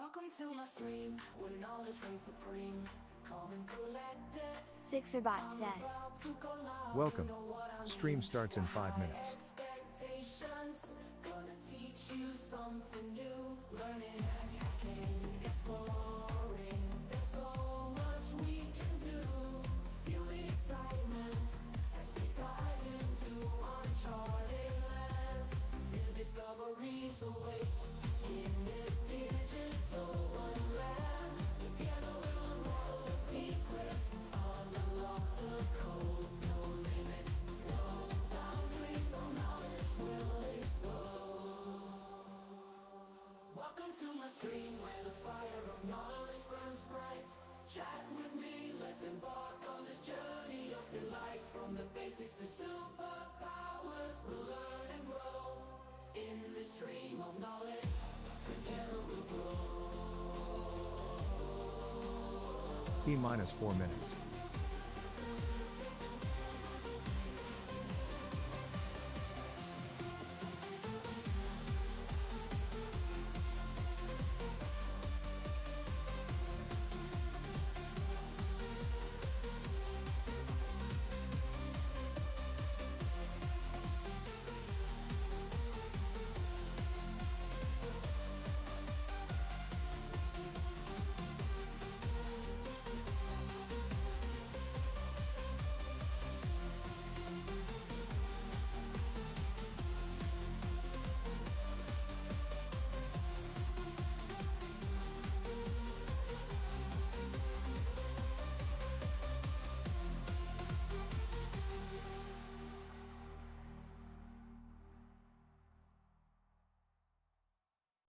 Welcome to my stream, where knowledge reigns supreme. Calm and collected. Fixerbot says. Welcome. Stream starts in 5 minutes. Expectations, gonna teach you something new. Learning, hacking, exploring. There's so much we can do. Feel the excitement as we dive into uncharted lands. New discoveries await in this digital wonderland. Together we'll unravel the secrets, unlock the code. No limits, no boundaries, no knowledge will explode. Welcome to my stream, where the fire of knowledge burns bright. Chat with me, let's embark on this journey of delight. From the basics to superpowers, we'll learn and grow. In this stream of knowledge, together we'll grow. T minus 4 minutes.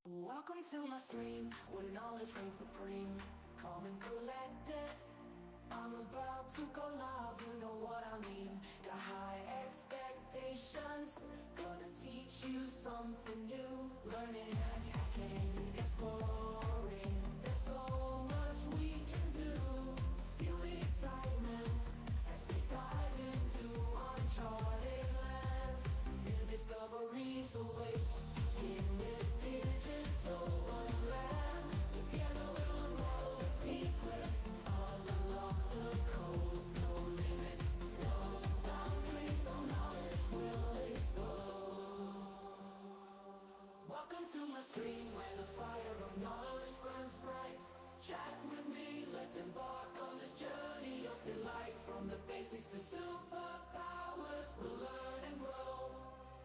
Welcome to my stream, where knowledge reigns supreme. Calm and collected, I'm about to go live, you know what I mean. Got high expectations, gonna teach you something new. Learning, hacking, exploring. There's so much we can do. Feel the excitement as we dive into uncharted lands. New discoveries await in this digital wonderland. Together we'll unravel the secrets, unlock the code. No limits, no boundaries, no knowledge will explode. Welcome to my stream, where the fire of knowledge burns bright. Chat with me, let's embark on this journey of delight. From the basics to superpowers, we'll learn and grow.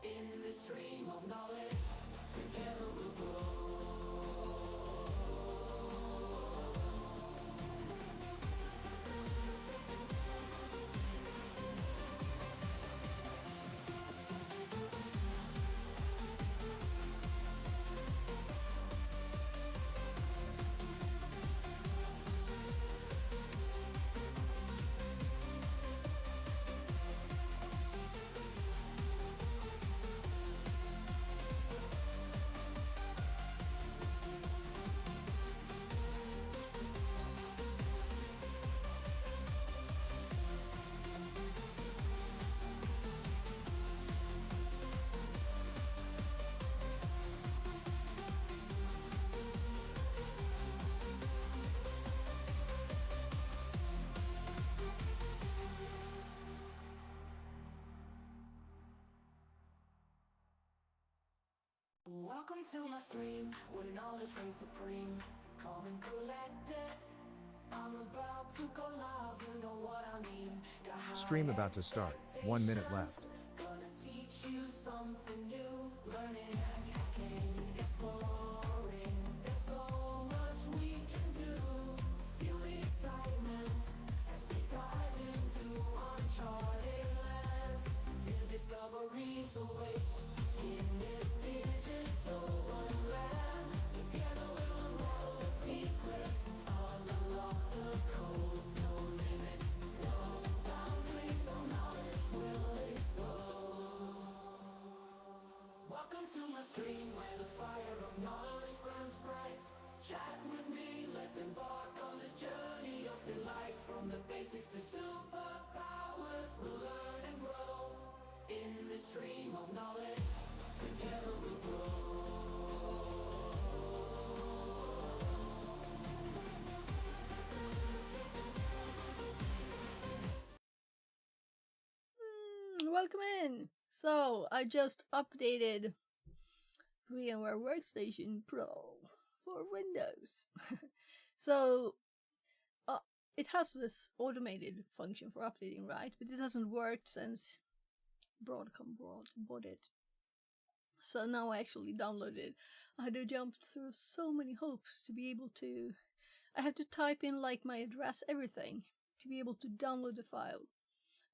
In this stream of knowledge, together we'll grow. Welcome to my stream, where knowledge reigns supreme. Calm and collected, I'm about to go live, you know what I mean. Got high Stream about to start. 1 minute left. gonna teach you something new. Learning, hacking, exploring. There's so much we can do. Feel the excitement as we dive into uncharted lands. New discoveries await in this digital wonderland. Together we'll unravel the secrets, unlock the code. No limits, no boundaries, no knowledge will explode. Welcome to my stream, where the fire of knowledge burns bright. Chat with me, let's embark on this journey of delight. From the basics to superpowers, we'll learn and grow. In this stream of knowledge, together we'll grow. welcome in! So, I just updated VMware Workstation Pro for Windows. So, it has this automated function for updating, right? But it hasn't worked since Broadcom bought it. So now I actually downloaded it. I had to jump through so many hoops to be able to... I had to type in like my address, everything, to be able to download the file.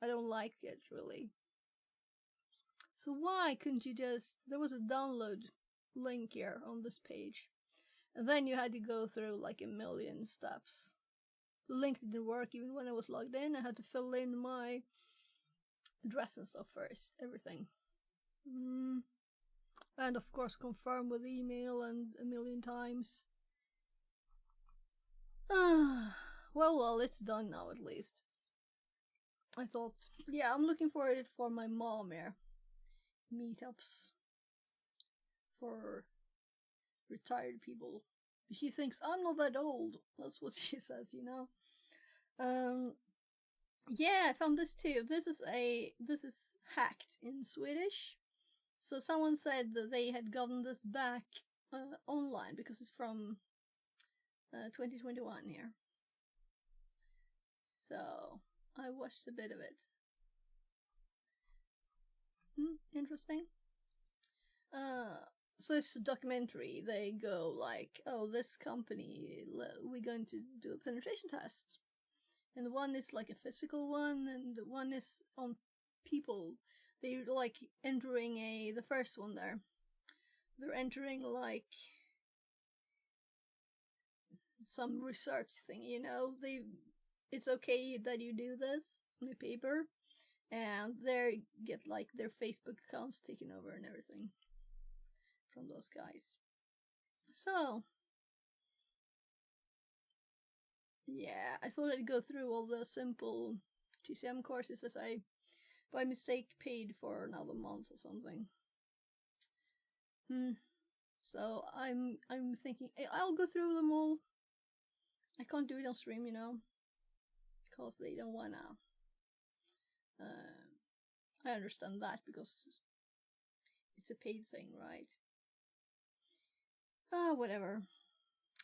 I don't like it, really. So why couldn't you just... There was a download link here on this page. And then you had to go through like a million steps. The link didn't work even when I was logged in. I had to fill in my address and stuff first. Everything. And of course confirm with email and a million times. Well, it's done now at least. I thought, yeah, I'm looking for it for my mom here. Meetups for retired people. She thinks I'm not that old. That's what she says, you know. Yeah, I found this too. This is hacked in Swedish. So someone said that they had gotten this back online because it's from 2021 here. So I watched a bit of it. Interesting. So it's a documentary. They go like, oh, this company, we're going to do a penetration test. And one is like a physical one, and one is on people. They're like entering the first one there. They're entering like some research thing, you know. It's okay that you do this on a paper, and they get like their Facebook accounts taken over and everything from those guys. So yeah, I thought I'd go through all the simple TCM courses as I by mistake paid for another month or something. So I'm thinking I'll go through them all. I can't do it on stream, you know, because they don't wanna. I understand that because it's a paid thing, right? Whatever.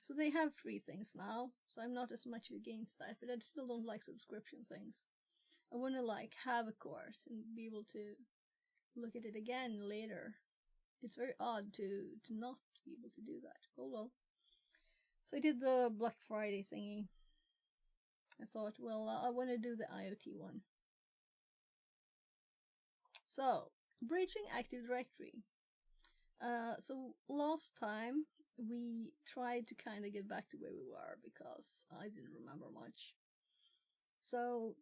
So they have free things now, so I'm not as much against that, but I still don't like subscription things. I want to like have a course and be able to look at it again later. It's very odd to not be able to do that. Oh well. So I did the Black Friday thingy. I thought, well, I want to do the IoT one. So, breaching Active Directory. So last time we tried to kind of get back to where we were because I didn't remember much. So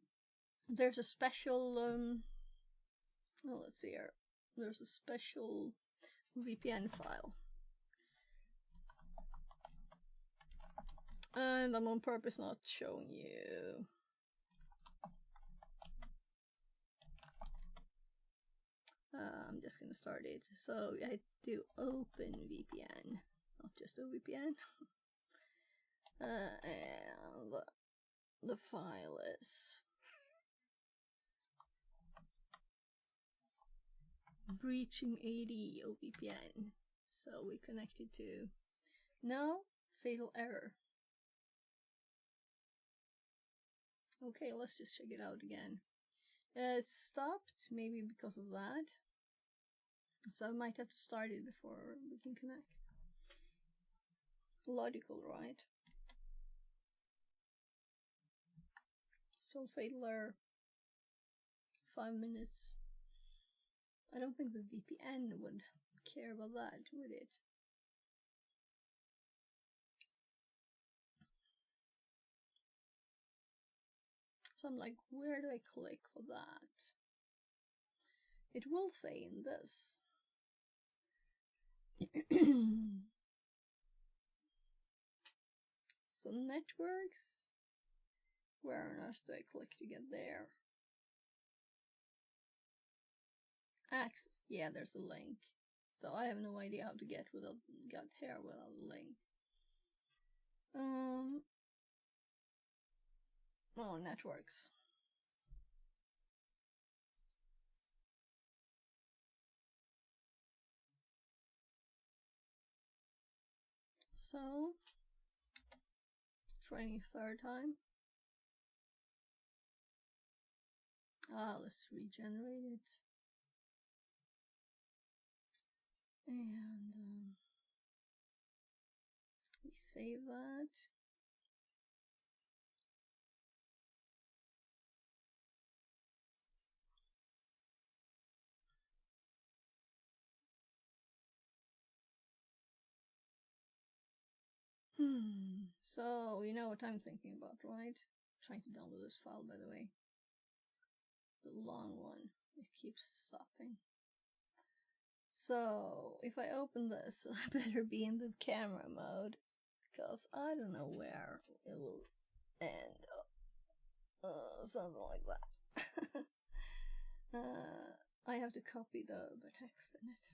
there's a special, well, let's see here. There's a special VPN file. And I'm on purpose not showing you. I'm just gonna start it. So I do OpenVPN, not just OVPN. And the file is breaching AD OVPN. So we connected to no fatal error. Okay, let's just check it out again. It stopped, maybe because of that. So I might have to start it before we can connect. Logical, right? Still fatal error. 5 minutes. I don't think the VPN would care about that, would it? So I'm like, where do I click for that? It will say in this. Some networks. Where on earth do I click to get there? Access. Yeah, there's a link. So I have no idea how to get here without a link. Oh, networks. So, trying a third time. Let's regenerate it. And we save that. So, you know what I'm thinking about, right? Trying to download this file, by the way. The long one. It keeps stopping. So, if I open this, I better be in the camera mode. Because I don't know where it will end up. Something like that. I have to copy the text in it.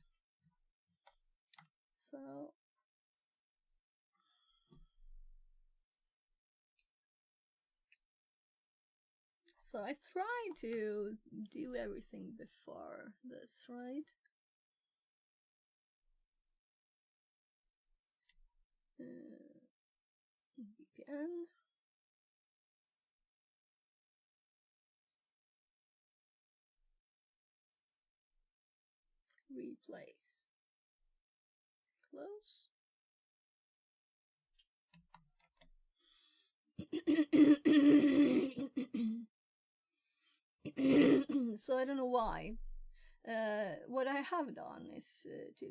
So I try to do everything before this, right? VPN. Replace. Close. So I don't know why. What I have done is to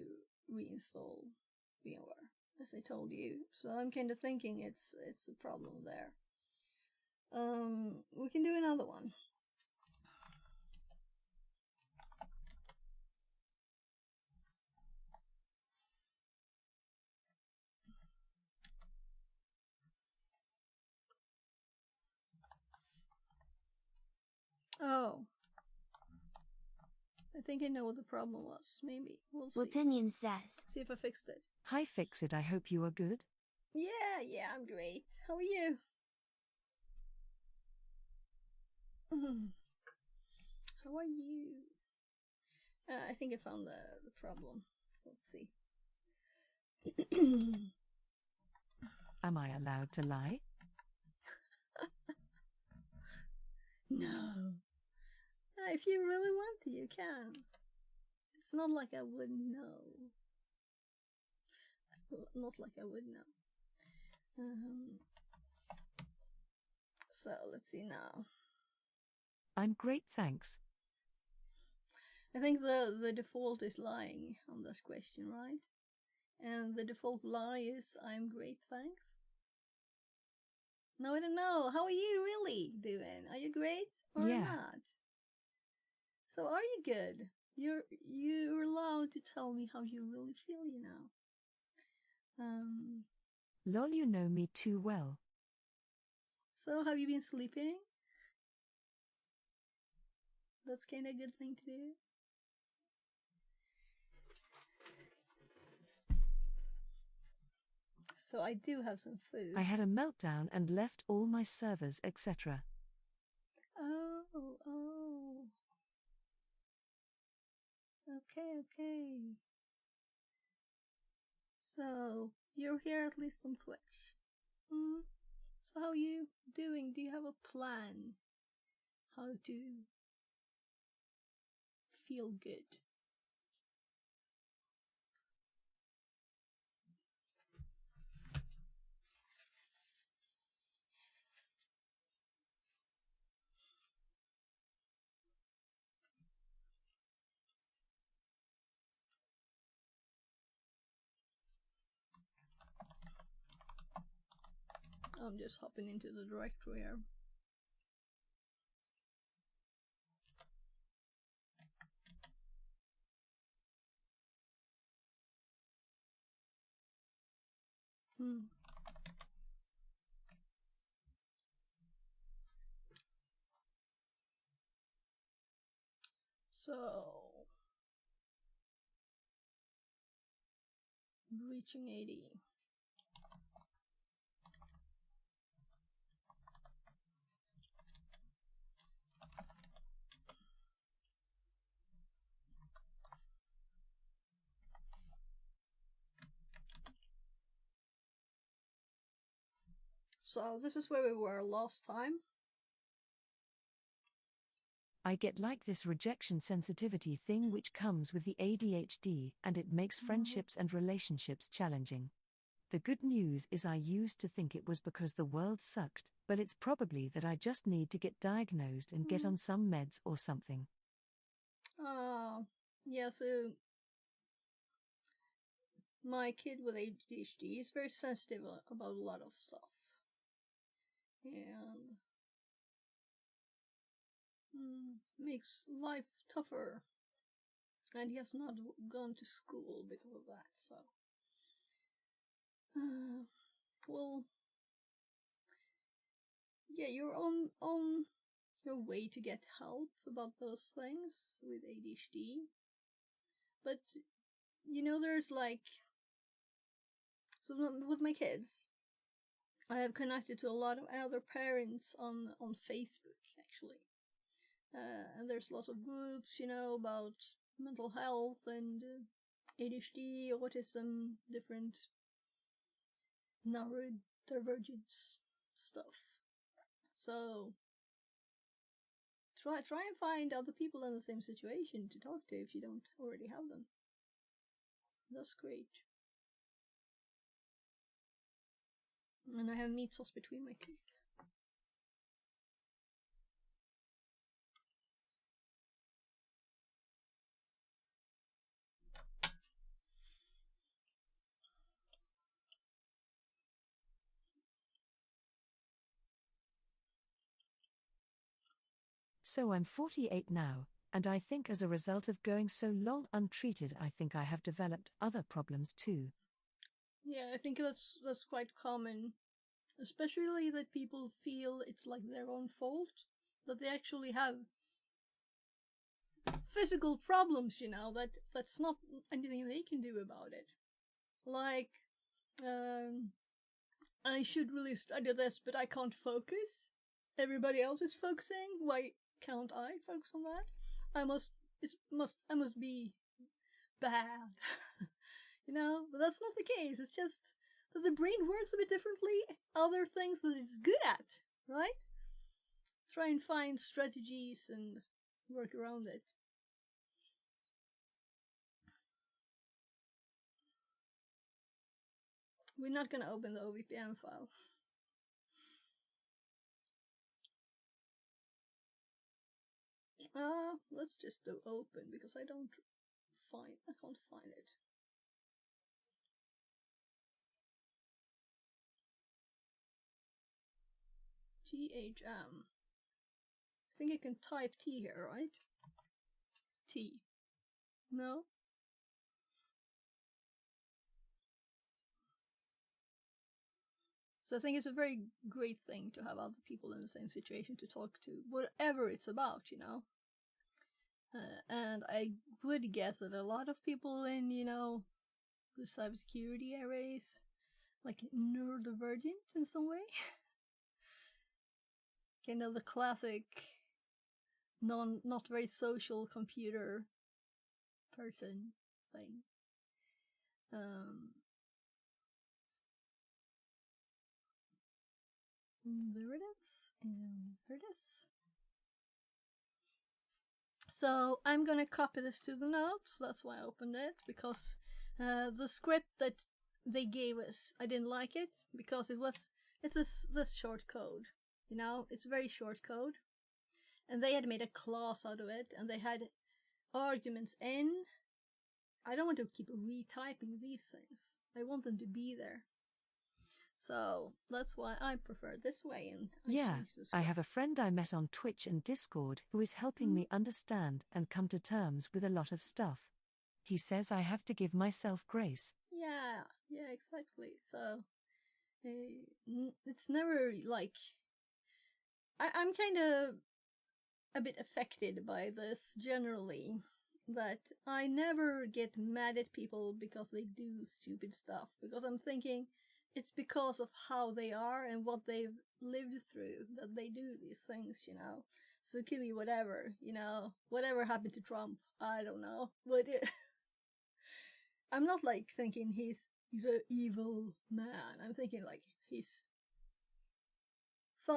reinstall VMware, as I told you. So I'm kind of thinking it's a problem there. We can do another one. Oh. I think I know what the problem was. Maybe. We'll see. Opinion says. See if I fixed it. Hi Fixit, I hope you are good. Yeah, I'm great. How are you? How are you? I think I found the problem. Let's see. Am I allowed to lie? No. If you really want to, you can. It's not like I wouldn't know. Not like I would know. So, let's see now. I'm great, thanks. I think the default is lying on this question, right? And the default lie is, I'm great, thanks. No, I don't know. How are you really doing? Are you great or Yeah. not? So are you good? You're allowed to tell me how you really feel, you know. Lol, you know me too well. So have you been sleeping? That's kind of a good thing to do. So I do have some food. I had a meltdown and left all my servers, etc. Oh. Okay. So, you're here at least on Twitch. So how are you doing? Do you have a plan? How to feel good? I'm just hopping into the directory here. So, reaching 80. So this is where we were last time. I get like this rejection sensitivity thing which comes with the ADHD, and it makes friendships and relationships challenging. The good news is I used to think it was because the world sucked, but it's probably that I just need to get diagnosed and get on some meds or something. Yeah, so my kid with ADHD is very sensitive about a lot of stuff. And makes life tougher. And he has not gone to school because of that, so. Well, yeah, you're on your way to get help about those things with ADHD. But, you know, there's like, so with my kids, I have connected to a lot of other parents on Facebook, actually. And there's lots of groups, you know, about mental health and ADHD, autism, different neurodivergence stuff. So try and find other people in the same situation to talk to if you don't already have them. That's great. And I have meat sauce between my teeth. So I'm 48 now, and I think as a result of going so long untreated, I think I have developed other problems too. Yeah, I think that's quite common, especially that people feel it's like their own fault, that they actually have physical problems, you know, that's not anything they can do about it. Like, I should really study this, but I can't focus. Everybody else is focusing. Why can't I focus on that? I must be bad. You know, but that's not the case. It's just that the brain works a bit differently. Other things that it's good at, right? Try and find strategies and work around it. We're not gonna open the OVPN file. Let's just do open because I can't find it. THM. I think I can type T here, right? T. No? So I think it's a very great thing to have other people in the same situation to talk to, whatever it's about, you know? And I would guess that a lot of people in, you know, the cybersecurity areas, like neurodivergent in some way. Kind of the classic not very social computer person thing. There it is, and there it is. So I'm gonna copy this to the notes. That's why I opened it, because the script that they gave us, I didn't like it because it's this short code. You know, it's very short code, and they had made a class out of it, and they had arguments in. I don't want to keep retyping these things. I want them to be there. So that's why I prefer this way. And I have a friend I met on Twitch and Discord who is helping me understand and come to terms with a lot of stuff. He says I have to give myself grace. Yeah, exactly. So it's never like I'm kind of a bit affected by this generally, that I never get mad at people because they do stupid stuff, because I'm thinking it's because of how they are and what they've lived through that they do these things, you know. So it could be whatever, you know, whatever happened to Trump, I don't know. But I'm not like thinking he's an evil man. I'm thinking like he's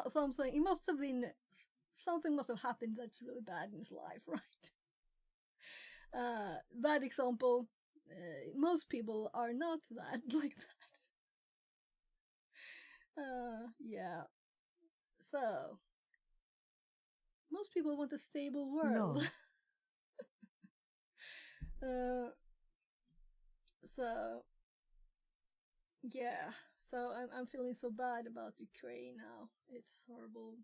something. It must have been something must have happened that's really bad in his life, right? Bad example. Most people are not that like that. Yeah. So most people want a stable world. So yeah. So I'm feeling so bad about Ukraine now. It's horrible.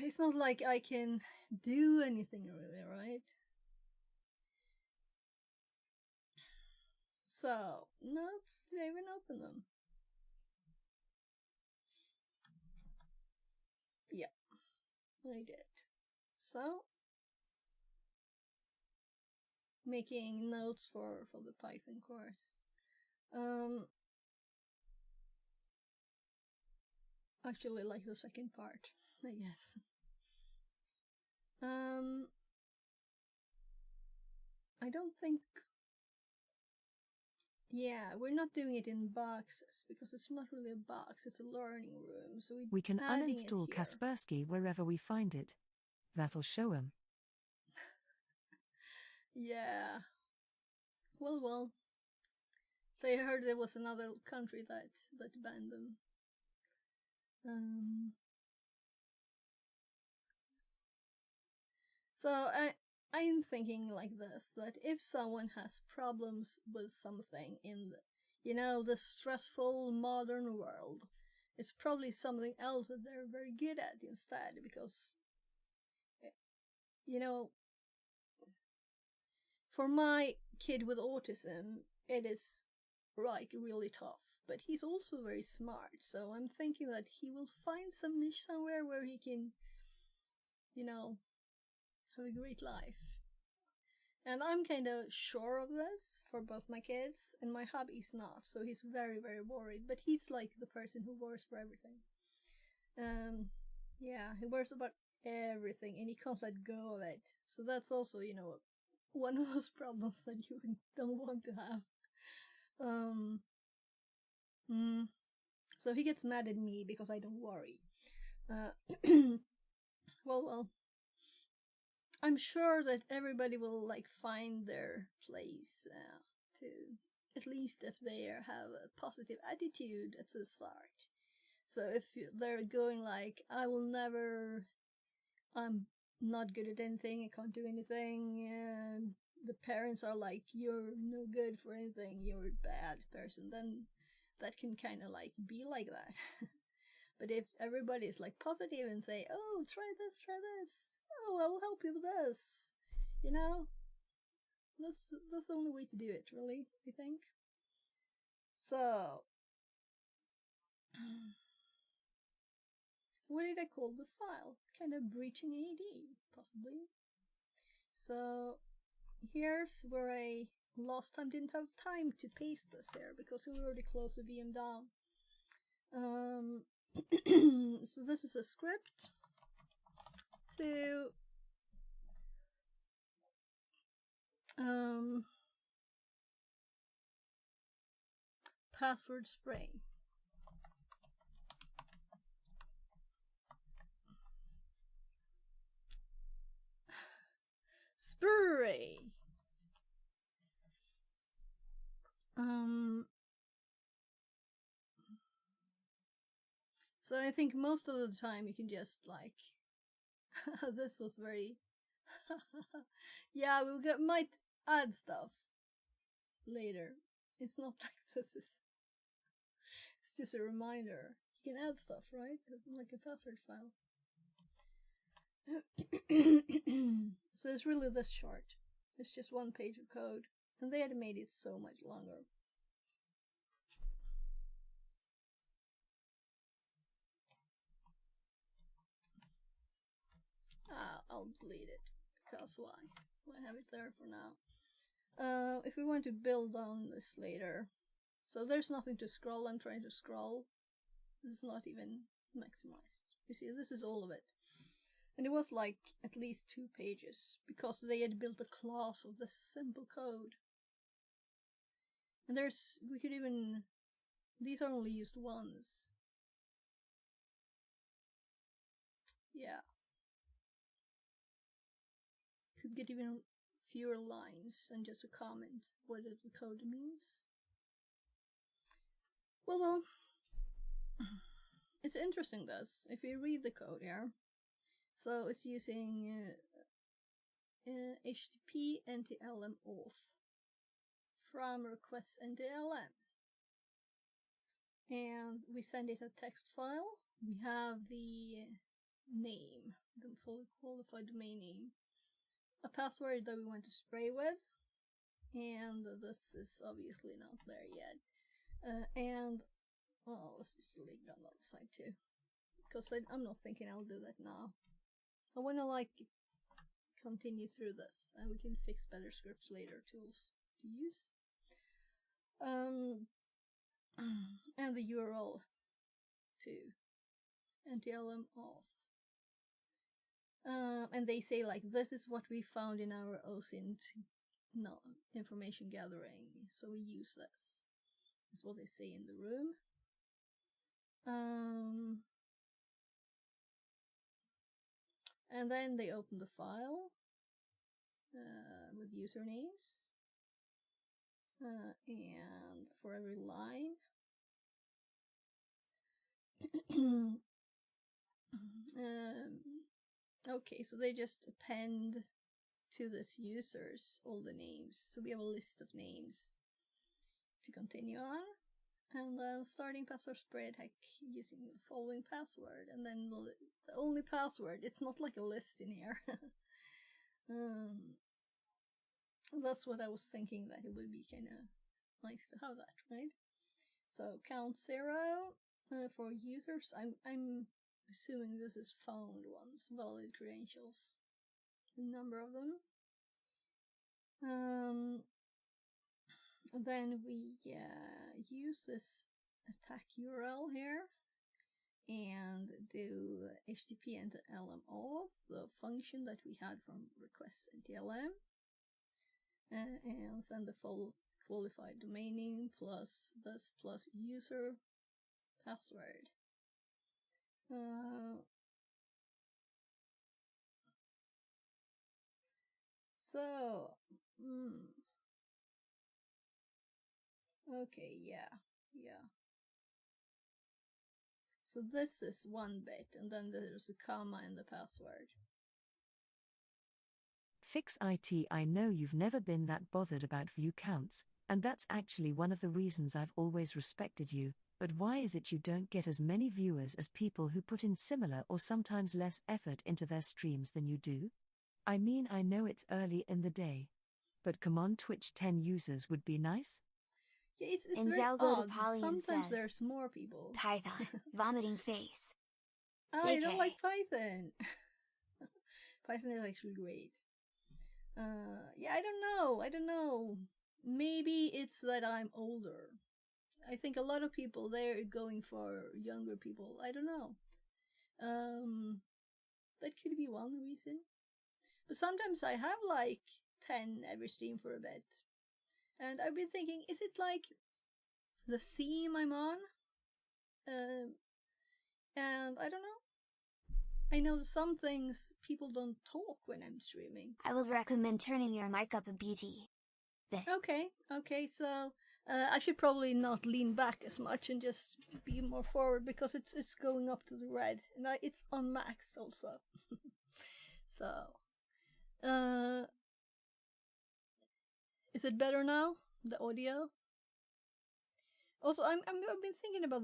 It's not like I can do anything really, right? So, notes, did I even open them? Yeah, I did. So, making notes for the Python course. Actually like the second part, I guess. I don't think... Yeah, we're not doing it in boxes because it's not really a box, it's a learning room. So we can uninstall Kaspersky wherever we find it. That'll show him. Yeah. Well. So I heard there was another country that banned them. So I'm thinking like this, that if someone has problems with something in the stressful modern world, it's probably something else that they're very good at instead, because for my kid with autism, it is really tough, but he's also very smart, so I'm thinking that he will find some niche somewhere where he can have a great life. And I'm kind of sure of this for both my kids, and my hubby is not, so he's very, very worried. But he's like the person who worries for everything. Yeah, he worries about everything, and he can't let go of it. So that's also, one of those problems that you don't want to have. So he gets mad at me because I don't worry. Well. I'm sure that everybody will find their place to, at least if they have a positive attitude at the start. So if they're going I'm not good at anything, I can't do anything, and the parents are like, you're no good for anything, you're a bad person, then that can kind of be like that. But if everybody is positive and say, oh, try this, oh, I will help you with this, that's the only way to do it, really, I think. So, what did I call the file? Kind of breaching AD, possibly. So, here's where I last time didn't have time to paste this here because we already closed the VM down. So this is a script to password spray. Spray. So I think most of the time you can just this was very yeah, might add stuff later. It's not like this is, it's just a reminder. You can add stuff, right? Like a password file. So it's really this short. It's just one page of code, and they had made it so much longer. I'll delete it, because why? I have it there for now. If we want to build on this later, so there's nothing to scroll. I'm trying to scroll. This is not even maximized. You see, this is all of it. And it was at least 2 pages, because they had built a class of this simple code. And these are only used once. Yeah. Could get even fewer lines and just a comment what the code means. Well, it's interesting this. If you read the code here, so it's using HTTP NTLM auth from requests NTLM. And we send it a text file. We have the name, the fully qualified domain name, a password that we want to spray with, and this is obviously not there yet. And well, let's just delete that on the side too, because I'm not thinking I'll do that now. I want to continue through this, and we can fix better scripts later tools to use. And the URL too, NTLM auth. And they say this is what we found in our OSINT information gathering, so we use this. That's what they say in the room. And then they open the file with usernames, and for every line. Okay, so they just append to this users all the names. So we have a list of names to continue on. And then starting password spread heck using the following password. And then the only password. It's not like a list in here. That's what I was thinking, that it would be kind of nice to have that, right? So count 0 for users. I'm assuming this is found ones, valid credentials. The number of them. Then we use this attack URL here and do HTTP NTLM auth, the function that we had from requests NTLM, and send the full qualified domain name plus this plus user password. Okay, yeah. So this is one bit, and then there's a comma in the password. Fix IT. I know you've never been that bothered about view counts, and that's actually one of the reasons I've always respected you, but why is it you don't get as many viewers as people who put in similar or sometimes less effort into their streams than you do? I mean, I know it's early in the day, but come on, Twitch, 10 users would be nice. Yeah, it's and very Zhao go to odd. Polly and Sometimes says, there's more people. Python, vomiting face. I don't JK. like Python. Python is actually great. Yeah, I don't know. Maybe it's that I'm older. I think a lot of people, they're going for younger people. I don't know. That could be one reason. But sometimes I have 10 every stream for a bit. And I've been thinking, is it the theme I'm on? And I don't know. I know some things people don't talk when I'm streaming. I would recommend turning your mic up a BT. Okay, so I should probably not lean back as much and just be more forward, because it's going up to the red, and it's on max also. So, is it better now? The audio? Also, I've been thinking about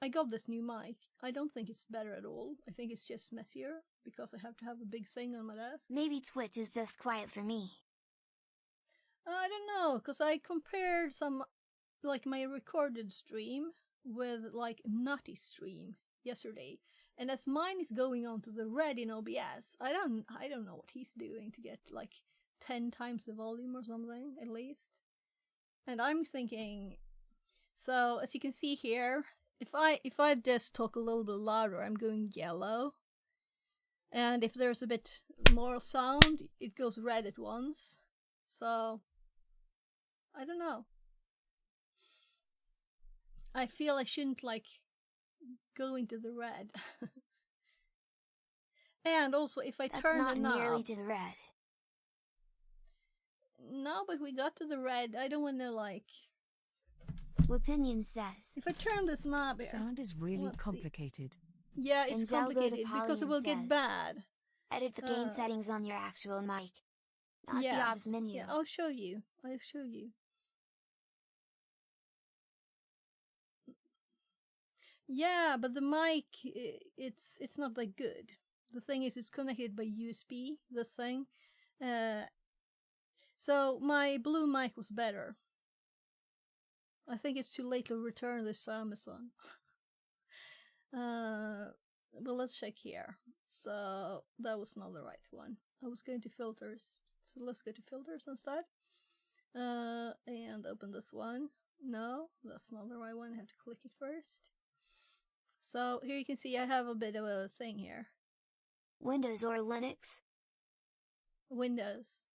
I got this new mic. I don't think it's better at all. I think it's just messier, because I have to have a big thing on my desk. Maybe Twitch is just quiet for me. I don't know, because I compared some, my recorded stream with, Nutty stream yesterday. And as mine is going on to the red in OBS, I don't know what he's doing to get, 10 times the volume or something, at least. And I'm thinking, so, as you can see here, if I just talk a little bit louder, I'm going yellow. And if there's a bit more sound, it goes red at once. So, I don't know. I feel I shouldn't, go into the red. And also, if I That's turn not the knob... nearly to the red. No, but we got to the red. I don't want to, like... Opinion says. If I turn this knob here... Sound is really Let's see. complicated. Yeah, it's And Jalgo complicated because it Napoleon will get says, bad. Edit the game Uh, settings on your actual mic. Not the Yeah. OBS menu. Yeah, I'll show you. I'll show you. Yeah, but the mic, it's not that good. The thing is, it's connected by USB, this thing. So my blue mic was better. I think it's too late to return this to Amazon. Well, let's check here. So that was not the right one. I was going to filters. So let's go to filters instead. And open this one. No, that's not the right one. I have to click it first. So here you can see I have a bit of a thing here. Windows or Linux? Windows.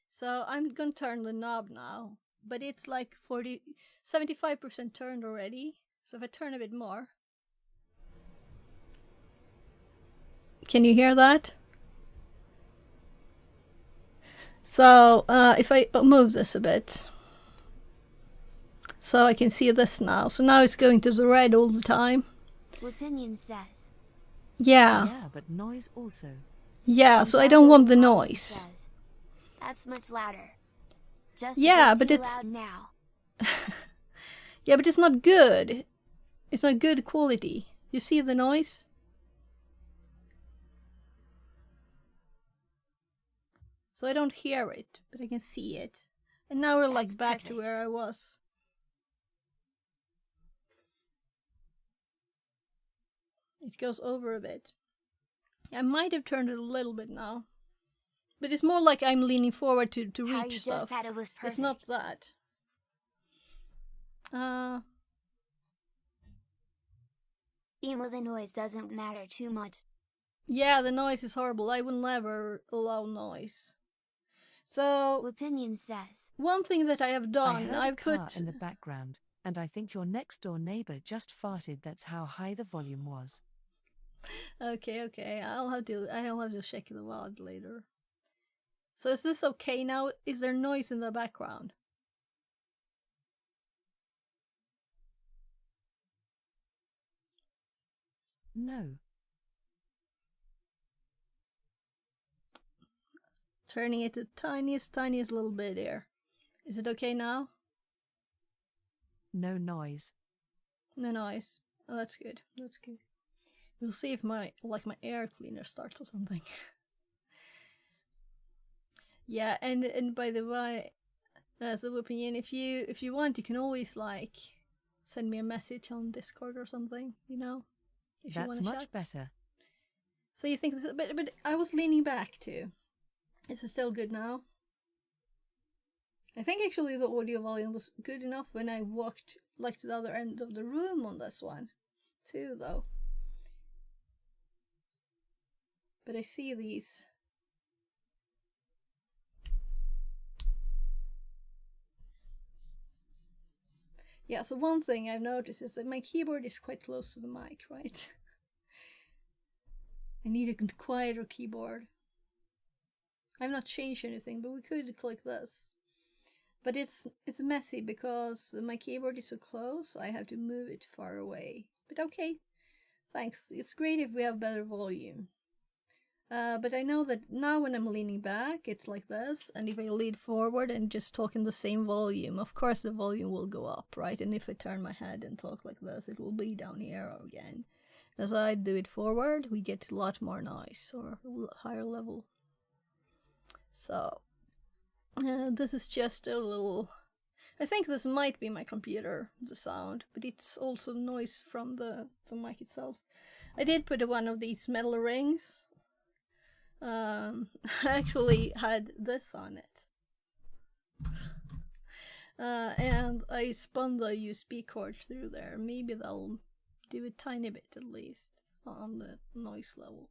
So I'm gonna turn the knob now, but it's like 75% turned already. So if I turn a bit more. Can you hear that? So if I move this a bit. So I can see this now. So now it's going to the red all the time. Opinion says. Yeah. Yeah, but noise also. Yeah, And so I don't want the Napoleon noise. says, that's much louder. Just Yeah, a bit but too it's... loud now. Yeah, but it's not good. It's not good quality. You see the noise? So I don't hear it, but I can see it. And now we're like That's back to perfect. where I was. It goes over a bit. I might have turned it a little bit now. But it's more like I'm leaning forward to How you reach just stuff. said it was perfect. It's not that. Even the noise doesn't matter too much. Yeah, the noise is horrible. I will never allow noise. So, Opinion says. one thing that I have I done, heard I've a car put... in the background, and I think your next door neighbor just farted. That's how high the volume was. Okay. I'll have to check the VOD later. So is this okay now? Is there noise in the background? No. Turning it the tiniest little bit there. Is it okay now? No noise. No noise. Oh, that's good. That's good. We'll see if my air cleaner starts or something. Yeah, and by the way, as an opinion, if you want, you can always like send me a message on Discord or something. You know, if you That's want to much chat. better. So you think this, but I was leaning back too. Is it still good now? I think actually the audio volume was good enough when I walked like to the other end of the room on this one too, though. But I see these. Yeah, so one thing I've noticed is that my keyboard is quite close to the mic, right? I need a quieter keyboard. I've not changed anything, but we could click this. But it's messy because my keyboard is so close, I have to move it far away. But okay, thanks. It's great if we have better volume. But I know that now when I'm leaning back, it's like this, and if I lean forward and just talk in the same volume, of course the volume will go up, right? And if I turn my head and talk like this, it will be down here again. As I do it forward, we get a lot more noise, or higher level. So, this is just a little... I think this might be my computer, the sound, but it's also noise from the mic itself. I did put one of these metal rings. I actually had this on it. And I spun the USB cord through there. Maybe that'll do a tiny bit at least on the noise level.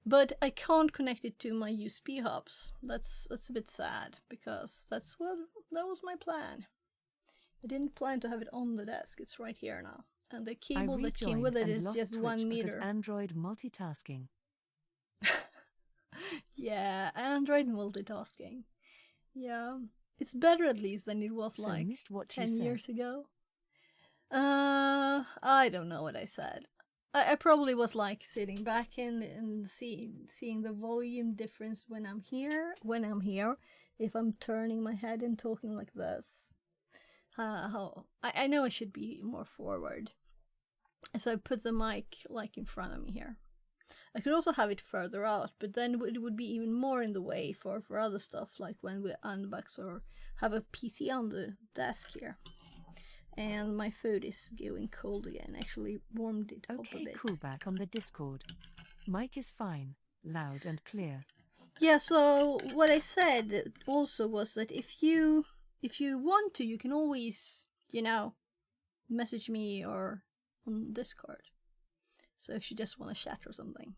But I can't connect it to my USB hubs. That's a bit sad, because that was my plan. I didn't plan to have it on the desk. It's right here now. And the cable that came with it is just 1 meter. Android multitasking. Yeah, Android multitasking. Yeah, it's better at least than it was So like missed what you 10 said. years ago. I don't know what I said. I probably was like sitting back and seeing the volume difference when I'm here. If I'm turning my head and talking like this. I know I should be more forward. So I put the mic like in front of me here. I could also have it further out, but then it would be even more in the way for other stuff, like when we unbox or have a PC on the desk here. And my food is going cold again. Actually warmed it up a Okay, bit. cool. Back on the Discord. Mic is fine, loud and clear. Yeah, so what I said also was that if you want to, you can always, message me or on Discord. So if you just want to chat or something,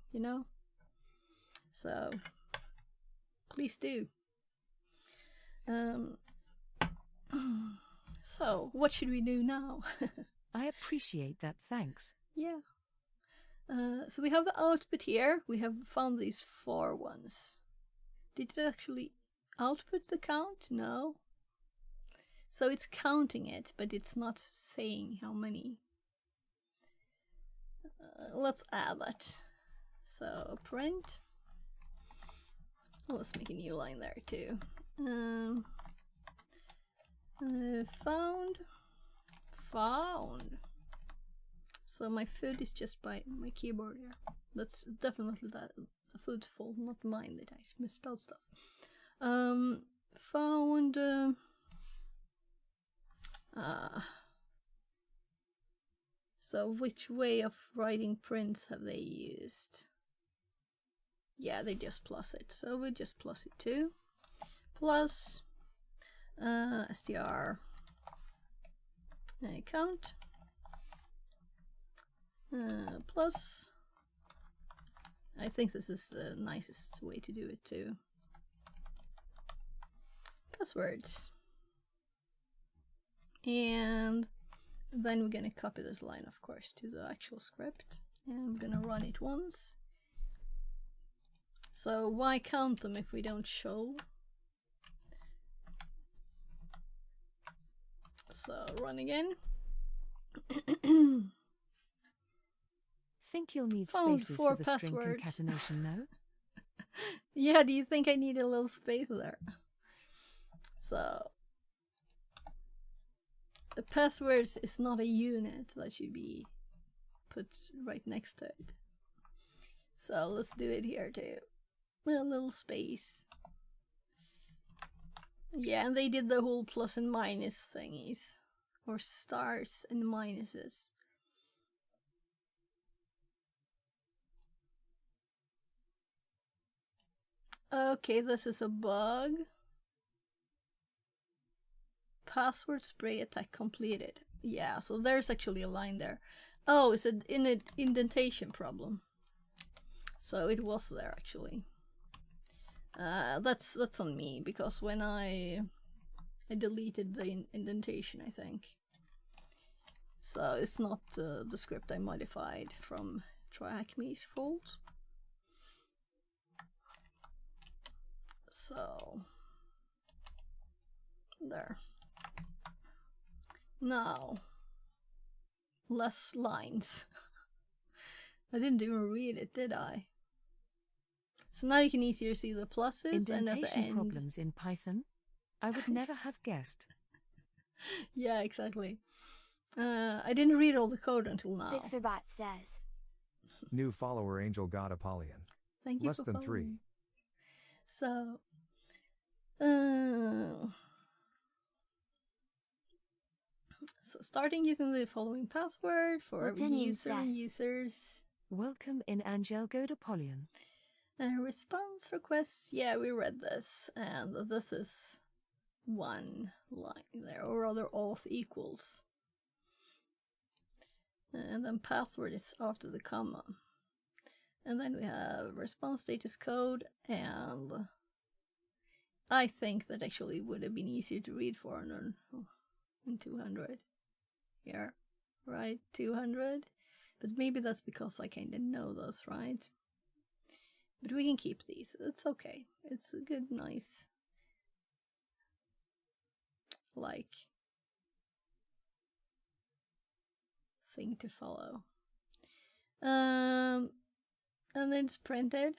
So please do. So what should we do now? I appreciate that, thanks. Yeah. So we have the output here. We have found these 4 ones. Did it actually output the count? No. So it's counting it, but it's not saying how many. Let's add that. So print. Let's make a new line there too. Found. So my food is just by my keyboard here. That's definitely the food's fault, not mine that I misspelled stuff. Found. So which way of writing prints have they used? Yeah, they just plus it. So we just plus it too. Plus str count plus. I think this is the nicest way to do it too. Passwords. And then we're gonna copy this line, of course, to the actual script. And we're gonna run it once. So why count them if we don't show? So run again. Think you'll need Found spaces 4 for the string passwords. concatenation now? Yeah, do you think I need a little space there? So the passwords is not a unit that should be put right next to it. So let's do it here too. A little space. Yeah, and they did the whole plus and minus thingies. Or stars and minuses. Okay, this is a bug. Password spray attack completed. Yeah, so there's actually a line there. Oh, it's an indentation problem. So it was there actually. That's on me because when I deleted the indentation, I think. So it's not the script I modified from TryHackMe's fault. So there. Now, less lines. I didn't even read it, did I? So now you can easier see the pluses and at the Indentation end. problems in Python? I would never have guessed. Yeah, exactly. I didn't read all the code until now. Fixerbot says. New follower Angel God Apollyon. Thank you Less for than 3. following. So, so starting using the following password for every Opinion user and says. users. Welcome in Angel Godapolion. Response requests. Yeah, we read this, and this is one line there, or rather auth equals. And then password is after the comma. And then we have response status code, and I think that actually would have been easier to read 400 and 200 here, right? 200, but maybe that's because I kind of know those, right? But we can keep these. It's okay. It's a good, nice, like, thing to follow. And it's printed,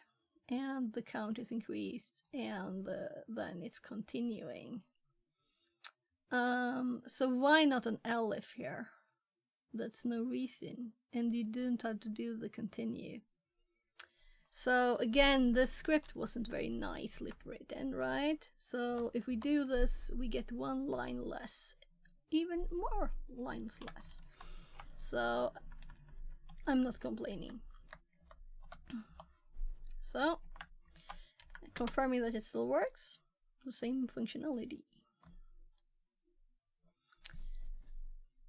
and the count is increased, and then it's continuing. So why not an elif here? That's no reason, and you don't have to do the continue. So again, the script wasn't very nicely written, right? So if we do this, we get one line less, even more lines less. So I'm not complaining. So confirming that it still works, the same functionality.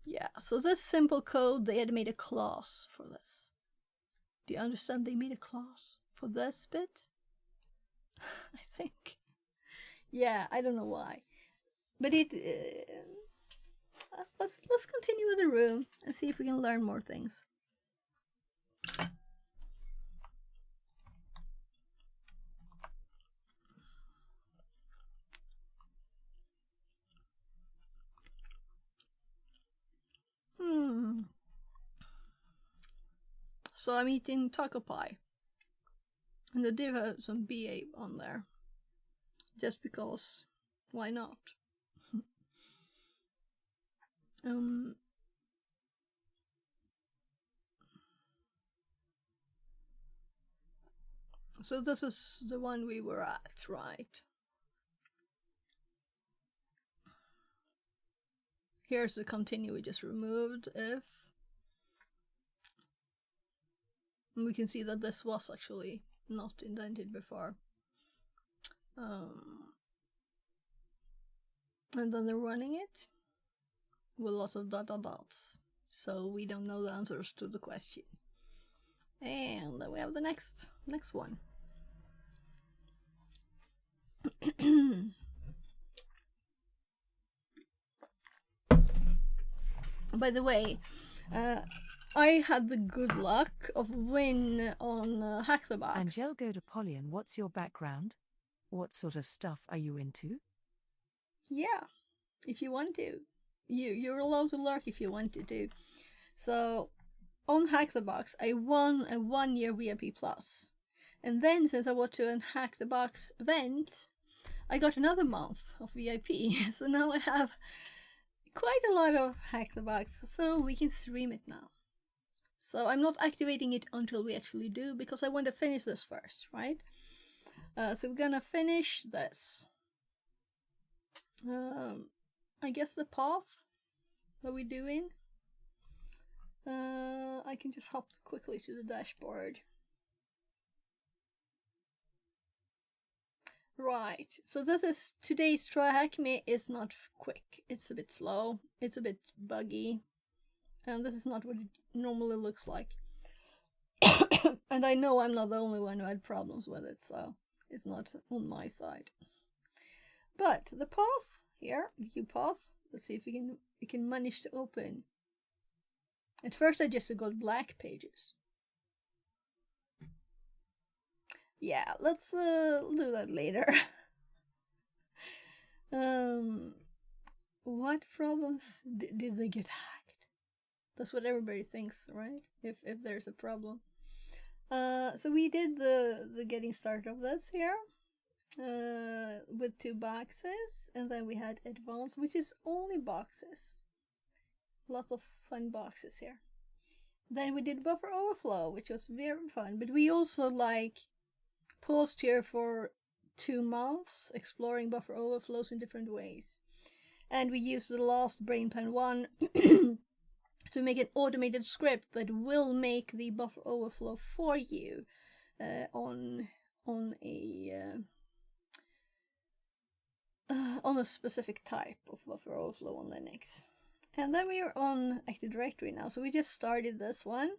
Yeah, so this simple code, they had made a class for this. Do you understand? They made a class for this bit? I think. Yeah, I don't know why. But it... let's continue with the room and see if we can learn more things. So I'm eating taco pie. And I do have some BA on there. Just because, why not? So this is the one we were at, right? Here's the continue we just removed, if. And we can see that this was actually not indented before. And then they're running it with lots of dots. So we don't know the answers to the question. And then we have the next one. By the way, I had the good luck of win on Hack the Box. Angel Godapolian, what's your background? What sort of stuff are you into? Yeah, if you want to. You're allowed to lurk if you want to. So, on Hack the Box, I won a 1-year VIP Plus. And then, since I went to a Hack the Box event, I got another month of VIP. So now I have quite a lot of Hack the Box, so we can stream it now. So I'm not activating it until we actually do, because I want to finish this first, right? So we're gonna finish this. I guess the path that we're doing. I can just hop quickly to the dashboard. Right, so this is today's Try Hack Me is not quick. It's a bit slow, it's a bit buggy, and this is not what it normally looks like. And I know I'm not the only one who had problems with it, so it's not on my side. But the path here, view path, let's see if we can manage to open. At first I just got black pages. Yeah, let's do that later. What problems did they get hacked? That's what everybody thinks, right? If there's a problem. So we did the getting started of this here, with 2 boxes, and then we had advanced, which is only boxes. Lots of fun boxes here. Then we did buffer overflow, which was very fun, but we also paused here for 2 months, exploring buffer overflows in different ways. And we used the last BrainPan 1 to make an automated script that will make the buffer overflow for you on a specific type of buffer overflow on Linux. And then we are on Active Directory now, so we just started this one.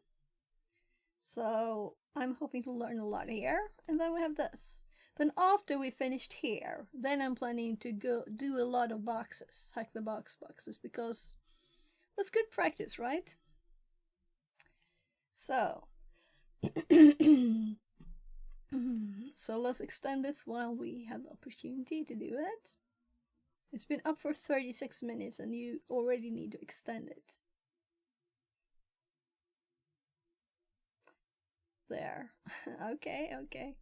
So I'm hoping to learn a lot here, and then we have this. Then after we finished here, then I'm planning to go do a lot of boxes, Hack the Box boxes, because that's good practice, right? So So let's extend this while we have the opportunity to do it. It's been up for 36 minutes and you already need to extend it. There. Okay.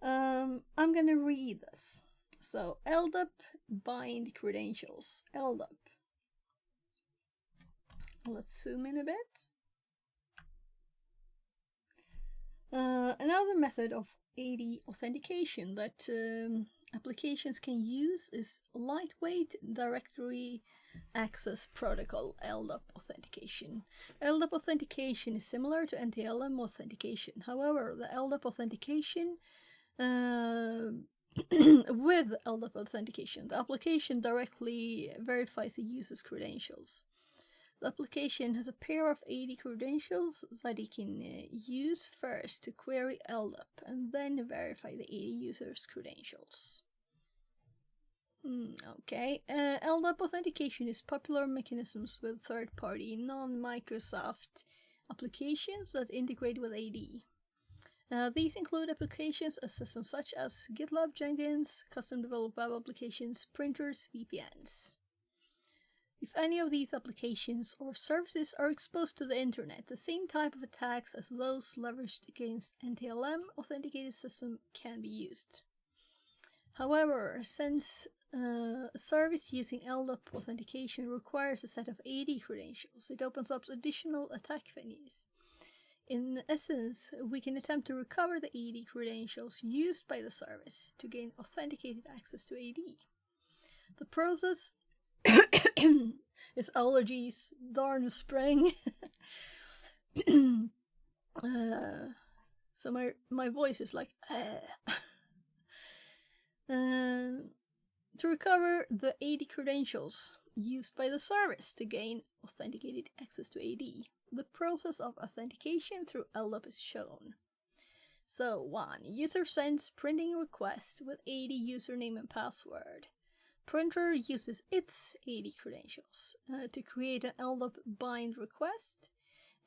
I'm gonna read this. So, LDAP bind credentials. LDAP. Let's zoom in a bit. Another method of AD authentication that applications can use is lightweight directory access protocol, LDAP authentication. LDAP authentication is similar to NTLM authentication. However, the LDAP authentication with LDAP authentication, the application directly verifies the user's credentials. The application has a pair of AD credentials that it can use first to query LDAP and then verify the AD user's credentials. Okay, LDAP authentication is popular mechanisms with third-party, non-Microsoft applications that integrate with AD. These include applications as systems such as GitLab, Jenkins, custom-developed web applications, printers, VPNs. If any of these applications or services are exposed to the internet, the same type of attacks as those leveraged against NTLM authenticated system can be used. However, since a service using LDAP authentication requires a set of AD credentials, it opens up additional attack venues. In essence, we can attempt to recover the AD credentials used by the service to gain authenticated access to AD. The process is allergies, darn spring. So my voice is like to recover the AD credentials used by the service to gain authenticated access to AD. The process of authentication through LDAP is shown. So 1. User sends printing request with AD username and password. Printer uses its AD credentials to create an LDAP bind request.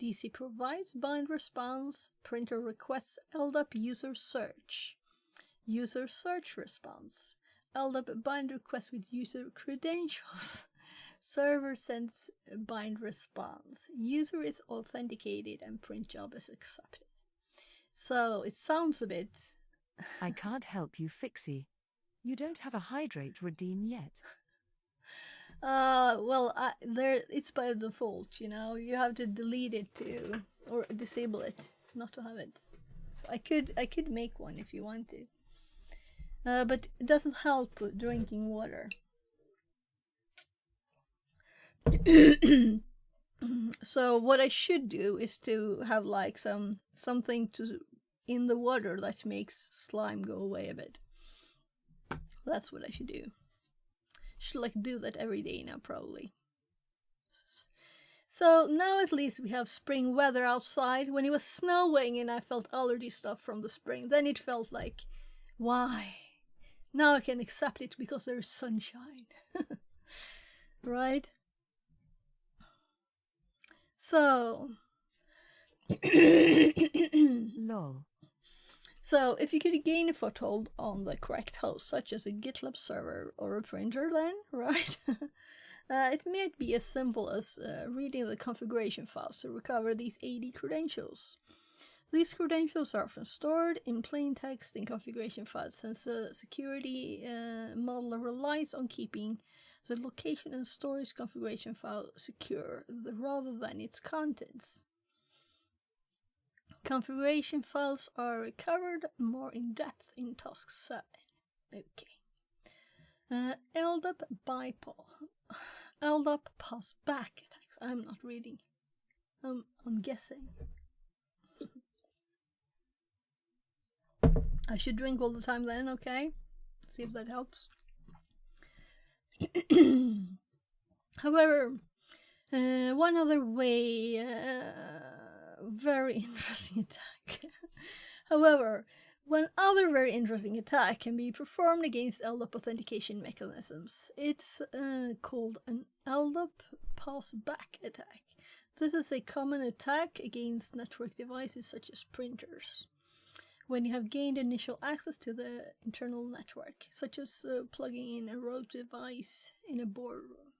DC provides bind response. Printer requests LDAP user search. User search response. LDAP bind request with user credentials. Server sends bind response. User is authenticated and print job is accepted. So it sounds a bit... I can't help you, Fixie. You don't have a hydrate redeem yet. It's by default, you know. You have to delete it to, or disable it, not to have it. So I could make one if you want to. But it doesn't help with drinking water. So what I should do is to have like something in the water that makes slime go away a bit. That's what I should do. Should like do that every day now, probably. So now at least we have spring weather outside. When it was snowing and I felt allergy stuff from the spring, then it felt like, why? Now I can accept it because there's sunshine. Right? So... Lol. So, if you could gain a foothold on the correct host, such as a GitLab server or a printer then, right? It might be as simple as reading the configuration files to recover these AD credentials. These credentials are often stored in plain text in configuration files, since the security model relies on keeping the location and storage configuration file secure rather than its contents. Configuration files are recovered more in depth in task 7. Okay. LDAP bypass. LDAP pass back attacks. I'm not reading. I'm guessing. I should drink all the time then, okay? See if that helps. However, one other way... very interesting attack. However, one other very interesting attack can be performed against LDAP authentication mechanisms. It's called an LDAP pass-back attack. This is a common attack against network devices such as printers. when you have gained initial access to the internal network, such as plugging in a rogue device in a boardroom.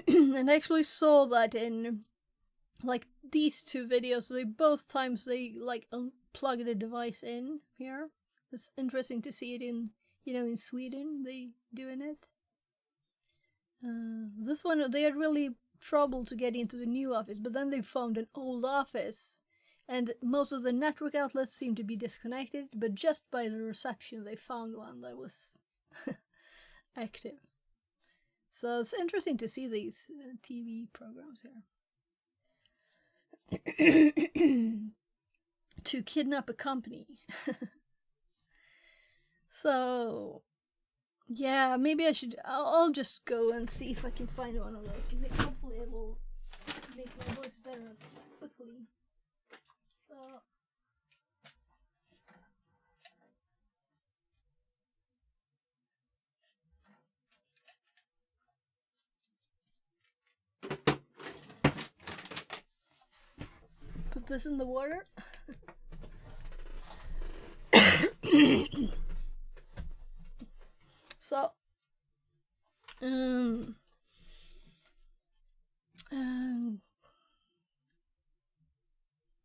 And I actually saw that in like these two videos. They both times they like unplug the device in here. It's interesting to see it in, you know, in Sweden they doing it. This one they had really trouble to get into the new office, but then they found an old office, and most of the network outlets seem to be disconnected, but just by the reception they found one that was active. So it's interesting to see these TV programs here. To kidnap a company. So yeah, maybe I'll just go and see if I can find one of those. Hopefully it will make my voice better quickly. So put this in the water. So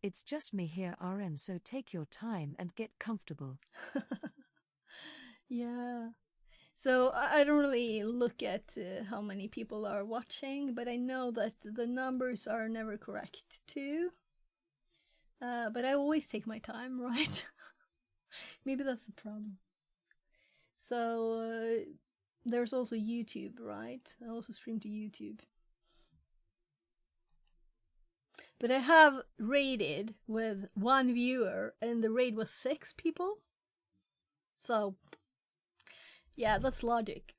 It's just me here, RN, so take your time and get comfortable. yeah. So I don't really look at how many people are watching, but I know that the numbers are never correct too. But I always take my time, right? Maybe that's the problem. So there's also YouTube, right? I also stream to YouTube. But I have raided with 1 viewer, and the raid was 6 people. So yeah, that's logic.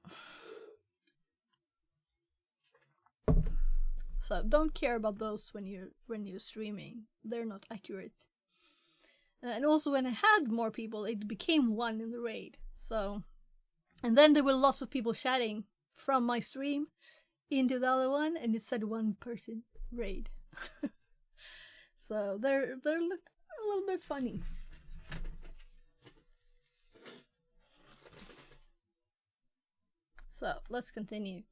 So don't care about those when you're streaming. They're not accurate. And also when I had more people, it became 1 in the raid. So, and then there were lots of people chatting from my stream into the other one, and it said 1 person raid. So they're a little bit funny. So let's continue.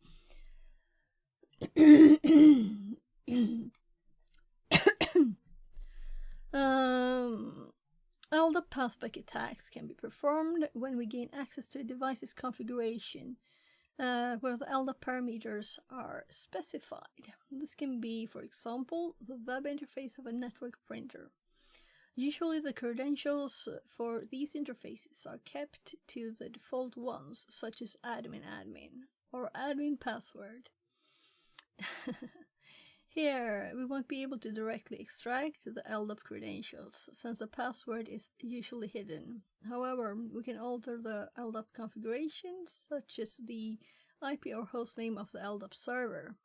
LDAP passback attacks can be performed when we gain access to a device's configuration, where the LDAP parameters are specified. This can be, for example, the web interface of a network printer. Usually the credentials for these interfaces are kept to the default ones, such as admin or admin password. Here, we won't be able to directly extract the LDAP credentials, since the password is usually hidden. However, we can alter the LDAP configurations, such as the IP or hostname of the LDAP server.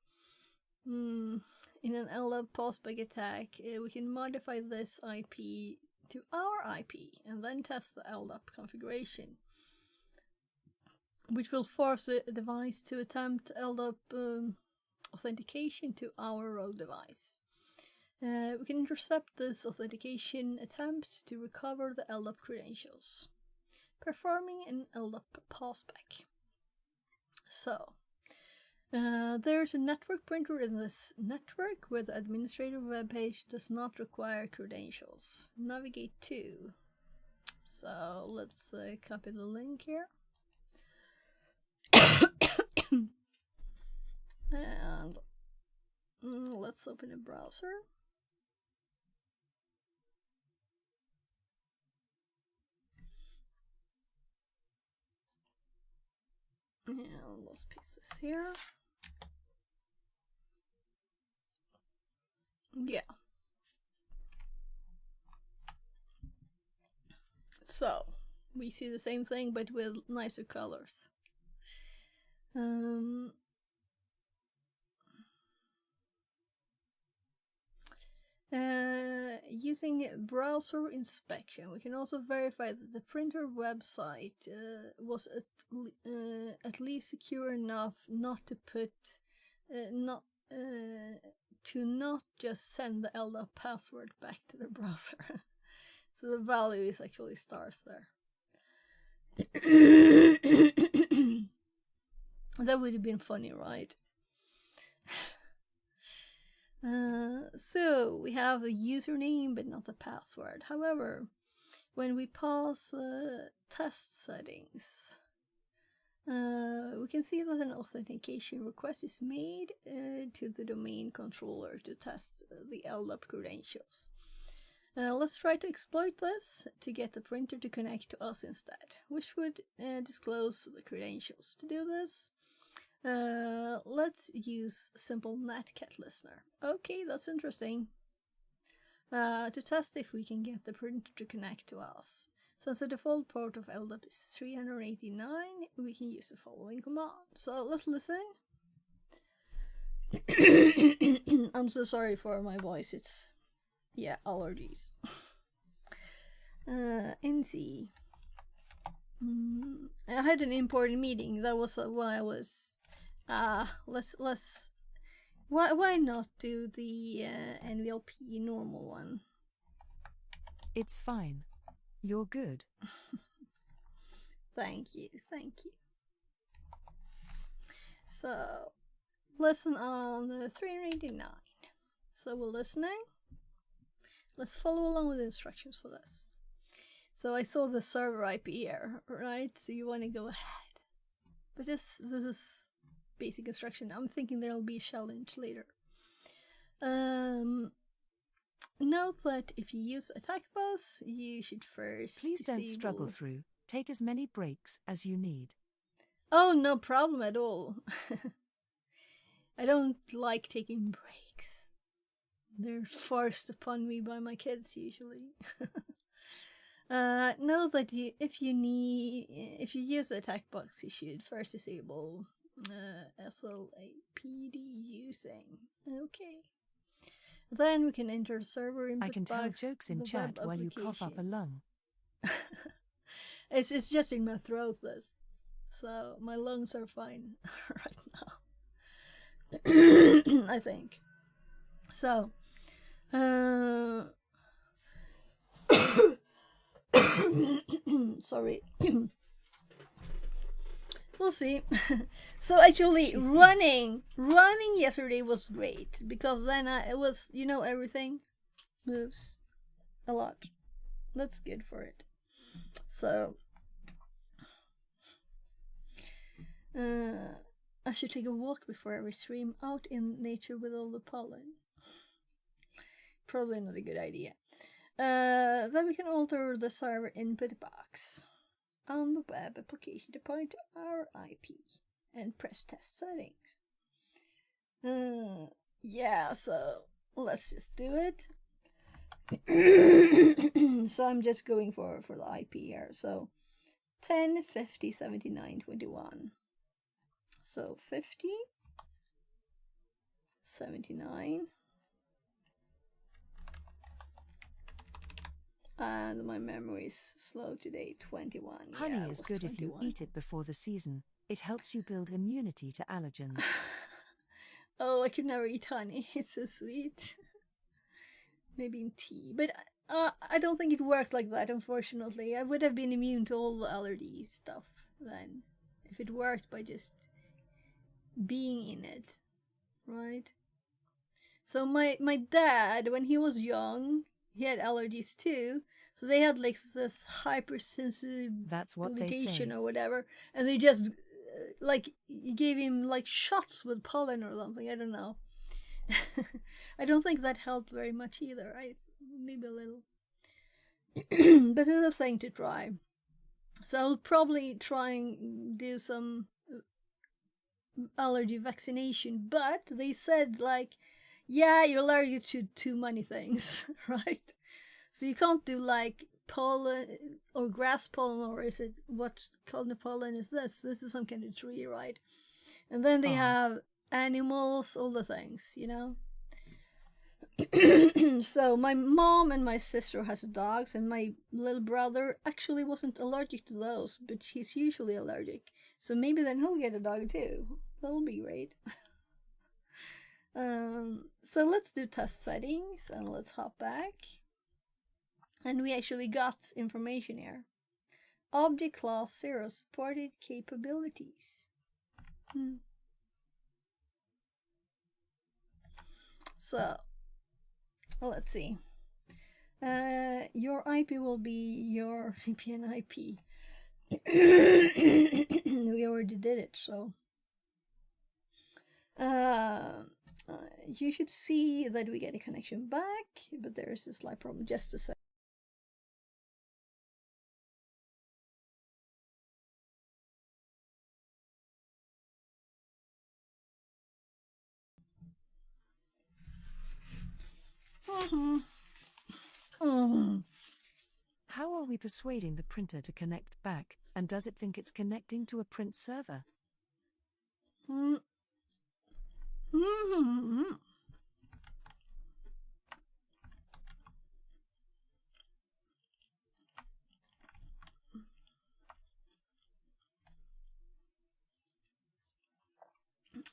In an LDAP passback attack, we can modify this IP to our IP, and then test the LDAP configuration, which will force the device to attempt LDAP authentication to our rogue device. We can intercept this authentication attempt to recover the LDAP credentials, performing an LDAP passback. So, there's a network printer in this network where the administrator webpage does not require credentials. Navigate to. So, let's copy the link here. And let's open a browser. And let's paste this here. Yeah. So, we see the same thing but with nicer colors. Using browser inspection, we can also verify that the printer website was at least secure enough not to put not just send the LDAP password back to the browser. So the value is actually stars there. That would have been funny, right? So we have the username but not the password. However, when we pause test settings, we can see that an authentication request is made to the domain controller to test the LDAP credentials. Let's try to exploit this to get the printer to connect to us instead, which would disclose the credentials. To do this, let's use simple netcat listener. Okay, that's interesting. To test if we can get the printer to connect to us. Since the default port of LDAP is 389, we can use the following command. So let's listen. I'm so sorry for my voice, it's, yeah, allergies. NC. I had an important meeting, that was why I was, why not do the NVLP normal one? It's fine. You're good. Thank you, thank you. So, listen on 389. So we're listening. Let's follow along with the instructions for this. So I saw the server IP here, right? So you want to go ahead. But this is basic instruction. I'm thinking there'll be a challenge later. Note that if you use attack bus, you should first Please don't disable... struggle through. Take as many breaks as you need. Oh, no problem at all. I don't like taking breaks. They're forced upon me by my kids usually. Know that if you use the attack box, you should first disable SLAPD using. Okay. Then we can enter server input I can tell box, jokes in the chat web while you cough up a application. lung. It's just in my throat, this. So my lungs are fine right now. I think. So, sorry. We'll see. So actually, running yesterday was great because then it was, you know, everything moves a lot. That's good for it. So, I should take a walk before every stream out in nature with all the pollen. Probably not a good idea. Then we can alter the server input box on the web application to point to our IP and press test settings. Yeah, so let's just do it. So I'm just going for the IP here. So 10, 50, 79, 21. So 50, 79. And my memory is slow today, 21. Honey Yeah, is good 21. if you eat it before the season. It helps you build immunity to allergens. Oh, I could never eat honey. It's so sweet. Maybe in tea. But I don't think it works like that, unfortunately. I would have been immune to all the allergy stuff then. If it worked by just being in it. Right? So my dad, when he was young, he had allergies too. So they had like this hypersensitive That's what they say. or whatever. And they just like gave him like shots with pollen or something. I don't know. I don't think that helped very much either. Maybe a little. But it's a thing to try. So I'll probably try and do some allergy vaccination. But they said like, yeah, you're allergic to too many things, right? So you can't do like pollen or grass pollen, or is it what kind of pollen is this? This is some kind of tree, right? And then they have animals, all the things, you know? So my mom and my sister has dogs, and my little brother actually wasn't allergic to those, but he's usually allergic. So maybe then he'll get a dog too. That'll be great. So let's do test settings and let's hop back. And we actually got information here. Object class 0 supported capabilities. So, let's see. Your IP will be your VPN IP. We already did it, so. You should see that we get a connection back, but there is a slight problem. Just a sec. How are we persuading the printer to connect back, and does it think it's connecting to a print server?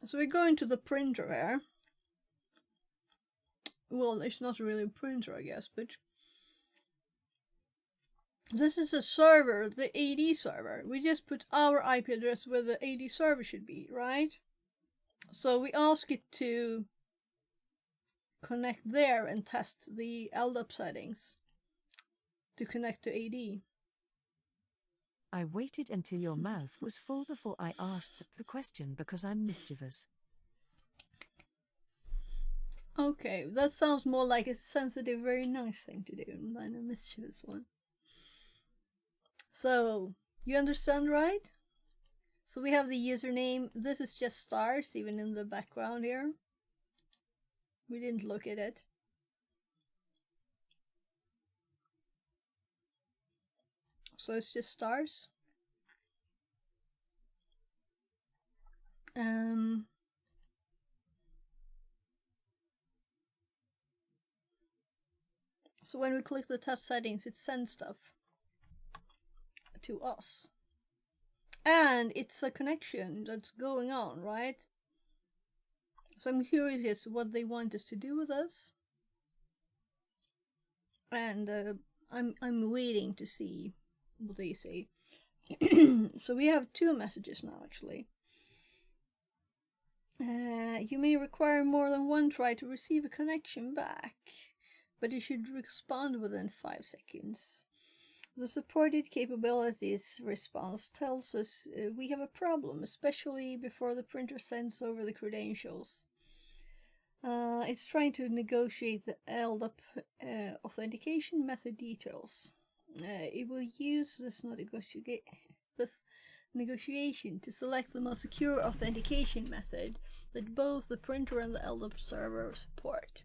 So we're going to the printer here. Well, it's not really a printer, I guess, but this is a server, the AD server. We just put our IP address where the AD server should be, right? So we ask it to connect there and test the LDAP settings to connect to AD. I waited until your mouth was full before I asked the question because I'm mischievous. Okay, that sounds more like a sensitive, very nice thing to do than a mischievous one. So, you understand, right? So we have the username. This is just stars, even in the background here. We didn't look at it. So it's just stars. So when we click the test settings, it sends stuff to us. And it's a connection that's going on, right? So I'm curious what they want us to do with us. And I'm waiting to see what they say. So we have 2 messages now, actually. You may require more than one try to receive a connection back, but it should respond within 5 seconds. The supported capabilities response tells us we have a problem, especially before the printer sends over the credentials. It's trying to negotiate the LDAP authentication method details. It will use this negotiation to select the most secure authentication method that both the printer and the LDAP server support.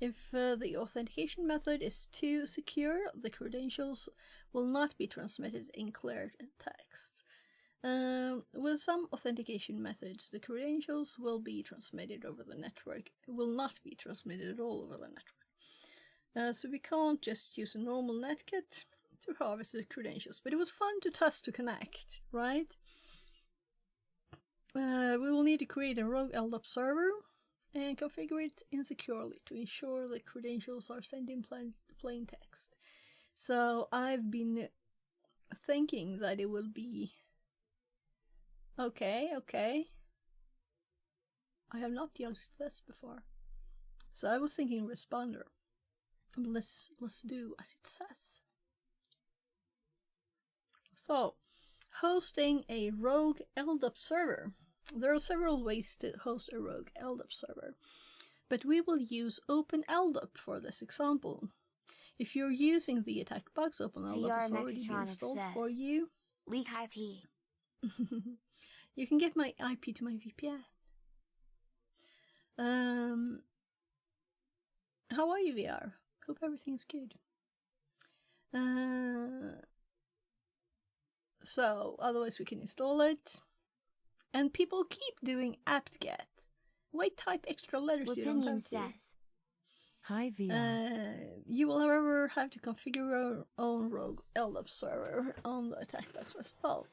If the authentication method is too secure, the credentials will not be transmitted in clear text. With some authentication methods, the credentials will be transmitted over the network. It will not be transmitted at all over the network. So we can't just use a normal netkit to harvest the credentials. But it was fun to test to connect, right? We will need to create a rogue LDAP server and configure it insecurely to ensure the credentials are sent in plain text. So I've been thinking that it will be okay. I have not used this before, so I was thinking responder. Let's do as it says. So, hosting a rogue LDAP server. There are several ways to host a rogue LDAP server, but we will use OpenLDAP for this example. If you're using the attack box, OpenLDAP has already been installed for you. Leak IP. You can get my IP to my VPN. How are you, VR? Hope everything's good. So, otherwise we can install it. And people keep doing apt-get. Why type extra letters you don't have to? Says. Hi VR. You will, however, have to configure your own rogue LDAP server on the attack box as well.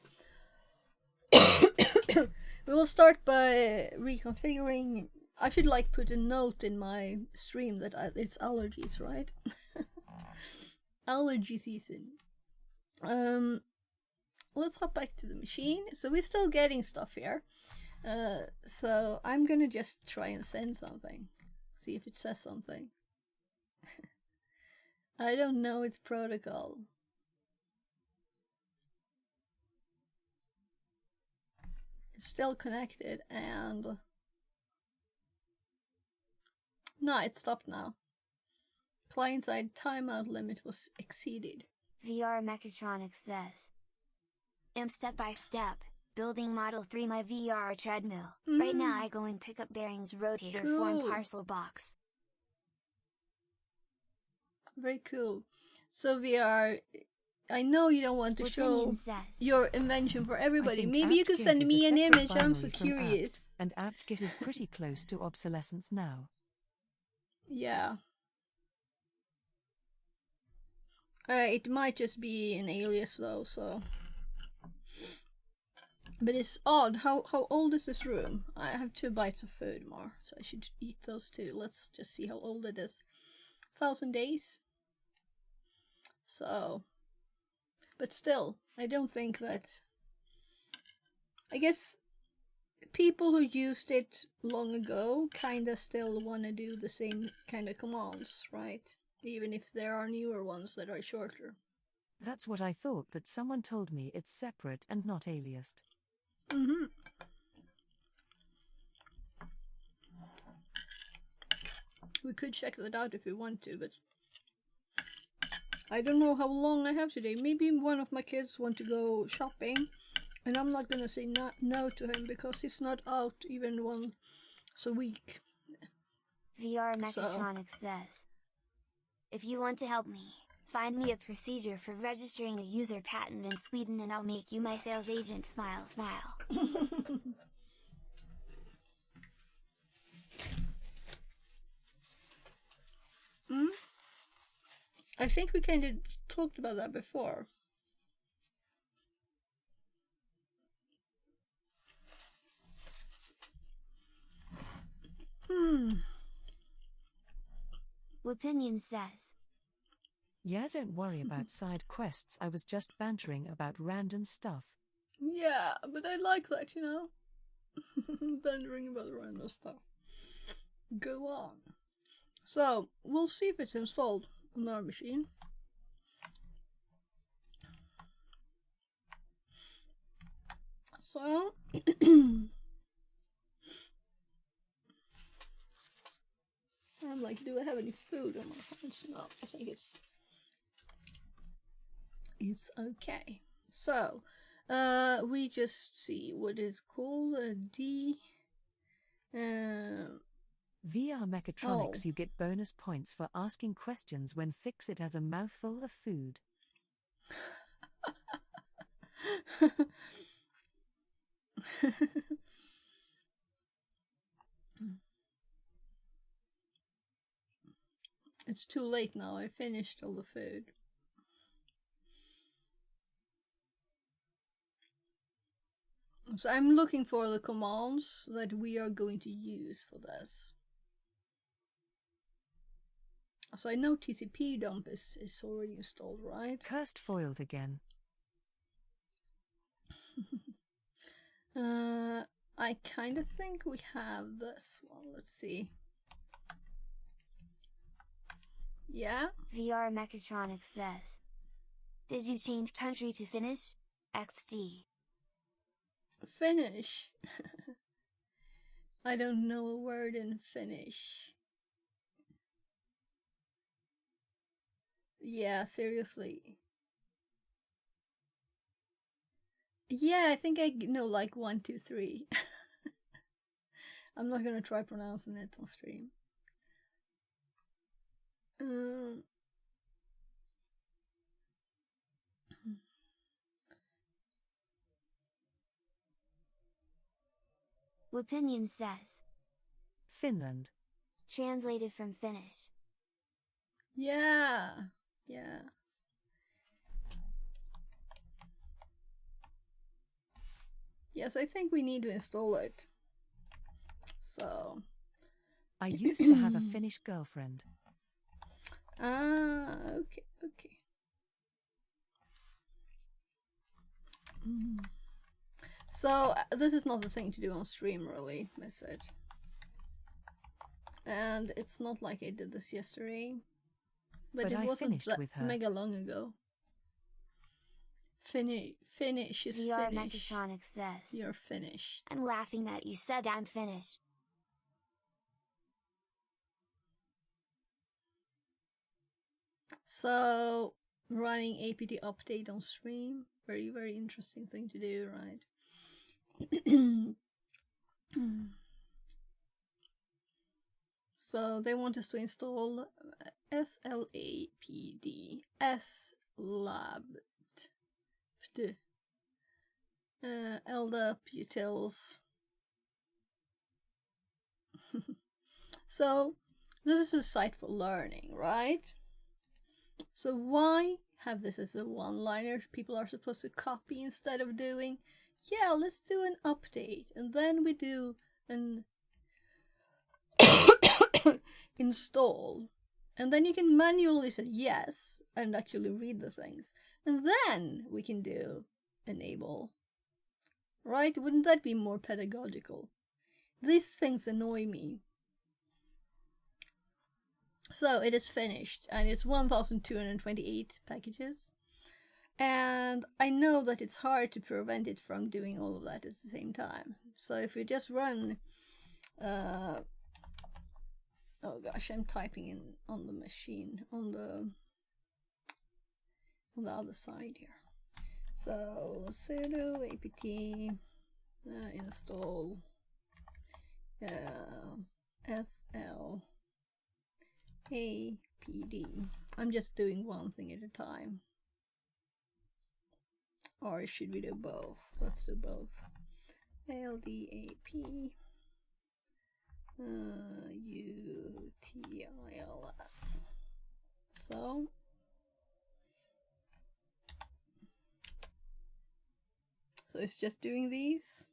We will start by reconfiguring. I should put a note in my stream that it's allergies, right? allergy season. Let's hop back to the machine. So we're still getting stuff here. So I'm gonna just try and send something. See if it says something. I don't know its protocol. It's still connected and... No, it stopped now. Client-side timeout limit was exceeded. VR Mechatronics says. I'm step by step, building Model 3 my VR treadmill. Right now I go and pick up bearings rotator form Cool. parcel box. Very cool. So VR, I know you don't want to show Opinion says. your invention for I everybody. think Maybe you could apt-get send is a me an separate image. I'm so binary from apt, curious. and apt-get is pretty close to obsolescence now. Yeah. It might just be an alias though, so. But it's odd. How old is this room? I have 2 bites of food more, so I should eat those too. Let's just see how old it is. 1,000 days. So, but still, I don't think that. I guess people who used it long ago kinda still want to do the same kind of commands, right? Even if there are newer ones that are shorter. That's what I thought, but someone told me it's separate and not aliased. We could check that out if we want to, but I don't know how long I have today. Maybe one of my kids want to go shopping, and I'm not gonna say no to him because he's not out even once a week. VR Mechatronics says. If you want to help me, find me a procedure for registering a user patent in Sweden and I'll make you my sales agent. Smile, smile. I think we kind of talked about that before. Opinion says. Yeah, don't worry about side quests, I was just bantering about random stuff. Yeah, but I like that, you know? Bantering about random stuff. Go on. So, we'll see if it's installed on our machine. So, I'm like, do I have any food on my hands? No, I think it's okay. So, we just see what is called a D. VR Mechatronics, Oh. you get bonus points for asking questions when Fix-It has a mouthful of food. It's too late now. I finished all the food. So I'm looking for the commands that we are going to use for this. So I know TCP dump is already installed, right? Cursed foiled again. I kind of think we have this one. Let's see. Yeah? VR Mechatronics says. Did you change country to Finnish? XD. Finnish. I don't know a word in Finnish. Yeah, seriously. Yeah, I think I know like 1, 2, 3. I'm not gonna try pronouncing it on stream. Opinion says. Finland. Translated from Finnish. Yeah, yeah. Yes, I think we need to install it. So. I used to have a Finnish girlfriend. Ah, okay, okay. So this is not the thing to do on stream, really, I said. And it's not like I did this yesterday. But it I wasn't finished that with her. mega long ago. Finish is VR finished. Mechatronics says, You're finished. I'm laughing that you said I'm finished. So, running APT update on stream. Very, very interesting thing to do, right? So, they want us to install SLAPD, SLABD, LDAP utils. So, this is a site for learning, right? So why have this as a one-liner people are supposed to copy instead of doing, yeah, let's do an update, and then we do an install, and then you can manually say yes and actually read the things, and then we can do enable, right? Wouldn't that be more pedagogical? These things annoy me. So it is finished, and it's 1228 packages. And I know that it's hard to prevent it from doing all of that at the same time. So if you just run, oh gosh, I'm typing in on the machine, on the other side here. So sudo apt install SL APD. I'm just doing one thing at a time. Or should we do both? Let's do both. LDAP UTILS. So it's just doing these.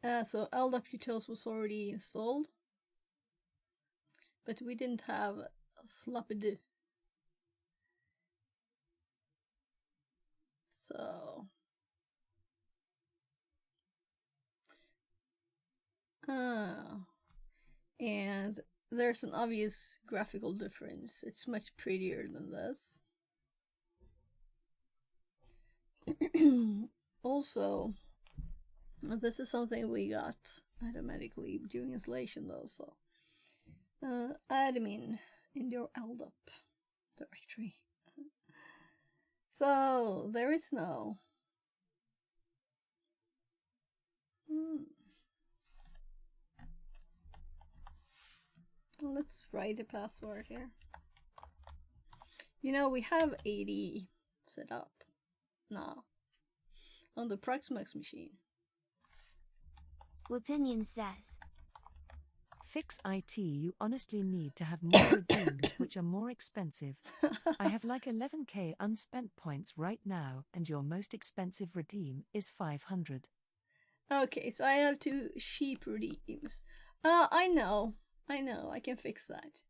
So LDAP utils was already installed, but we didn't have a slapd. So and there's an obvious graphical difference. It's much prettier than this. Also, this is something we got automatically during installation though, so admin in your LDAP directory. So there is no let's write a password here. You know, we have AD set up now on the Proxmox machine. Opinion says, Fix IT. You honestly need to have more redeems which are more expensive. I have like 11k unspent points right now, and your most expensive redeem is 500. Okay, so I have 2 cheap redeems. I know, I can fix that.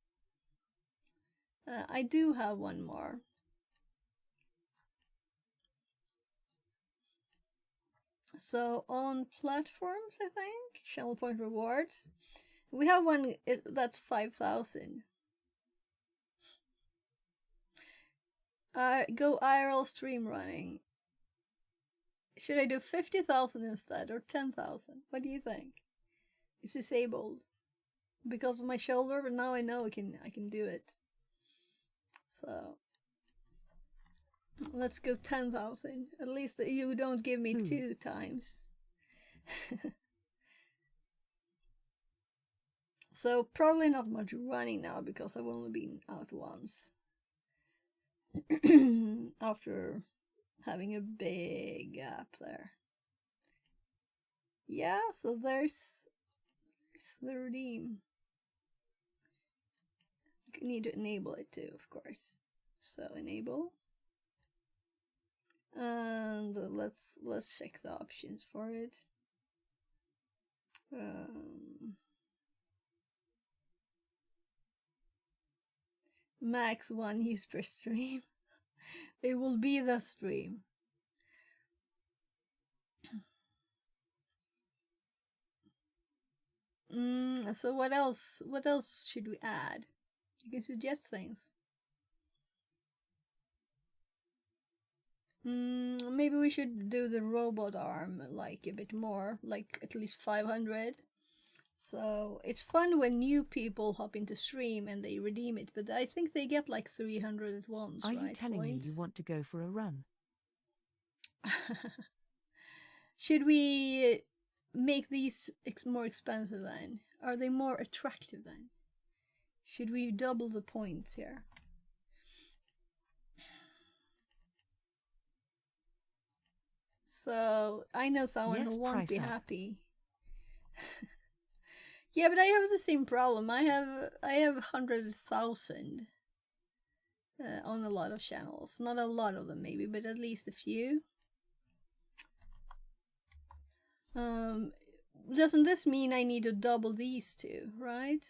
I do have one more. So on platforms, I think, channel point rewards, we have one that's 5,000. Go IRL stream running. Should I do 50,000 instead or 10,000? What do you think? It's disabled because of my shoulder, but now I know I can do it. So let's go 10,000. At least you don't give me 2 times. So probably not much running now because I've only been out once. After having a big gap there. Yeah, so there's the redeem. You need to enable it too, of course. So enable. And let's check the options for it. Max 1 use per stream. It will be the stream. So what else? What else should we add? You can suggest things. Maybe we should do the robot arm like a bit more, like at least 500. So it's fun when new people hop into stream and they redeem it, but I think they get like 300 at once. Are right? you telling Points? me you want to go for a run? Should we make these more expensive then? Are they more attractive then? Should we double the points here? So I know someone Yes, who won't be price up. happy. Yeah, but I have the same problem. I have 100,000 on a lot of channels. Not a lot of them, maybe, but at least a few. Doesn't this mean I need to double these two, right?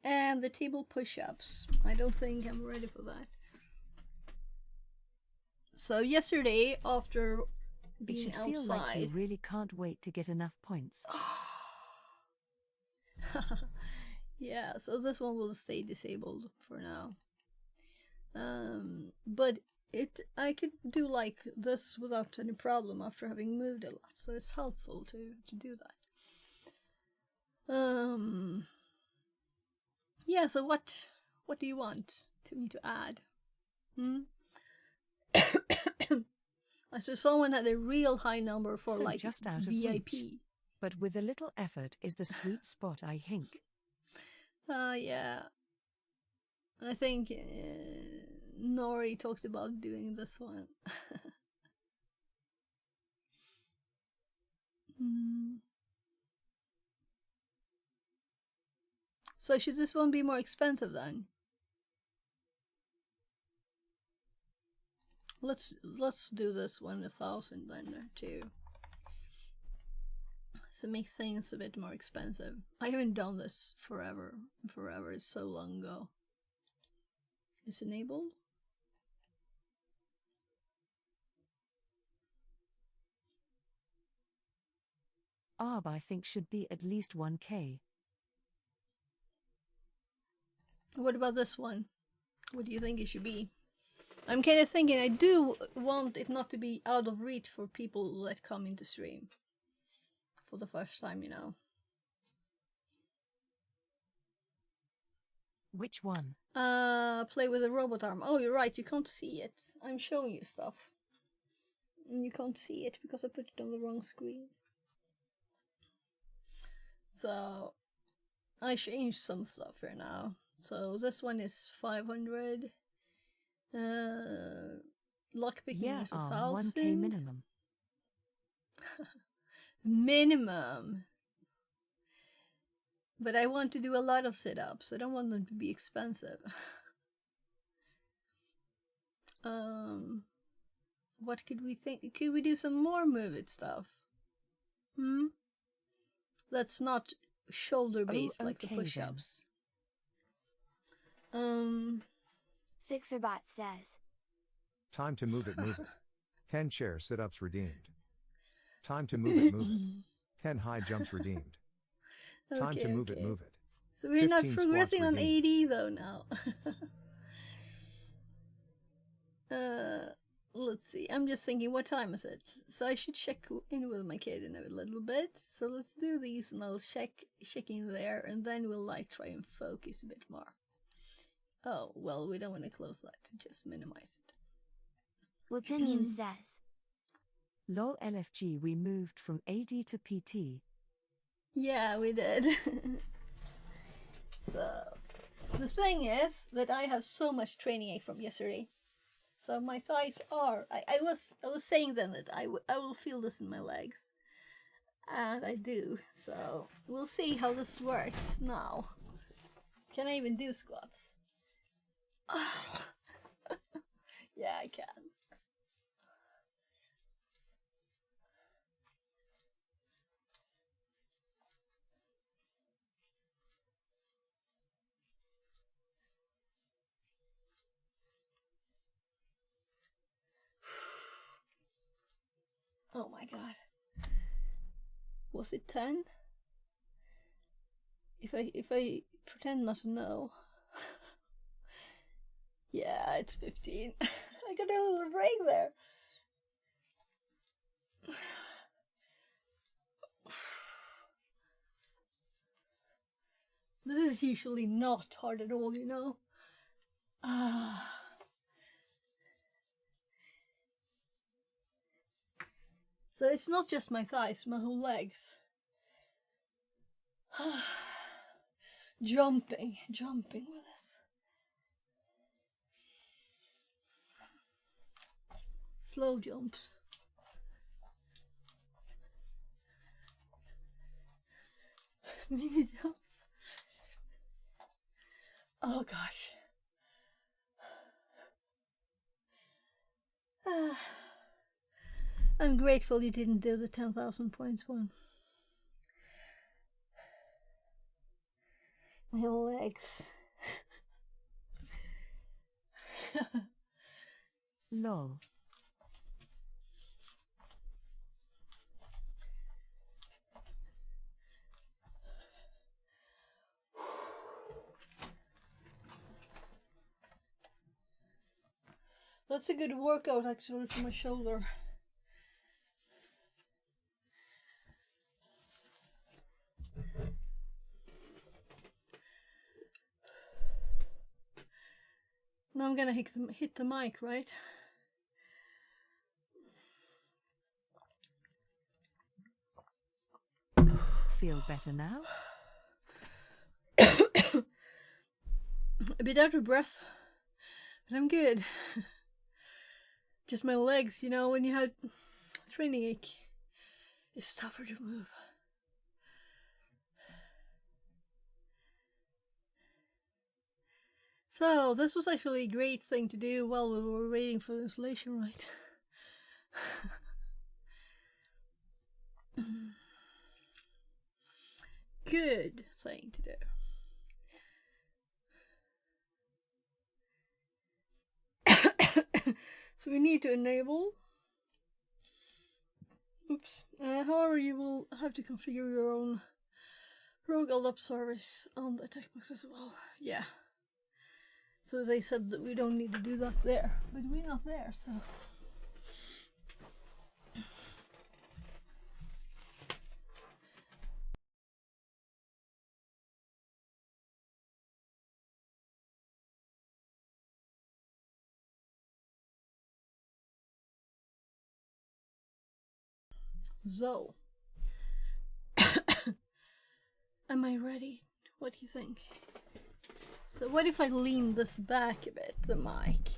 And the table push-ups. I don't think I'm ready for that. So yesterday, after It being should feel like you outside, really can't wait to get enough points. yeah, so this one will stay disabled for now. But I could do like this without any problem after having moved a lot, so it's helpful to do that. Yeah, so what do you want me to add? I saw someone had a real high number for So like just out of VIP. reach. But with a little effort is the sweet spot, I think. Yeah. I think Nori talked about doing this one. So should this one be more expensive then? Let's do this one 1,000 then too. So make things a bit more expensive. I haven't done this forever. Forever is so long ago. Is enabled? ARB I think should be at least 1k. What about this one? What do you think it should be? I'm kind of thinking I do want it not to be out of reach for people that come into stream for the first time, you know. Which one? Play with a robot arm. Oh, you're right, you can't see it. I'm showing you stuff. And you can't see it because I put it on the wrong screen. So, I changed some stuff here now. So, this one is 500. Lockpicking is 1,000. 1k minimum. Minimum. But I want to do a lot of sit-ups. I don't want them to be expensive. What could we think? Could we do some more Move It stuff? That's not shoulder-based like the okay push-ups. Fixerbot says. Time to move it, move it. 10 chair sit-ups redeemed. Time to move it, move it. 10 high jumps redeemed. Time to move it, move it. So we're not 15 progressing squats on redeemed. AD though now. Let's see. I'm just thinking, what time is it? So I should check in with my kid in a little bit. So let's do these, and I'll check in there, and then we'll like try and focus a bit more. Oh well, we don't want to close that. Just minimize it. Opinion says. Lol LFG we moved from AD to PT. Yeah, we did. So the thing is that I have so much training ache from yesterday. So my thighs are. I was saying then that I will feel this in my legs, and I do. So we'll see how this works now. Can I even do squats? Yeah, I can. Oh my god. Was it 10? If I pretend not to know. Yeah, it's 15. I got a little break there. This is usually not hard at all, you know. So it's not just my thighs, my whole legs. Jumping with this. Slow jumps. Mini jumps. Oh gosh. I'm grateful you didn't do the 10,000 points one. My legs. Lol. That's a good workout actually for my shoulder. Now I'm gonna hit the mic, right? Feel better now? A bit out of breath, but I'm good. Just my legs, you know, when you have training ache, it's tougher to move. So, this was actually a great thing to do while we were waiting for the installation, right? Good thing to do. So we need to enable. Oops. However, you will have to configure your own Rogue LDAP service on the attack box as well. Yeah. So they said that we don't need to do that there, but we're not there, so. So, am I ready? What do you think? So what if I lean this back a bit, the mic?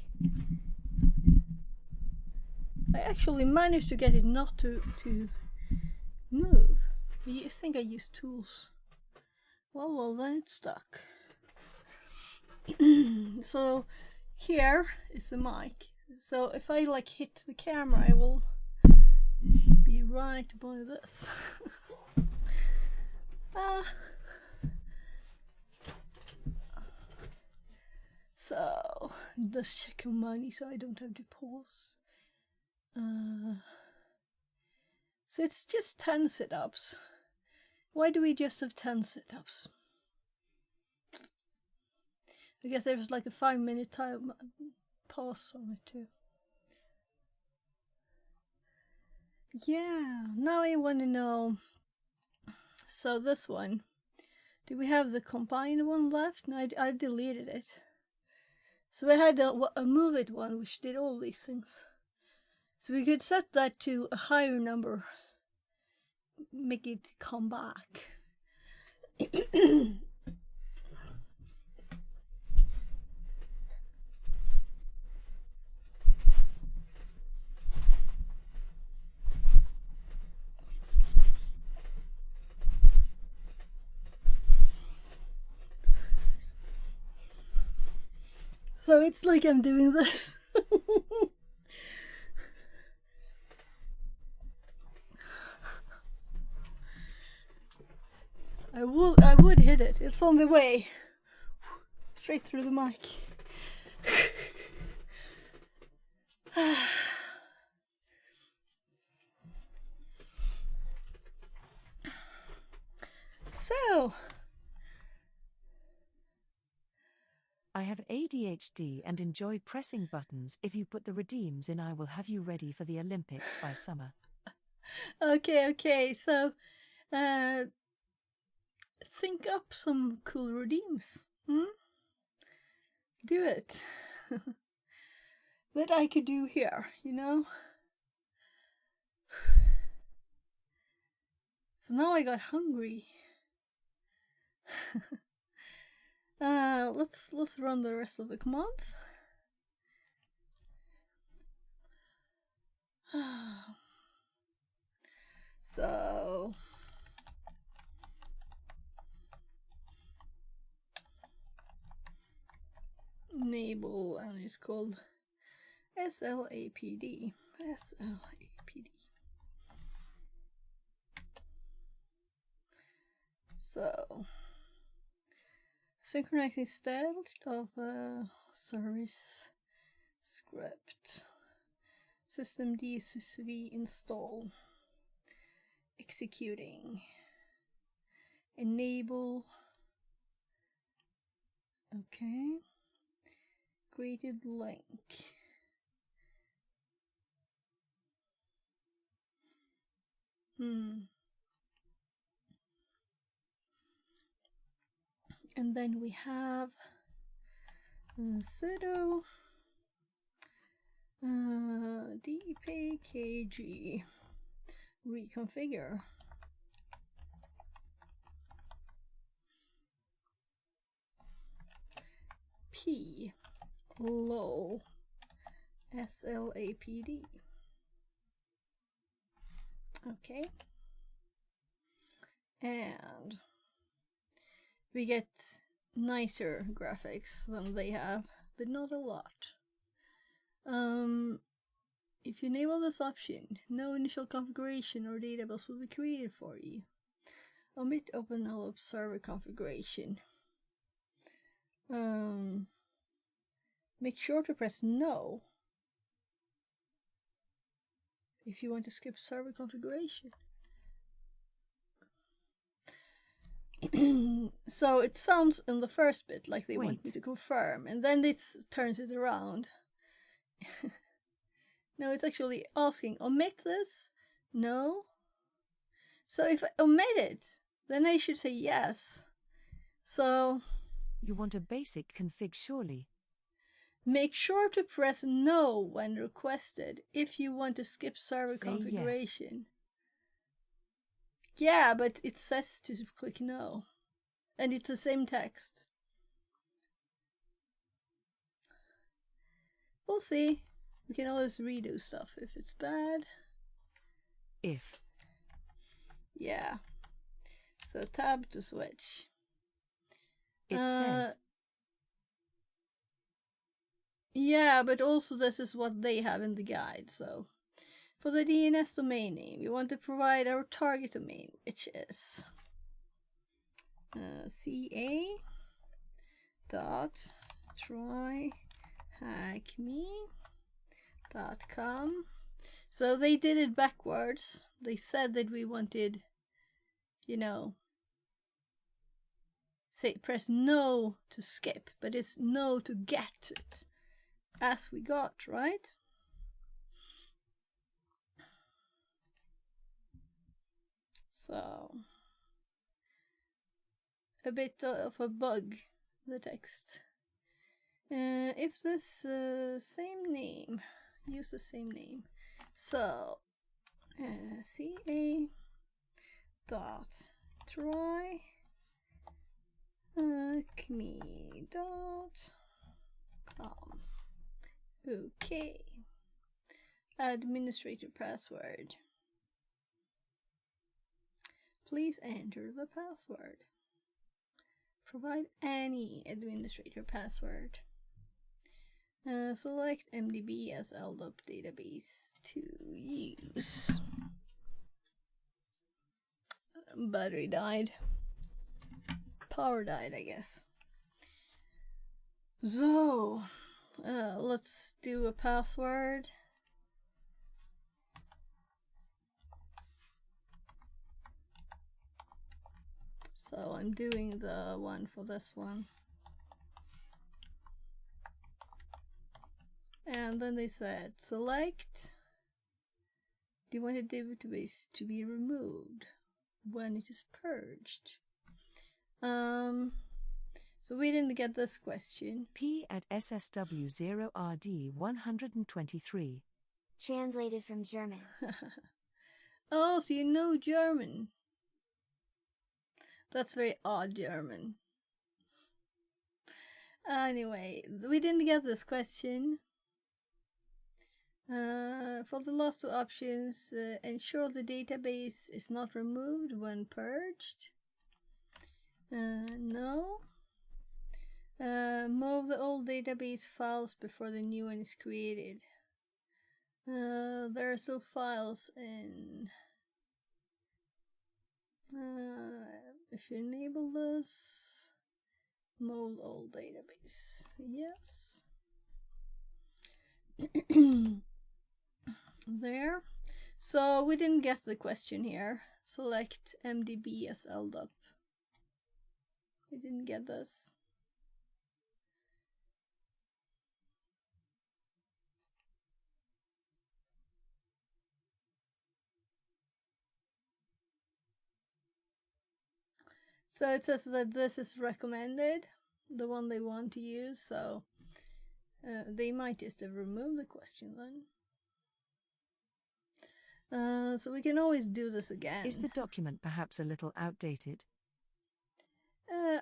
I actually managed to get it not to move. You think I used tools? Well, then it's stuck. So here is the mic. So if I like hit the camera, I will be right by this. So let's check your money so I don't have to pause. So it's just 10 sit-ups. Why do we just have 10 sit-ups? I guess there's like a 5-minute time pause on it too. Yeah, now I want to know. So this one, do we have the combined one left? No, I deleted it. So I had a move it one which did all these things. So we could set that to a higher number, make it come back. So it's like I'm doing this. I would hit it. It's on the way. Straight through the mic. So, I have ADHD and enjoy pressing buttons. If you put the redeems in, I will have you ready for the Olympics by summer. okay. So, think up some cool redeems. Do it. That I could do here, you know? So now I got hungry. Let's run the rest of the commands. So enable, and it's called SLAPD. So synchronizing state of service script systemd sysv install executing enable. Okay, created link. And then we have sudo dpkg reconfigure. P low slapd. Okay, and we get nicer graphics than they have, but not a lot. If you enable this option, no initial configuration or database will be created for you. Omit open all server configuration. Make sure to press no if you want to skip server configuration. So it sounds in the first bit like they want me to confirm, and then it turns it around. No, it's actually asking, omit this? No. So if I omit it, then I should say yes. So you want a basic config, surely. Make sure to press no when requested if you want to skip server configuration. Yes. Yeah, but it says to click no. And it's the same text. We'll see. We can always redo stuff if it's bad. If. Yeah. So tab to switch. It says. Yeah, but also this is what they have in the guide, so. For the DNS domain name, we want to provide our target domain, which is ca.tryhackme.com. So they did it backwards. They said that we wanted, you know, say press no to skip, but it's no to get it, as we got, right? So, a bit of a bug, the text. If this same name, use the same name. So, ca.tryhackme.com. Okay. Administrator password. Please enter the password. Provide any administrator password. Select MDB as LDAP database to use. Battery died. Power died, I guess. So, let's do a password. So I'm doing the one for this one. And then they said, select, do you want a database to be removed when it is purged? So we didn't get this question. P at SSW0RD 123. Translated from German. Oh, so you know German. That's very odd German. Anyway, we didn't get this question. For the last two options, ensure the database is not removed when purged. No. Move the old database files before the new one is created. There are still files in. If you enable this, move old database. Yes. There. So we didn't get the question here. Select MDB as LDAP. We didn't get this. So it says that this is recommended, the one they want to use, so they might just have removed the question then. So we can always do this again. Is the document perhaps a little outdated?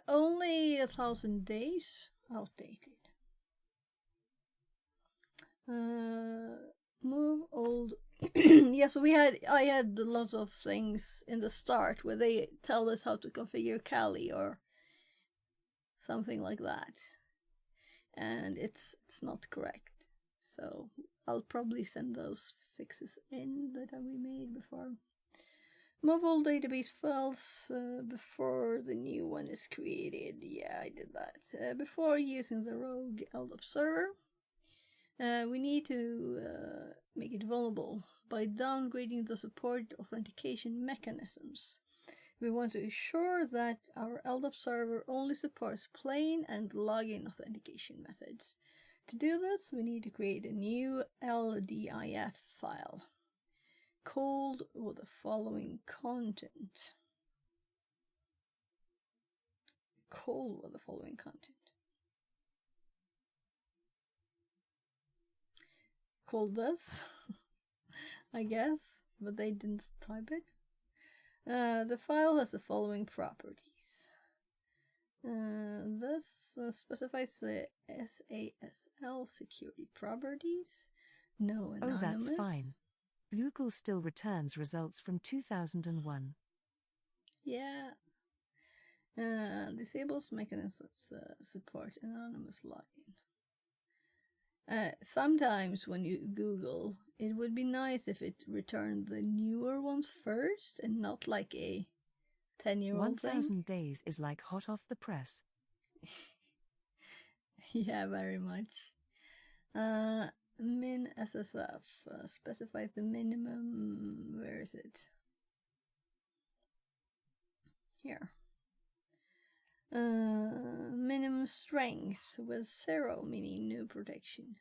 Only 1,000 days outdated. Move old. Yes, I had lots of things in the start where they tell us how to configure Kali or something like that, and it's not correct. So I'll probably send those fixes in that we made before. Move all database files before the new one is created. Yeah, I did that. Before using the rogue LDAP server, we need to make it vulnerable by downgrading the support authentication mechanisms. We want to ensure that our LDAP server only supports plain and login authentication methods. To do this, we need to create a new LDIF file called with the following content. Called with the following content. Called this, I guess, but they didn't type it. The file has the following properties. This specifies the SASL security properties. No anonymous. Oh, that's fine. Google still returns results from 2001. Yeah. Disables mechanisms support anonymous login. Sometimes when you Google, it would be nice if it returned the newer ones first and not like a 10-year-old thing. 1,000 days is like hot off the press. Yeah, very much. Min SSF specifies the minimum. Where is it? Here. Minimum strength with 0, meaning no protection.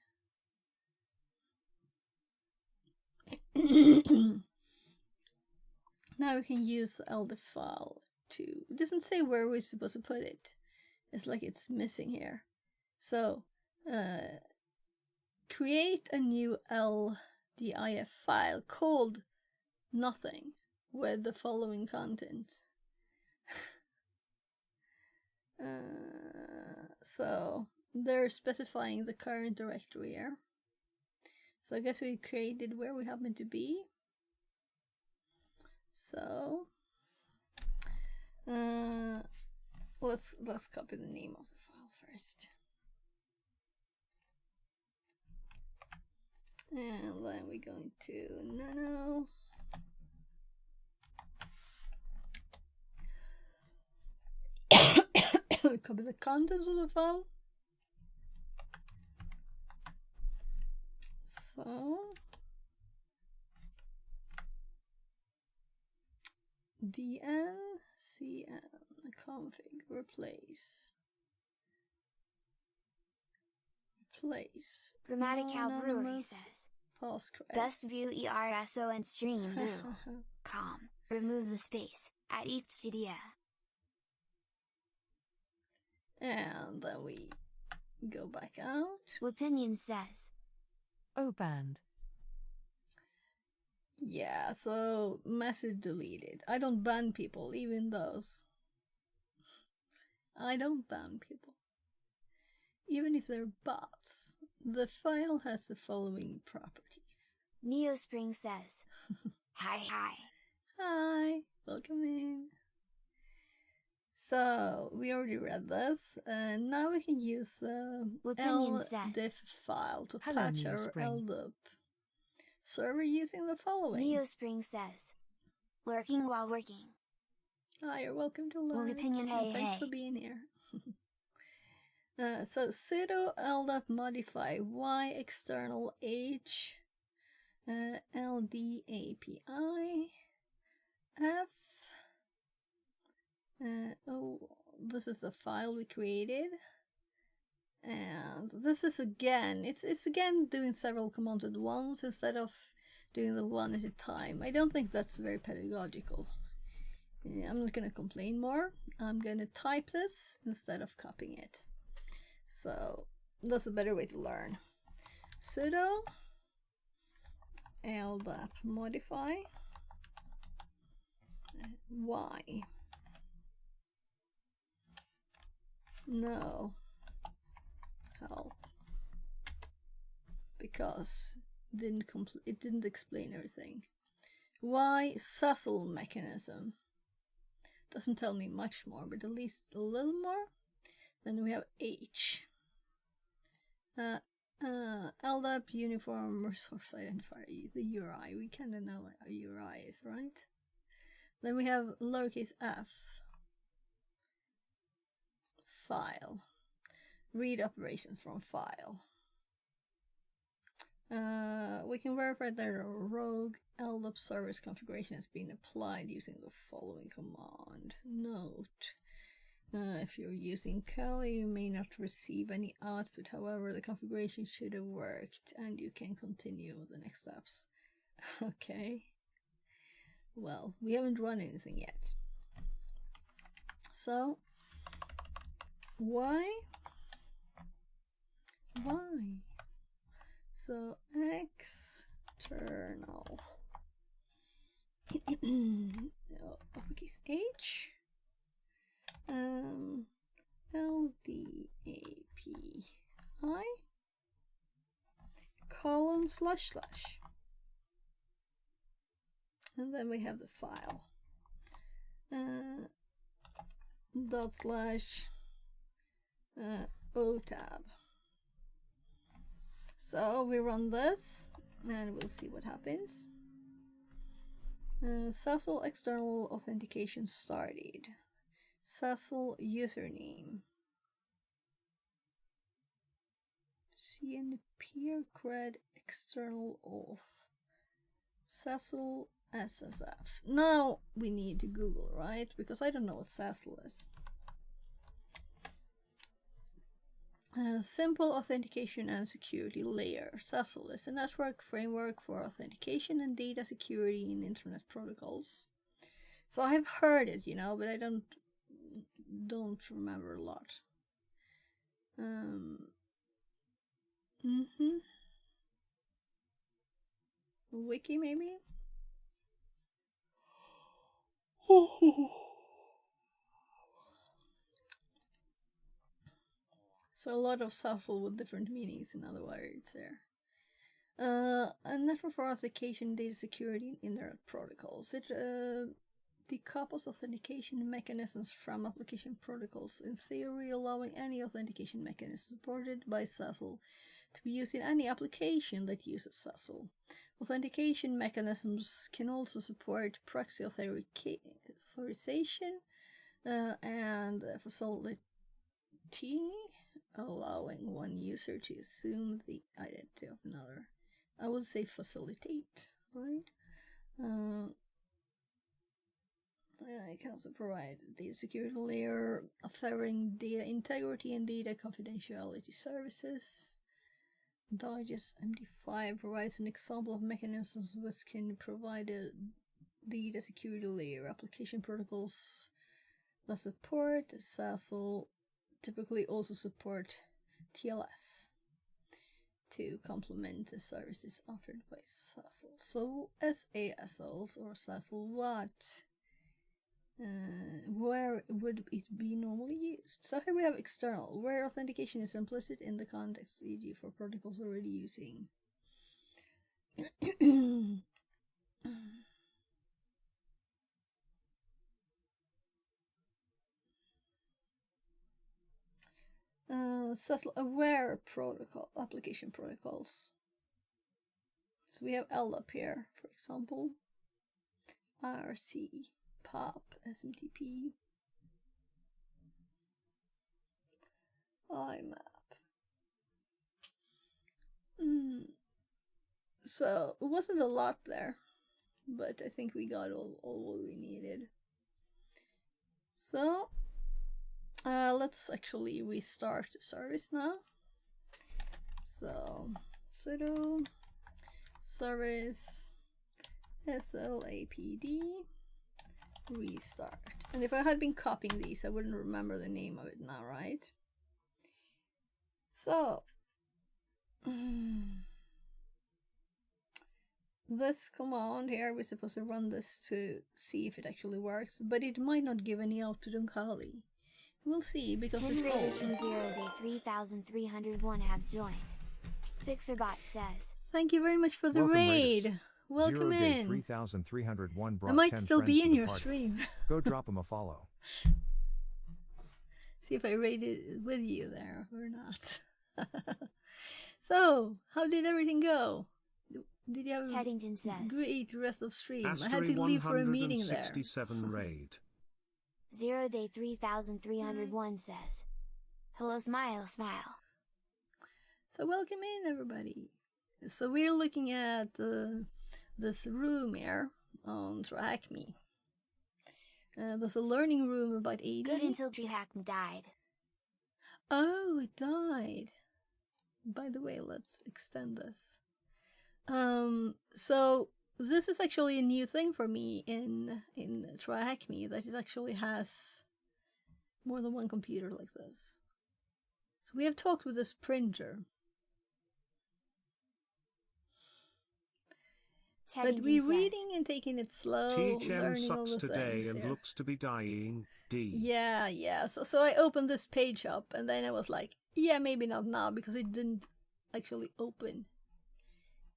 Now we can use LDIF file to. It doesn't say where we're supposed to put it. It's like it's missing here. So, create a new LDIF file called nothing with the following content. So they're specifying the current directory here. So I guess we created where we happen to be. So let's copy the name of the file first. And then we're going to nano. Copy the contents of the file. So dn cn config replace. Grammatical Brewery anonymous says. Postcred. Best view ERSO and stream boo. Com. Remove the space. At HTTP. And then we go back out. Opinion says. Oh, banned. Yeah, so message deleted. I don't ban people, even those. I don't ban people. Even if they're bots. The file has the following properties. Neospring says. Hi. Hi, welcome in. So, we already read this, and now we can use Opinion says. LDIF file to Hello, patch our Neospring. LDIP server using the following. Neospring says. Lurking while working. Hi, you're welcome to Well, learn. opinion, and hey, thanks hey. for being here. So sudo ldap modify y external h ld api f oh, this is a file we created, and this is again it's again doing several commands at once instead of doing the one at a time. I don't think that's very pedagogical. I'm not gonna complain more. I'm gonna type this instead of copying it. So that's a better way to learn. Sudo ldap modify y. No help, because it didn't explain everything. Y SASL mechanism doesn't tell me much more, but at least a little more. Then we have H. LDAP uniform resource identifier, the URI. We kind of know what a URI is, right? Then we have lowercase f. File. Read operation from file. We can verify that a rogue LDAP service configuration has been applied using the following command. Note. If you're using Kali, you may not receive any output. However, the configuration should have worked, and you can continue with the next steps. Okay. Well, we haven't run anything yet. So, why? So, external uppercase H. LDAPI colon / and then we have the file / otab. So we run this and we'll see what happens. SASL external authentication started. SASL username. CN peer cred external auth. SASL SSF. Now we need to Google, right? Because I don't know what SASL is. Simple authentication and security layer. SASL is a network framework for authentication and data security in internet protocols. So I've heard it, but I don't remember a lot. Wiki maybe? So a lot of SASL with different meanings, in other words there. A network for authentication, data security, and internet protocols. It decouples authentication mechanisms from application protocols, in theory allowing any authentication mechanism supported by SASL to be used in any application that uses SASL. Authentication mechanisms can also support proxy authorization and facility, allowing one user to assume the identity of another. I would say facilitate, right? It can also provide data security layer, offering data integrity and data confidentiality services. Digest MD5 provides an example of mechanisms which can provide a data security layer. Application protocols that support SASL typically also support TLS to complement the services offered by SASL. So SASLs or SASL what? Where would it be normally used? So here we have external, where authentication is implicit in the context, e.g. for protocols already using. SASL aware protocol, application protocols. So we have LDAP here, for example. RC, POP, SMTP, IMAP. So it wasn't a lot there, but I think we got all what we needed. So let's actually restart the service now. So sudo service slapd restart. And if I had been copying these, I wouldn't remember the name of it now, right? So this command here, we're supposed to run this to see if it actually works, but it might not give any output on Kali. We'll see, because Tin it's Raiders old. from 0 day 3301 have joined. Fixerbot says, Thank you very much for the Welcome, raid. Raiders. Welcome 0 day in. 3301 brought I might 10 still friends be to in the your party. stream. Go drop them a follow. See if I raided with you there or not. So, how did everything go? Did you have Teddington a says, great rest of stream? I had Astery to leave for a meeting there. 167 raid. 0 day 3301 says, hello smile smile. So welcome in, everybody. So we're looking at this room here on TryHackMe. There's a learning room about 80. Good until TryHackMe died. Oh, it died. By the way, let's extend this. So this is actually a new thing for me in TryHackMe, that it actually has more than one computer like this. So we have talked with this printer. But Teddington we're says, reading and taking it slow, TChem learning all sucks the today things and here. looks to be dying. D. Yeah. So I opened this page up, and then I was like, yeah, maybe not now, because it didn't actually open.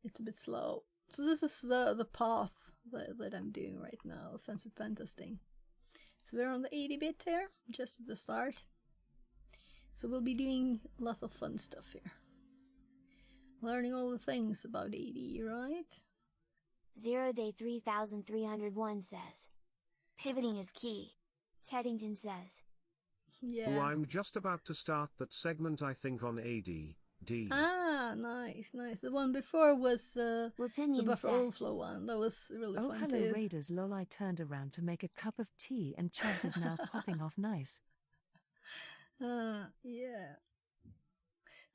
It's a bit slow. So this is the path that I'm doing right now, offensive pen testing. So we're on the 80-bit here, just at the start. So we'll be doing lots of fun stuff here. Learning all the things about 80, right? 0 day 3301 says, pivoting is key. Teddington says, Yeah. Who I'm just about to start that segment I think on AD. D. Ah, nice. The one before was the Opinion buffer says, overflow one. That was really Oh, fun hello, too. Raiders. Lol, I turned around to make a cup of tea and chat is now popping off nice. Yeah.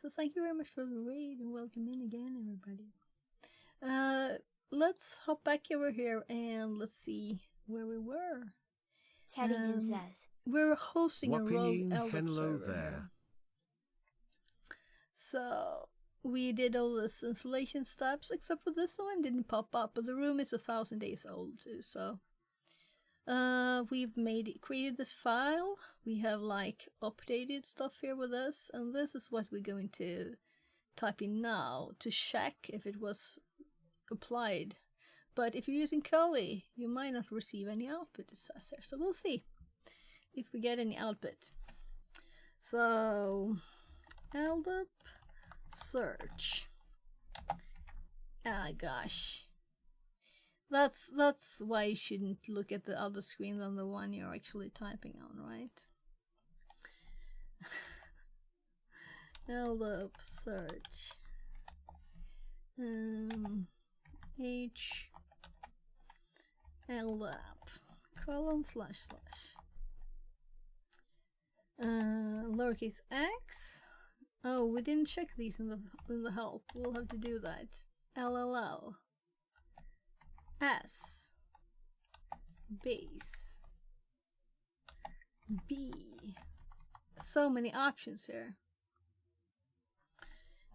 So thank you very much for the raid and welcome in again, everybody. Let's hop back over here and let's see where we were. Teddington says, We're hosting a rogue Whopping LDAP hello server there. here. So we did all this installation steps, except for this one didn't pop up, but the room is 1,000 days old too, so we've created this file. We have like updated stuff here with us, and this is what we're going to type in now to check if it was applied. But if you're using Kali, you might not receive any output, it says here. So we'll see if we get any output. So LDAP search. Ah, gosh. That's why you shouldn't look at the other screen than the one you're actually typing on, right? LDAP search. H LDAP colon slash slash. Lowercase x. Oh, we didn't check these in the help. We'll have to do that. LLL. S. Base. B. So many options here.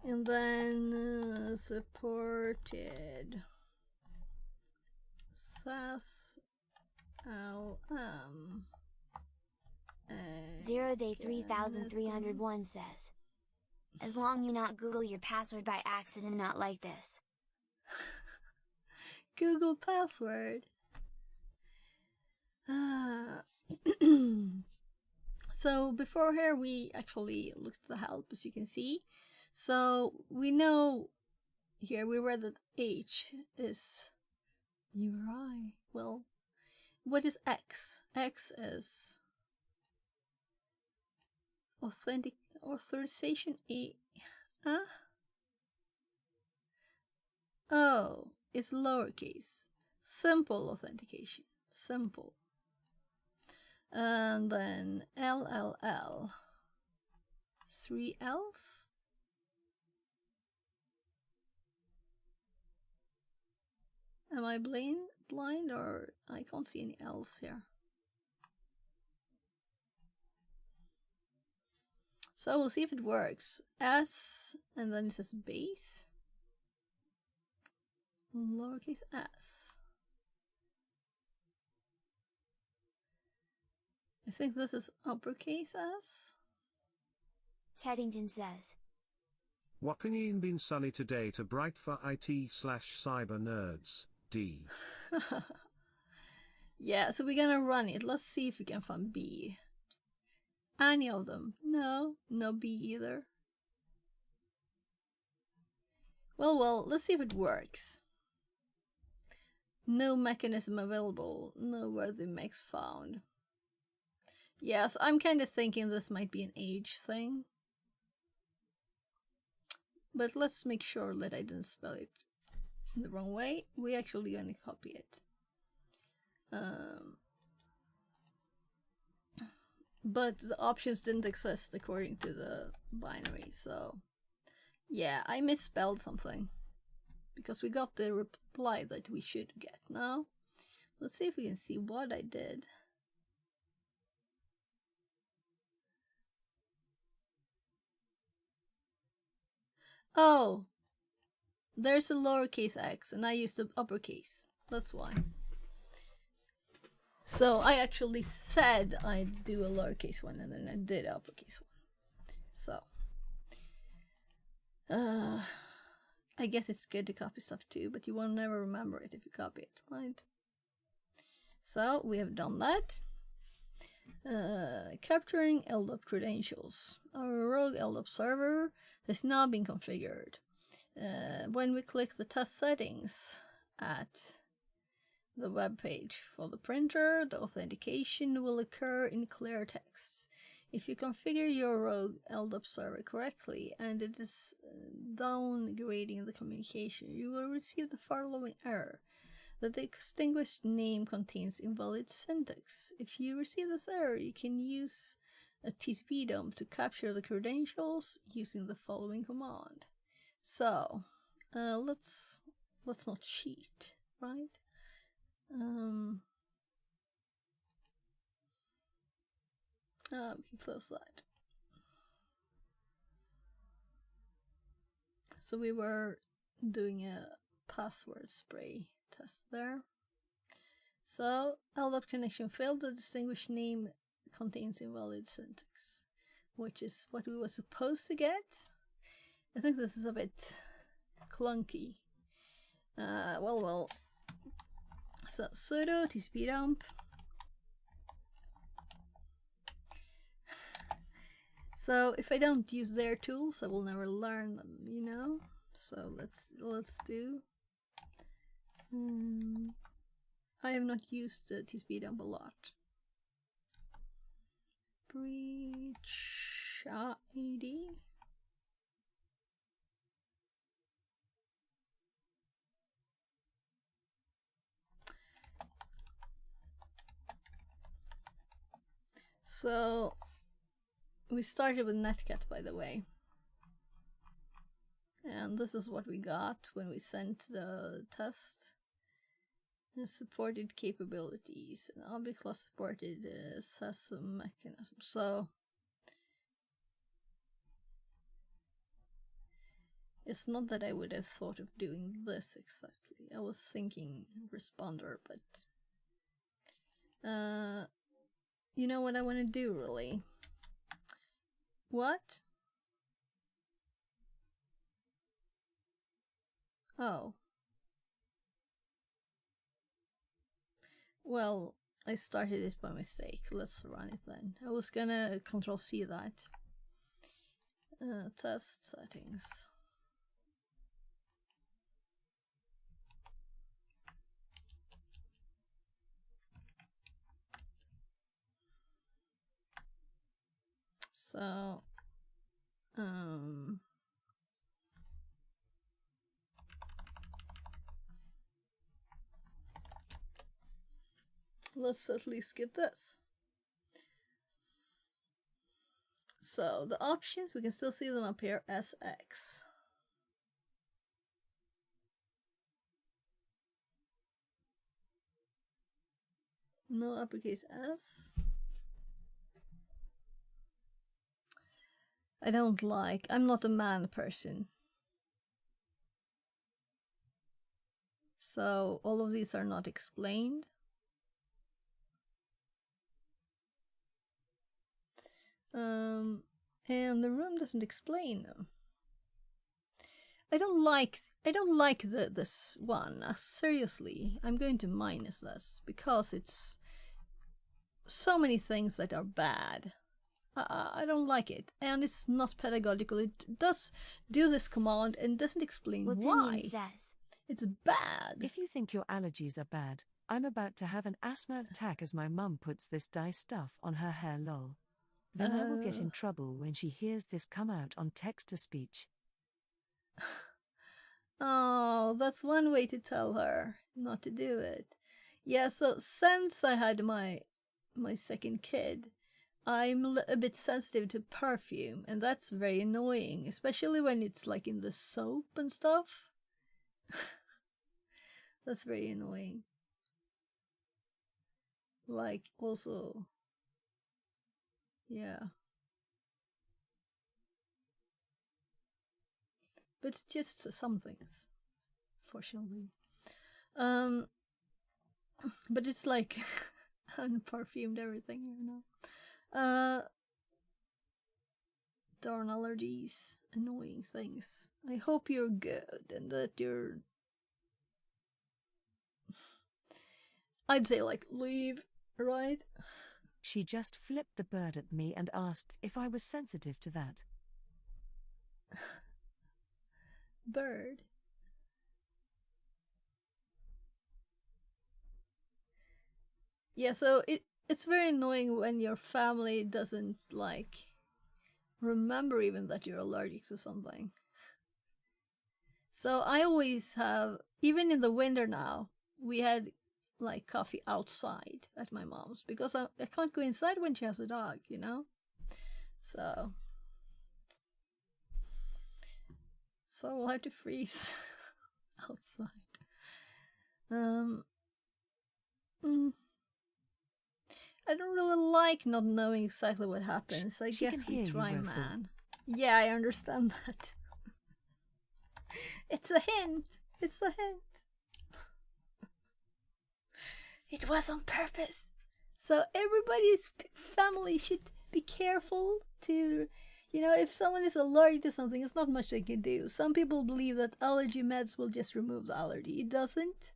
And then supported SAS LM. 0 day 3301 says, as long you not Google your password by accident, not like this. Google password. So before here we actually looked at the help, as you can see. So we know here we read that H is URI. Well, what is X? X is authorization E. Huh? Oh, it's lowercase. Simple authentication. Simple. And then LLL. 3 L's? Am I blind or I can't see any L's here? So we'll see if it works. S, and then it says base. Lowercase s. I think this is uppercase s. Teddington says, Wapinian been sunny today to bright for IT/cyber nerds, D. Yeah, so we're gonna run it. Let's see if we can find B. Any of them? No, no B either. Well, let's see if it works. No mechanism available. No worthy mechs found. Yes, I'm kind of thinking this might be an age thing. But let's make sure that I didn't spell it the wrong way. We actually gonna copy it. But the options didn't exist according to the binary, so yeah, I misspelled something because we got the reply that we should get. Now let's see if we can see what I did. Oh, there's a lowercase x and I used the uppercase. That's why. So I actually said I'd do a lowercase one and then I did uppercase one. So I guess it's good to copy stuff too, but you will never remember it if you copy it, right? So we have done that. Capturing LDAP credentials. Our rogue LDAP server has now been configured. When we click the test settings at the web page for the printer, the authentication will occur in clear text. If you configure your rogue LDAP server correctly and it is downgrading the communication, you will receive the following error. The distinguished name contains invalid syntax. If you receive this error, you can use a TCP dump to capture the credentials using the following command. So, let's not cheat, right? We can close that. So we were doing a password spray test there. So LDAP connection failed. The distinguished name contains invalid syntax, which is what we were supposed to get. I think this is a bit clunky. Well. So sudo TCP dump. So if I don't use their tools, I will never learn them, you know. So let's do. I have not used TCP dump a lot. Breach ID. So we started with Netcat, by the way. And this is what we got when we sent the test. Supported capabilities. And object class supported SESM mechanism. So it's not that I would have thought of doing this exactly. I was thinking responder, but you know what I want to do, really? What? Oh. Well, I started it by mistake. Let's run it then. I was gonna Control C that. Test settings. So, let's at least get this. So the options, we can still see them up here as X. No uppercase S. I don't like, I'm not a man person. So all of these are not explained. And the room doesn't explain them. I don't like this one. Seriously, I'm going to minus this because it's so many things that are bad. I don't like it, and it's not pedagogical. It does do this command and doesn't explain why. Says. It's bad. If you think your allergies are bad, I'm about to have an asthma attack as my mum puts this dye stuff on her hair, lol. Then I will get in trouble when she hears this come out on text-to-speech. Oh, that's one way to tell her not to do it. Yeah, so since I had my second kid, I'm a bit sensitive to perfume, and that's very annoying, especially when it's like in the soap and stuff. That's very annoying. Like, also, yeah. But it's just some things, fortunately. But it's like unperfumed everything, you know. Darn allergies, annoying things. I hope you're good and that you're... I'd say like leave, right? She just flipped the bird at me and asked if I was sensitive to that. Bird. Yeah, so it's very annoying when your family doesn't like remember even that you're allergic to something. So I always have, even in the winter now, we had like coffee outside at my mom's because I can't go inside when she has a dog, you know? So we'll have to freeze outside. I don't really like not knowing exactly what happens. I guess we try, man. Yeah, I understand that. It's a hint. It's a hint. It was on purpose. So everybody's family should be careful to, you know, if someone is allergic to something, it's not much they can do. Some people believe that allergy meds will just remove the allergy. It doesn't.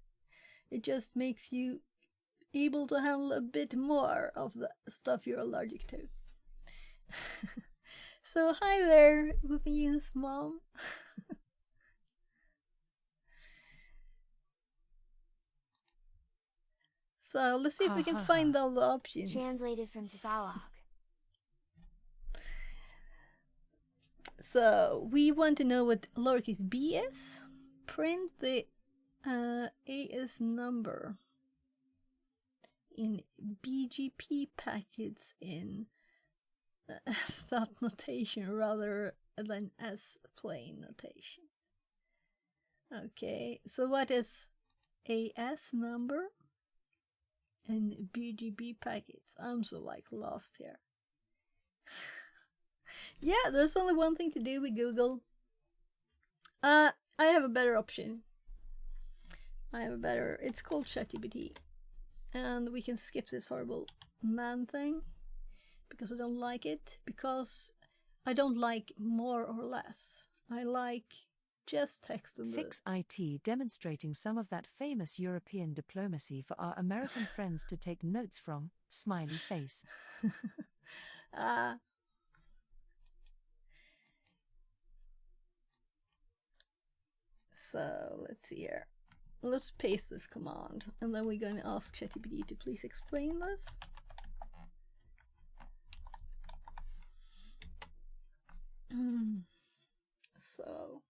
It just makes you able to handle a bit more of the stuff you're allergic to. So hi there, Whoopie's mom. So let's see if we can find all the options. Translated from Tagalog. So we want to know what lowercase b is. Print the AS number. in BGP packets in stat notation rather than S-plane notation. Okay, so what is AS number and BGP packets? I'm so like lost here. Yeah, there's only one thing to do with Google. I have a better option. It's called ChatGPT. And we can skip this horrible man thing because I don't like it. Because I don't like more or less. I like just text in the... Fix IT demonstrating some of that famous European diplomacy for our American friends to take notes from, smiley face. So let's see here. Let's paste this command and then we're going to ask ChatGPT to please explain this. So,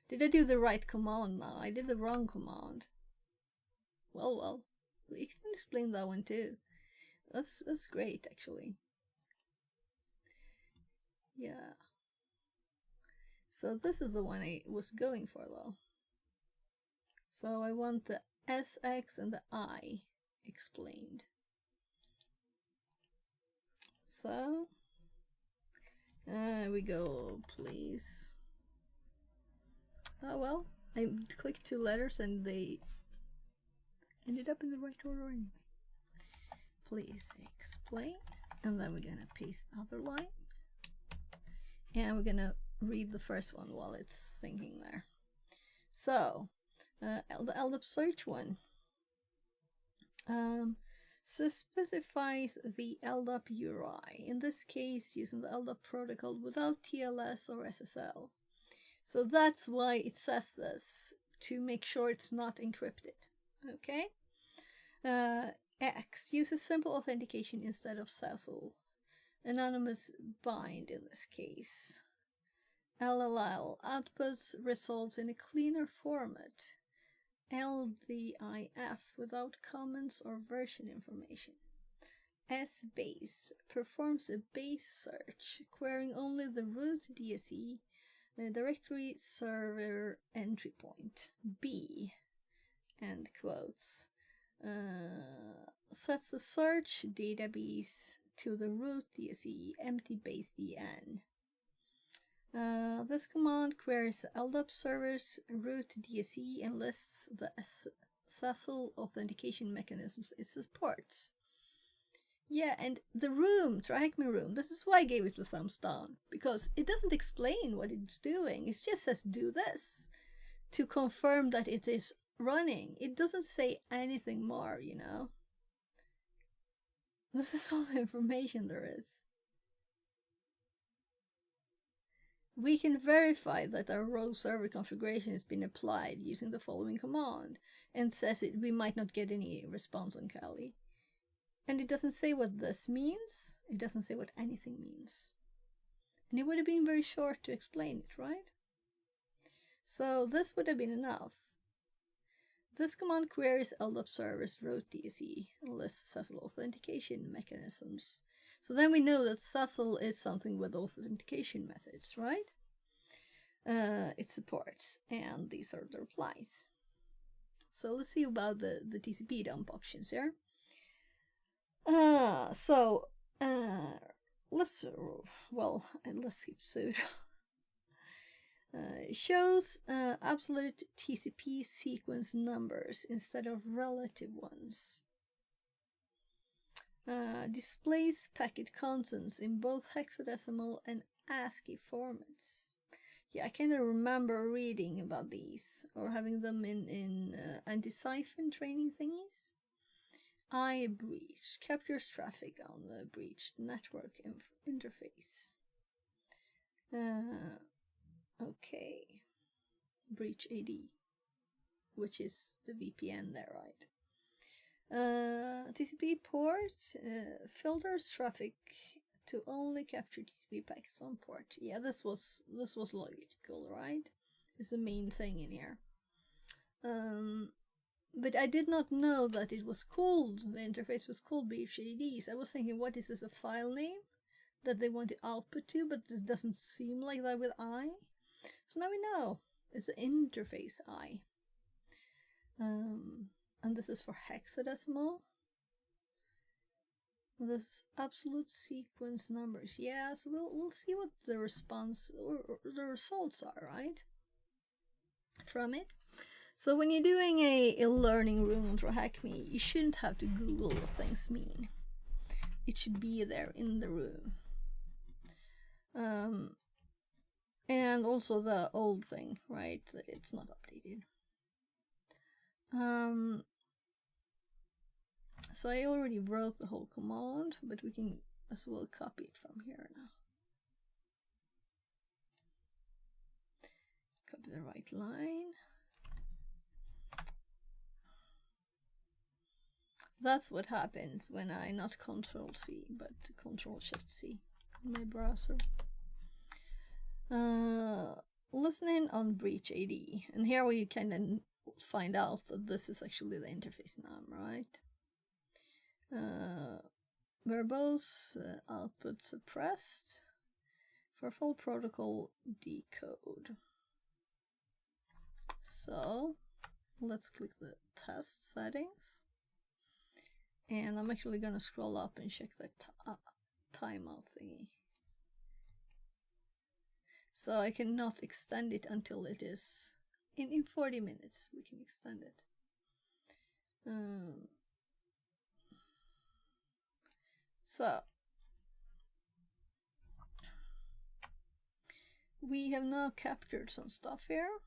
did I do the right command now? I did the wrong command. Well, we can explain that one too. That's great actually. Yeah. So this is the one I was going for though. So I want the SX and the I explained. So there we go, please. Oh well, I clicked 2 letters and they ended up in the right order anyway. Please explain. And then we're gonna paste the other line. And we're gonna read the first one while it's thinking there. So, the LDAP search one specifies the LDAP URI, in this case using the LDAP protocol without TLS or SSL. So that's why it says this, to make sure it's not encrypted. Okay? X uses simple authentication instead of SSL. Anonymous bind in this case. LLL outputs results in a cleaner format. LDIF without comments or version information. SBase performs a base search, querying only the root DSE, the directory server entry point. B, end quotes, sets the search database to the root DSE empty base DN. This command queries LDAP server's root DSE and lists the SSL authentication mechanisms it supports. Yeah, and the room, Track Me Room, this is why I gave it the thumbs down, because it doesn't explain what it's doing. It just says do this to confirm that it is running. It doesn't say anything more, you know. This is all the information there is. We can verify that our row server configuration has been applied using the following command, and says it we might not get any response on Kali. And it doesn't say what this means, it doesn't say what anything means. And it would have been very short to explain it, right? So this would have been enough. This command queries LDAP server's root DSE and lists SSL authentication mechanisms. So then we know that SSL is something with authentication methods, right? It supports, and these are the replies. So let's see about the TCP dump options here. Let's skip sudo. It shows absolute TCP sequence numbers instead of relative ones. Displays packet contents in both hexadecimal and ASCII formats. Yeah, I kind of remember reading about these, or having them in anti-siphon training thingies. I breach captures traffic on the breached network interface. Okay. Breach AD, which is the VPN there, right? TCP port filters traffic to only capture TCP packets on port. Yeah, this was logical, right? It's the main thing in here. but I did not know that it was called, the interface was called BFJD. So I was thinking, what is this, a file name that they want to output to? But this doesn't seem like that with I. So now we know it's an interface I. And this is for hexadecimal. This is absolute sequence numbers. Yeah, so we'll see what the response or the results are, right? From it. So when you're doing a learning room on TryHackMe, you shouldn't have to Google what things mean. It should be there in the room. And also the old thing, right? It's not updated. So I already wrote the whole command, but we can as well copy it from here now. Copy the right line. That's what happens when I not Control-C, but Control-Shift-C in my browser. Listening on BreachAD, and here we kind of find out that this is actually the interface name, right? Verbose output suppressed for full protocol decode. So let's click the test settings, and I'm actually gonna scroll up and check the timeout thingy. So I cannot extend it until it is in 40 minutes. We can extend it. So we have now captured some stuff here.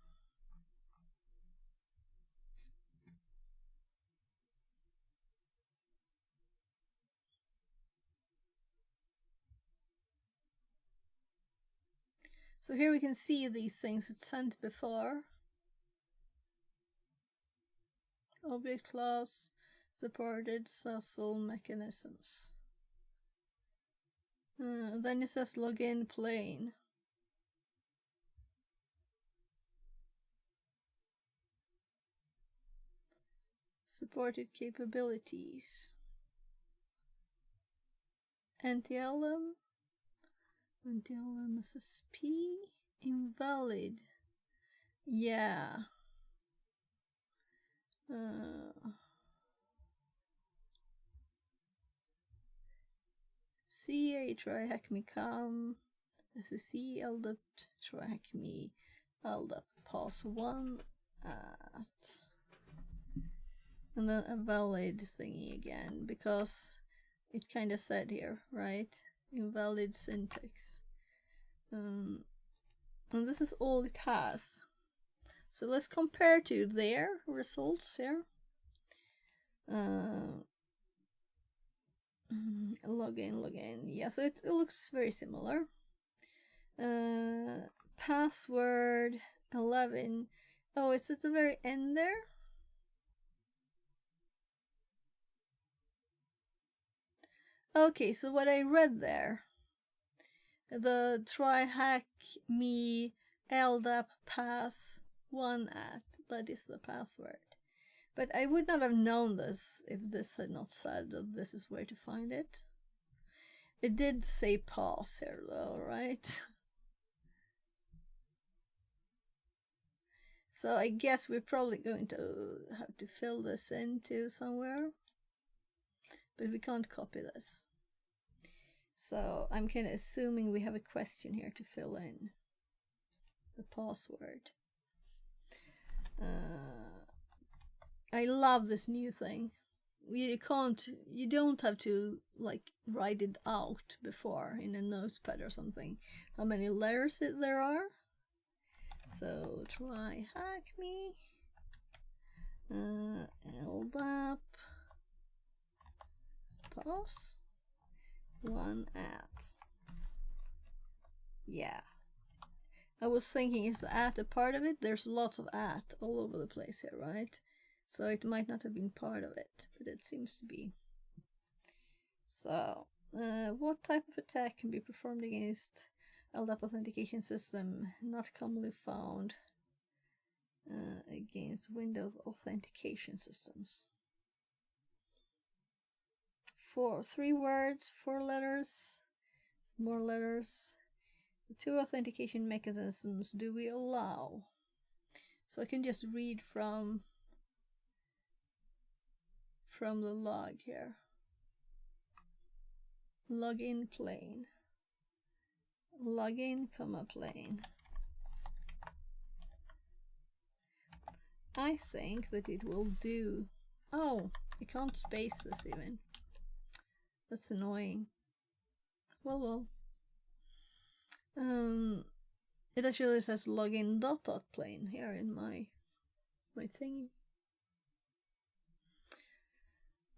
So here we can see these things it sent before. Object class, supported SASL mechanisms. Then it says login plain. Supported capabilities. NTLM. NTLM SSP. Invalid. Yeah. CA TryHackMe CAM SSC LDAP TryHackMe LDAP PAS1 at, and then a valid thingy again, because it kind of said here, right? Invalid syntax. And this is all it has. So let's compare to their results here. Login. Yeah, so it looks very similar. Password 11. Oh, it's at the very end there. Okay, so what I read there, the TryHackMe LDAP pass1 at, that is the password. But I would not have known this if this had not said that this is where to find it. It did say pass here though, right? So I guess we're probably going to have to fill this into somewhere. But we can't copy this. So I'm kind of assuming we have a question here to fill in. The password. I love this new thing. You don't have to like write it out before in a notepad or something. How many letters there are? So TryHackMe LDAP PAS1 at. Yeah. I was thinking, is the at a part of it? There's lots of at all over the place here, right? So it might not have been part of it, but it seems to be. So, what type of attack can be performed against LDAP authentication system not commonly found? against Windows authentication systems. 3 words, 4 letters, more letters. The 2 authentication mechanisms do we allow? So I can just read from the log here. Login plane. Login, plane. I think that it will do. Oh, I can't space this even. That's annoying. Well. It actually says login dot plane here in my thingy.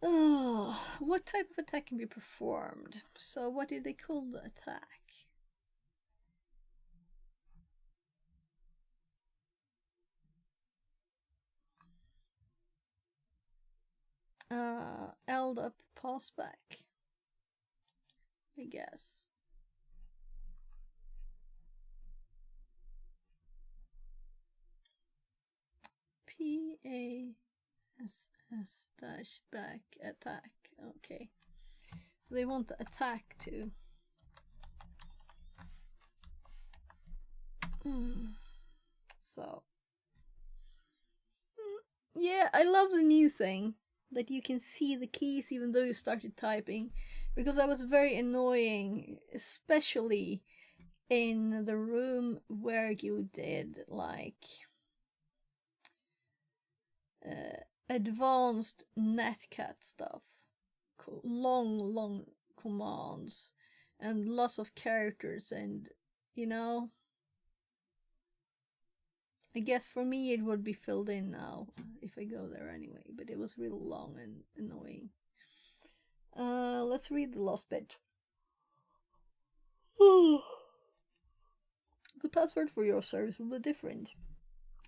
Oh, what type of attack can be performed? So what did they call the attack? LDAP passback, I guess. PASS-back attack. Okay. So they want the attack to. So. Yeah, I love the new thing that you can see the keys even though you started typing, because that was very annoying, especially in the room where you did like advanced netcat stuff, long commands and lots of characters, and you know, I guess for me it would be filled in now if I go there anyway, but it was real long and annoying. Let's read the last bit. The password for your service will be different.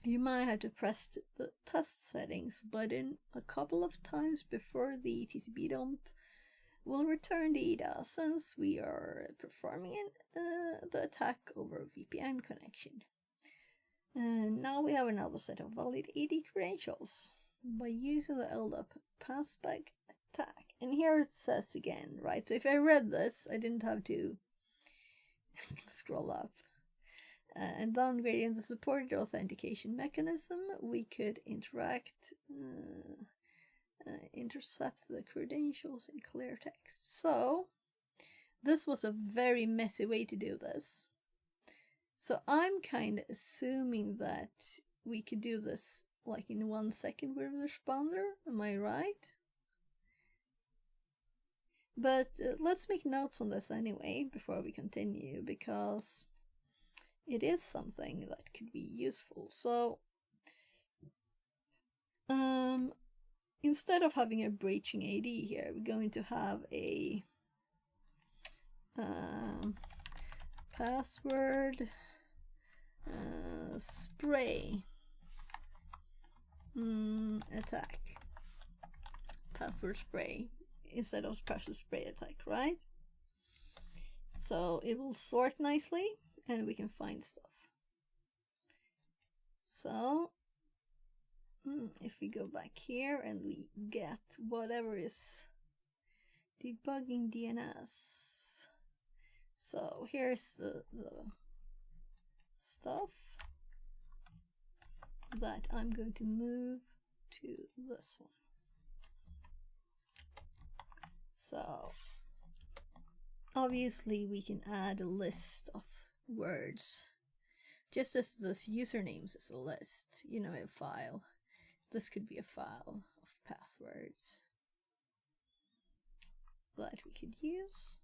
You might have to press the test settings button a couple of times before the TCP dump will return data, since we are performing the attack over VPN connection. And now we have another set of valid AD credentials by using the LDAP passback attack. And here it says again, right? So if I read this, I didn't have to scroll up. And downgrading the supported authentication mechanism, we could intercept the credentials in clear text. So this was a very messy way to do this. So I'm kind of assuming that we could do this like in 1 second with the responder. Am I right? But let's make notes on this anyway before we continue, because it is something that could be useful. So instead of having a breaching AD here, we're going to have a password spray attack. Password spray instead of special spray attack, right? So it will sort nicely and we can find stuff. So if we go back here and we get whatever is debugging DNS. So here's the stuff that I'm going to move to this one. So obviously we can add a list of words, just as this usernames is a list, you know, a file. This could be a file of passwords that we could use.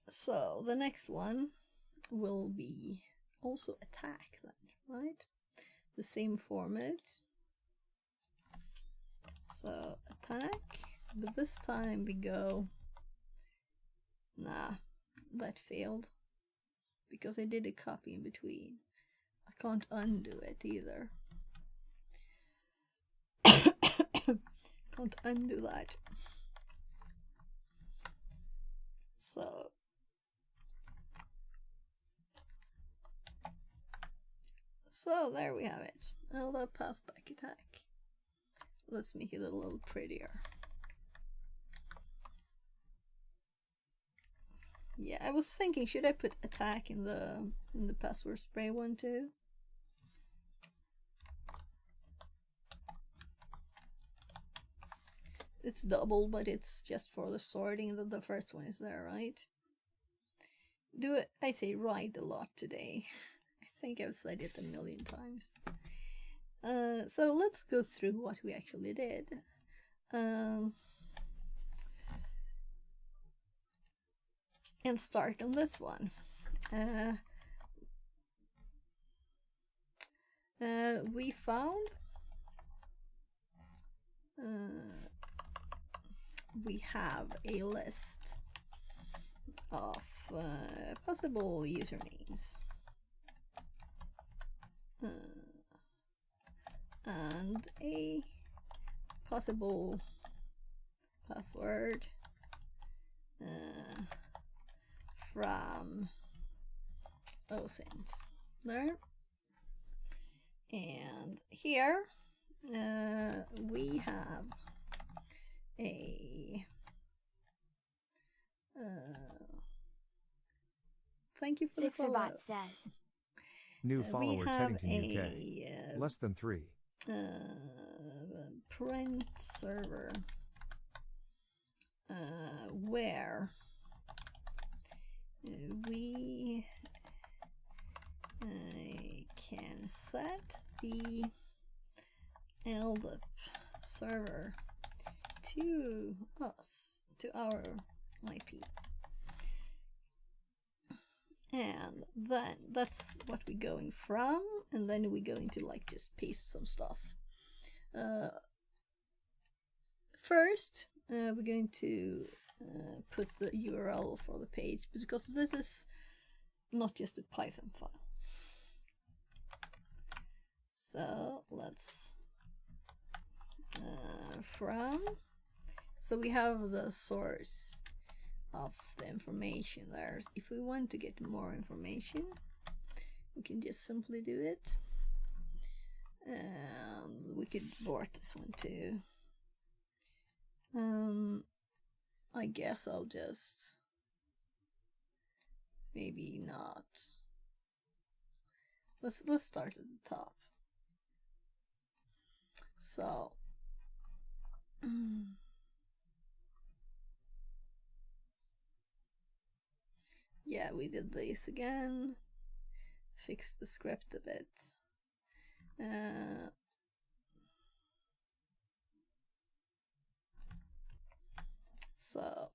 So the next one will be also attack then, right? The same format. So attack, but this time we go, nah, that failed because I did a copy in between. I can't undo it either. Can't undo that. So So there we have it. LDAP passback attack. Let's make it a little prettier. Yeah, I was thinking, should I put attack in the password spray one too? It's double, but it's just for the sorting that the first one is there, right? I say right a lot today. I think I've said it a million times. So let's go through what we actually did. And start on this one. We found we have a list of possible usernames and a possible password from OSINT there, and here we have a thank you for the follow. Fixerbot says, New follower Teddington UK. Less than 3. Print server where we can set the LDAP server to us, to our IP. And then that's what we're going from, and then we're going to like just paste some stuff. First, we're going to put the URL for the page, because this is not just a Python file. So let's so we have the source of the information there. If we want to get more information, we can just simply do it, and we could abort this one too. I guess I'll just maybe not. Let's start at the top. So yeah, we did this again, fixed the script a bit. So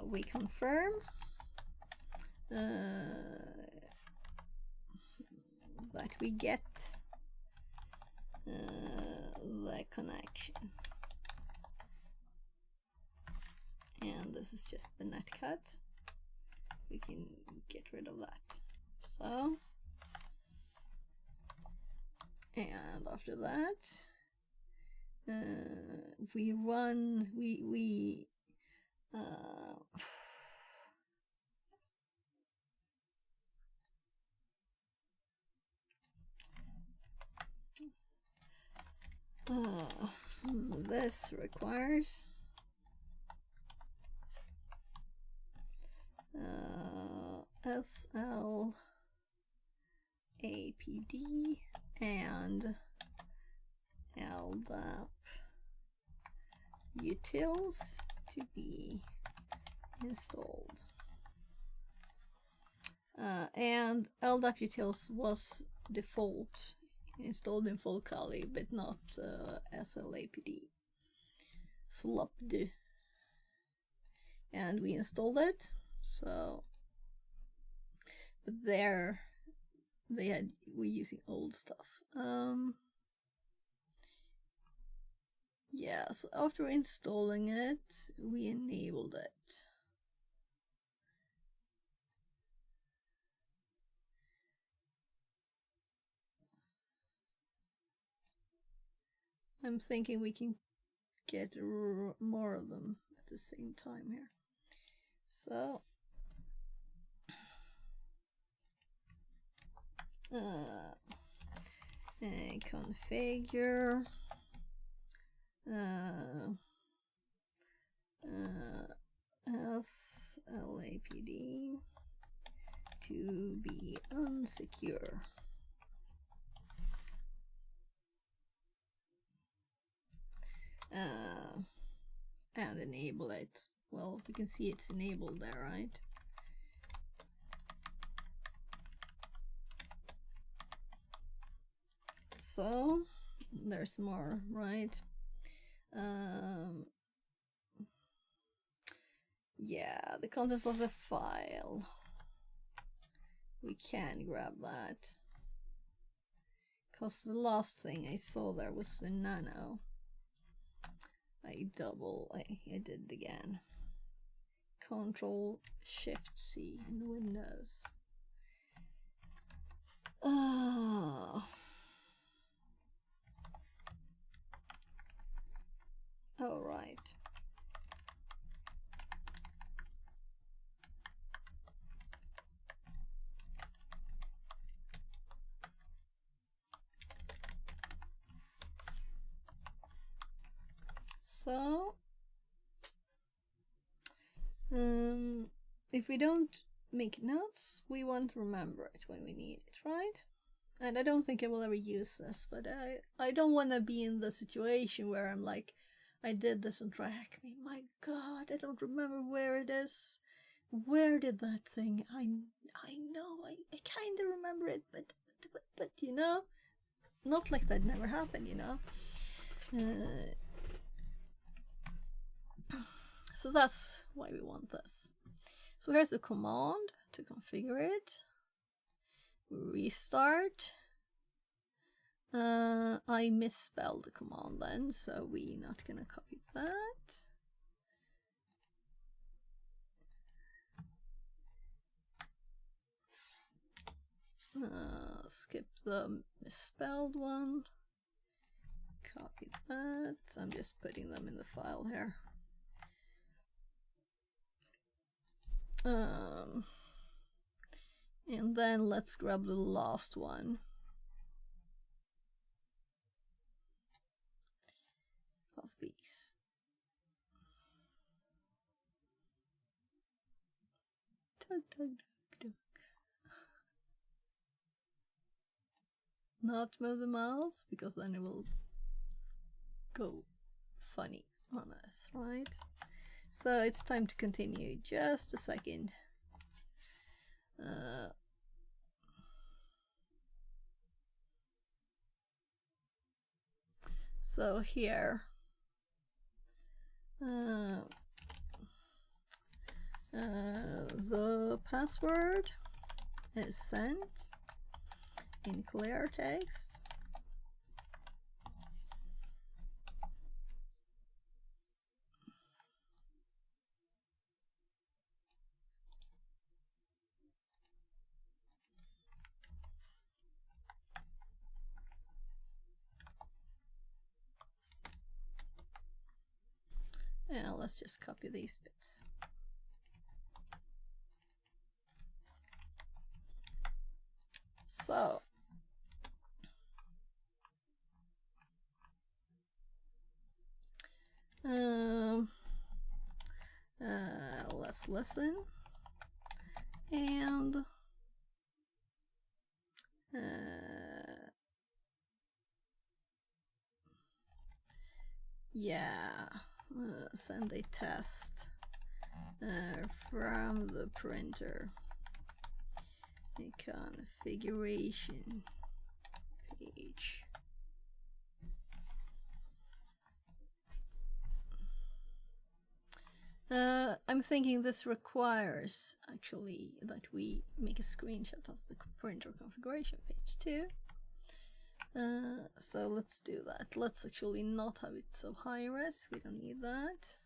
we confirm that we get the connection, and this is just the netcut. We can get rid of that. So, and after that, we run. This requires SL APD and LDAP utils to be installed. And LDAP utils was default installed in full Kali, but not SLAPD. Slupd. And we installed it. So, but there we're using old stuff. Yeah, so after installing it, we enabled it. I'm thinking we can get more of them at the same time here. So configure SLAPD to be unsecure. And enable it. Well, we can see it's enabled there, right? So there's more, right? Yeah, the contents of the file. We can grab that. Because the last thing I saw there was a nano. I did it again. Control Shift C in Windows. All right. So, if we don't make notes, we won't remember it when we need it, right? And I don't think I will ever use this, but I don't want to be in the situation where I'm like, I did this on track me. My God, I don't remember where it is. Where did that thing? I know, I kind of remember it, but you know, not like that never happened, you know. So that's why we want this. So here's the command to configure it. Restart. I misspelled the command then, so we're not gonna copy that. Skip the misspelled one. Copy that. I'm just putting them in the file here. And then let's grab the last one of these. Tug, tug, tug, tug. Not move the mouse, because then it will go funny on us, right? So it's time to continue. Just a second. So here, the password is sent in clear text. And let's just copy these bits. So, let's listen, and yeah, send a test from the printer. A configuration page. I'm thinking this requires actually that we make a screenshot of the printer configuration page too. So let's do that. Let's actually not have it so high res. We don't need that.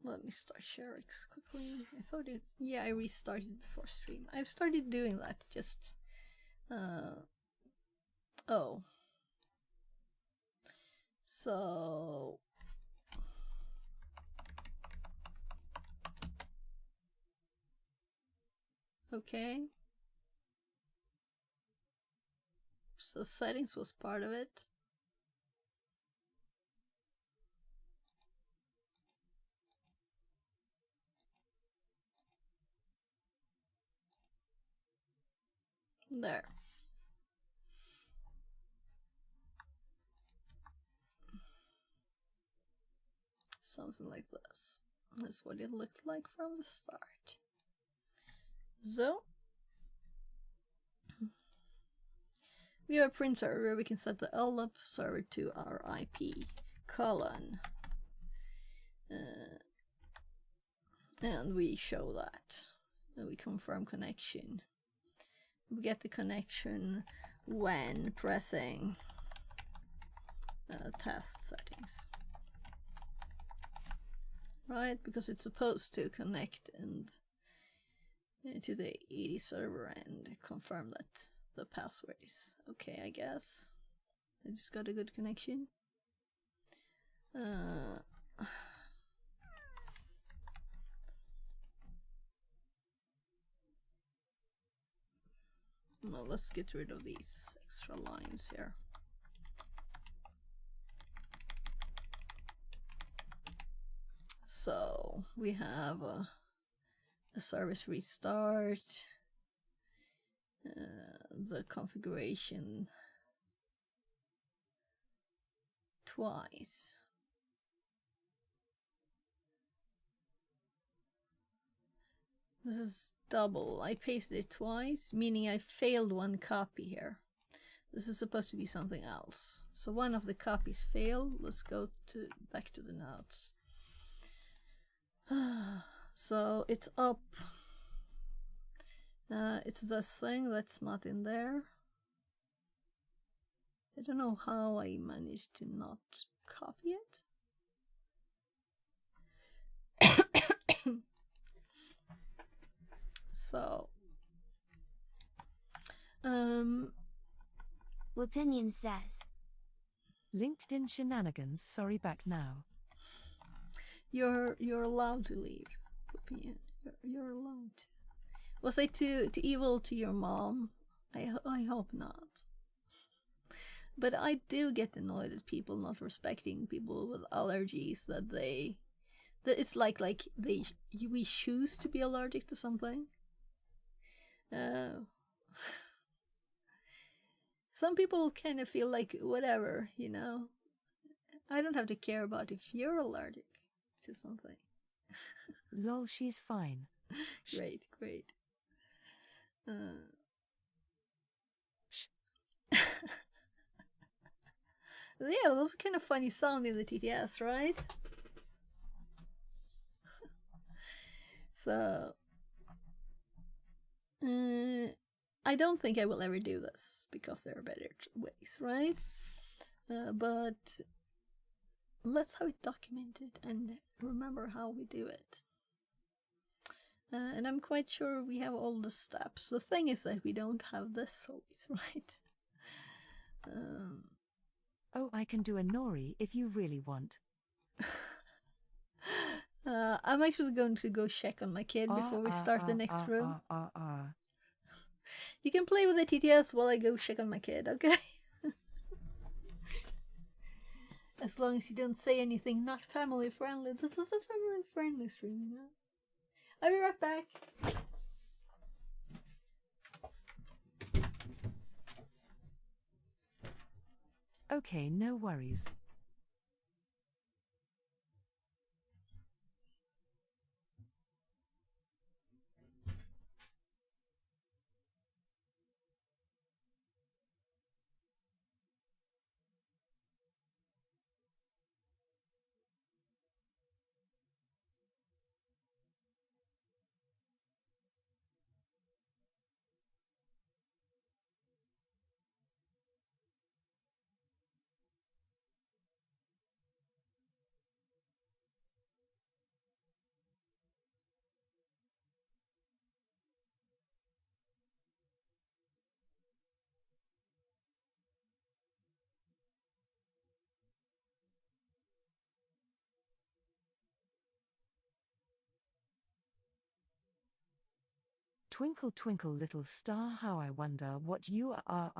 Let me start sharing quickly. I thought it. Yeah, I restarted before stream. I've started doing that. Just. Oh. So. Okay. So settings was part of it. There. Something like this. That's what it looked like from the start. So we have a printer where we can set the LDAP server to our IP colon, and we show that, and we confirm connection. We get the connection when pressing test settings, right? Because it's supposed to connect and to the 80 server and confirm that the password is okay, I guess. I just got a good connection. Well, let's get rid of these extra lines here. So we have a service restart, the configuration twice. This is double. I pasted it twice, meaning I failed one copy here. This is supposed to be something else. So one of the copies failed. Let's go back to the notes. So it's up. It's this thing that's not in there. I don't know how I managed to not copy it. So, Opinion says. LinkedIn shenanigans, sorry, back now. You're allowed to leave. Opinion. You're allowed to. Was I too evil to your mom? I hope not. But I do get annoyed at people not respecting people with allergies, that it's like we choose to be allergic to something. Some people kind of feel like whatever, you know. I don't have to care about if you're allergic to something. Lol, she's fine. Great, great. Yeah, those are kind of funny sound in the TTS, right? So, I don't think I will ever do this because there are better ways, right? But let's have it documented and remember how we do it. And I'm quite sure we have all the steps. The thing is that we don't have this always, right? Oh, I can do a Nori if you really want. I'm actually going to go check on my kid before we start the next room. You can play with the TTS while I go check on my kid, okay? As long as you don't say anything not family friendly. This is a family friendly stream, you know? I'll be right back. Okay, no worries. Twinkle twinkle little star, how I wonder what you are.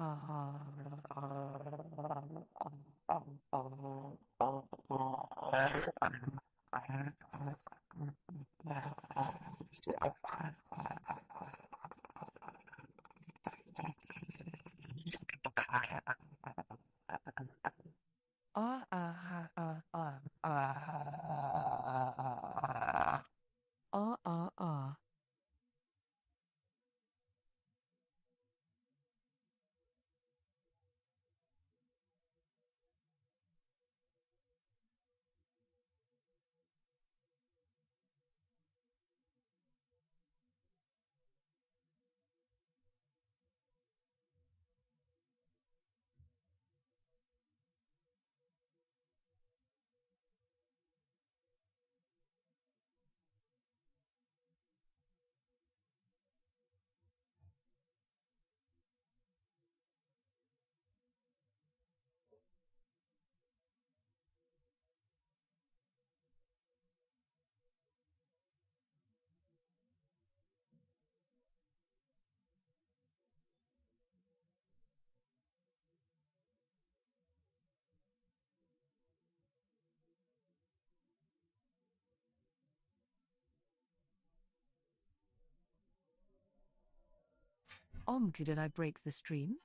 Did I break the stream?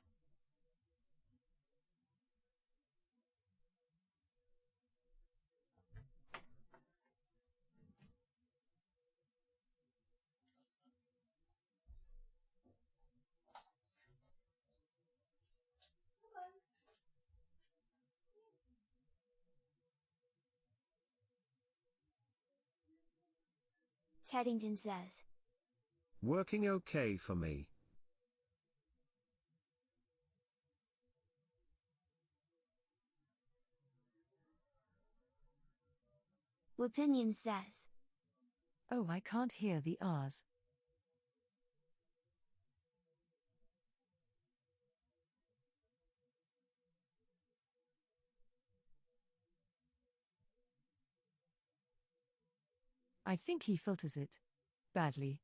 Teddington says. Working okay for me. Opinion says. Oh, I can't hear the R's. I think he filters it badly.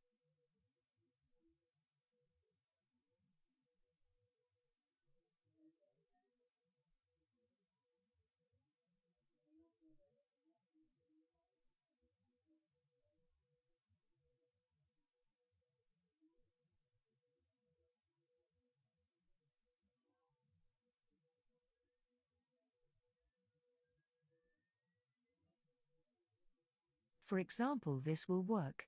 For example, this will work.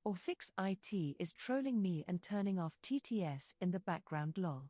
Or Fix IT is trolling me and turning off TTS in the background lol.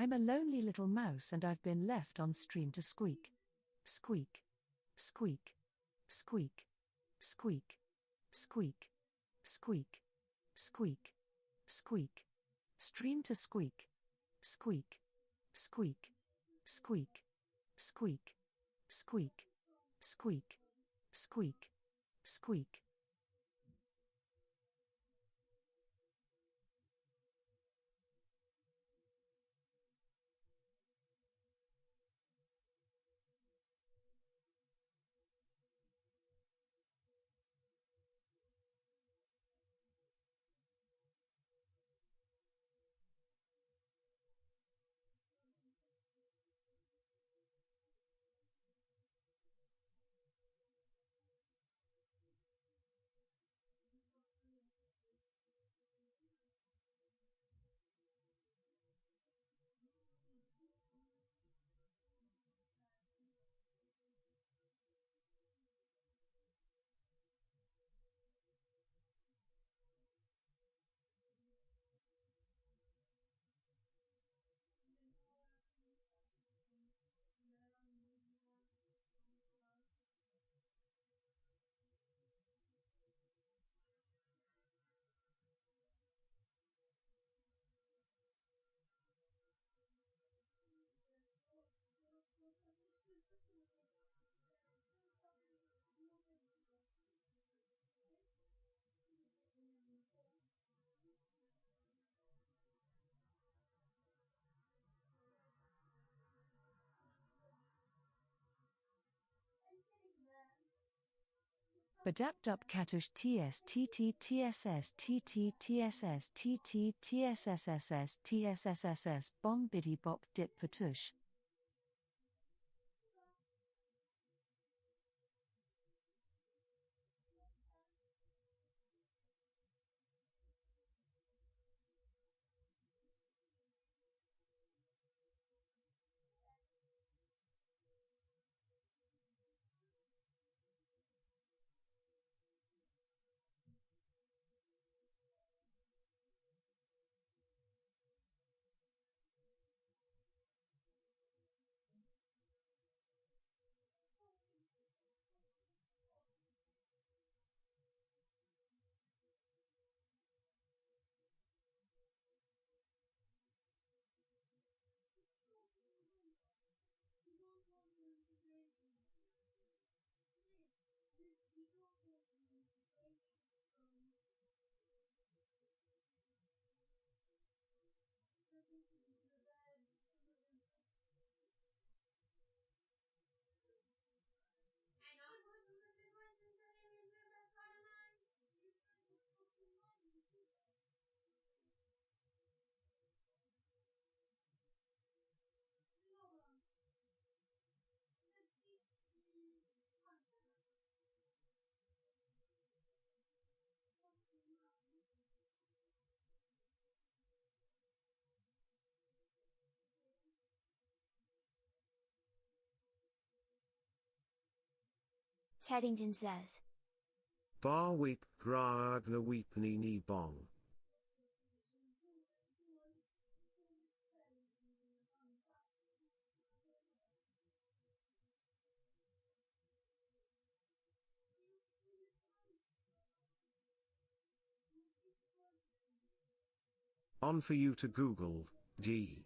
I'm a lonely little mouse and I've been left on stream to squeak. Squeak. Squeak. Squeak. Squeak. Squeak. Squeak. Squeak. Squeak. Stream to squeak. Squeak. Squeak. Squeak. Squeak. Squeak. Squeak. Squeak. Squeak. Badapt up Katush TS TT TSS TT TSS TT TSSSS TSSSS Bong Biddy Bop Dip Patush. Teddington says. Bar weep graagna weep ni bong. On for you to Google, D.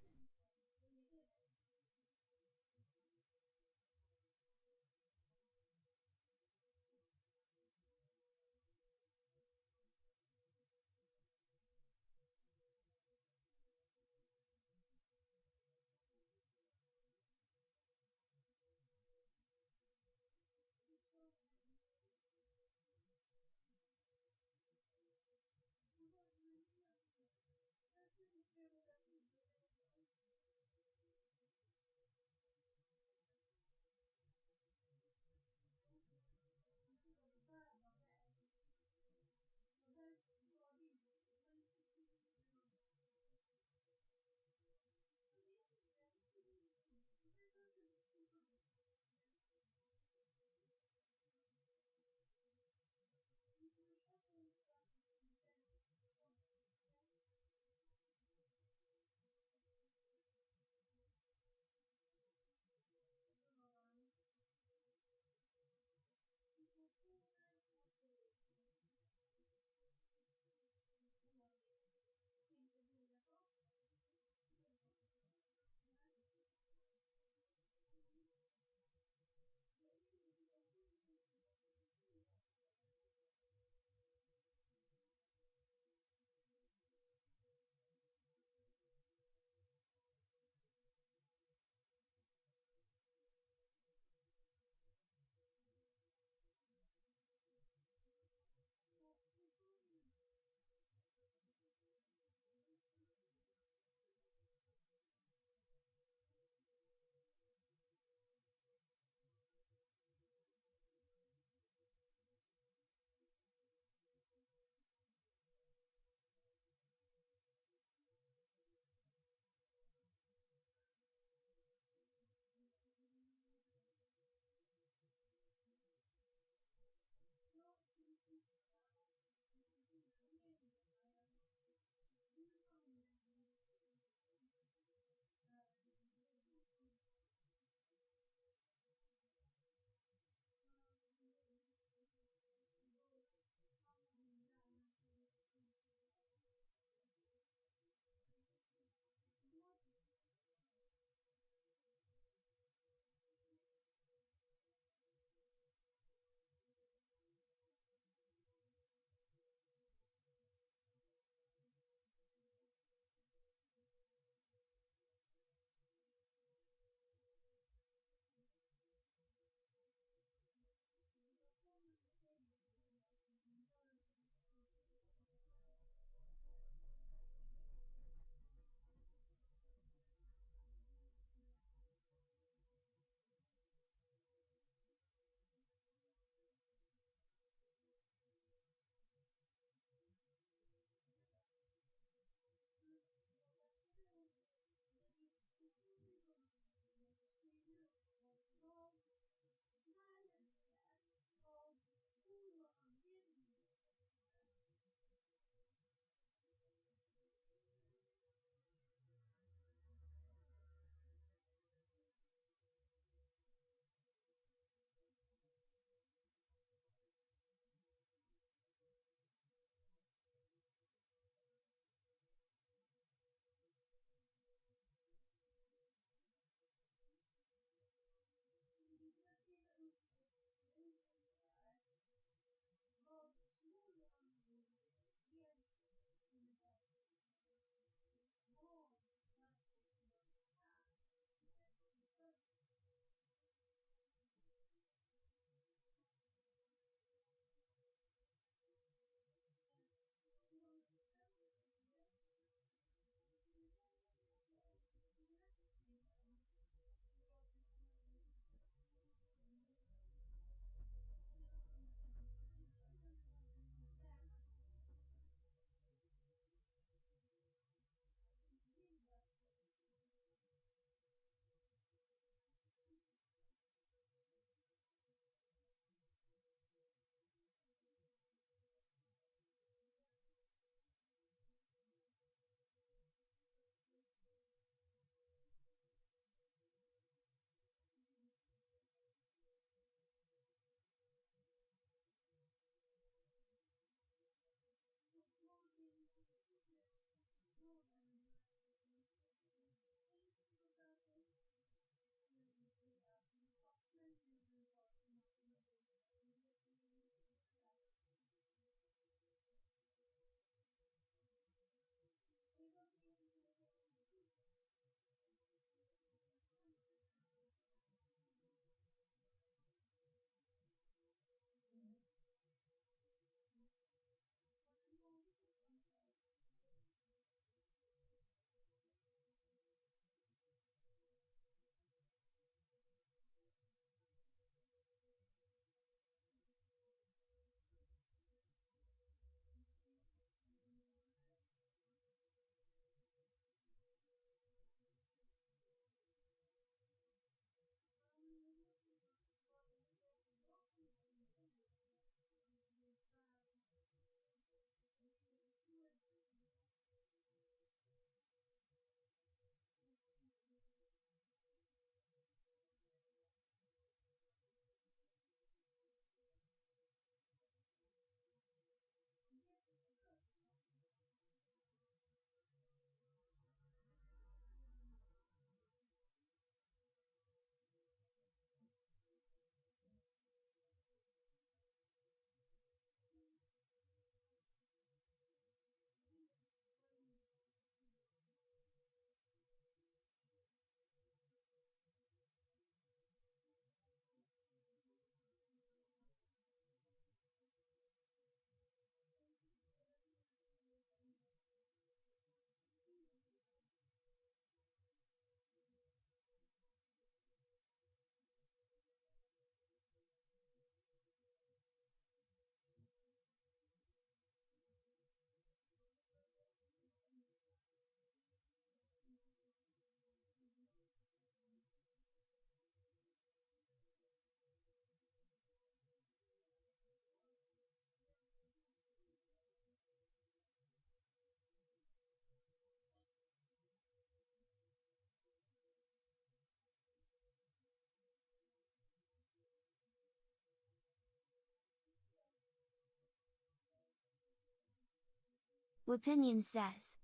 Wapinion says.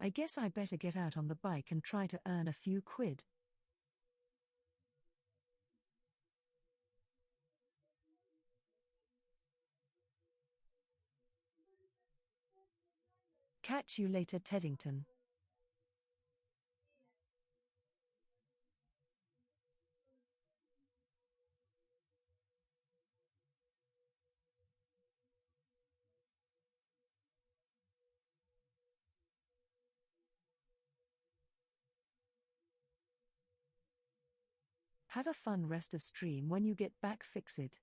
I guess I better get out on the bike and try to earn a few quid. Catch you later, Teddington. Have a fun rest of stream. When you get back, fix it.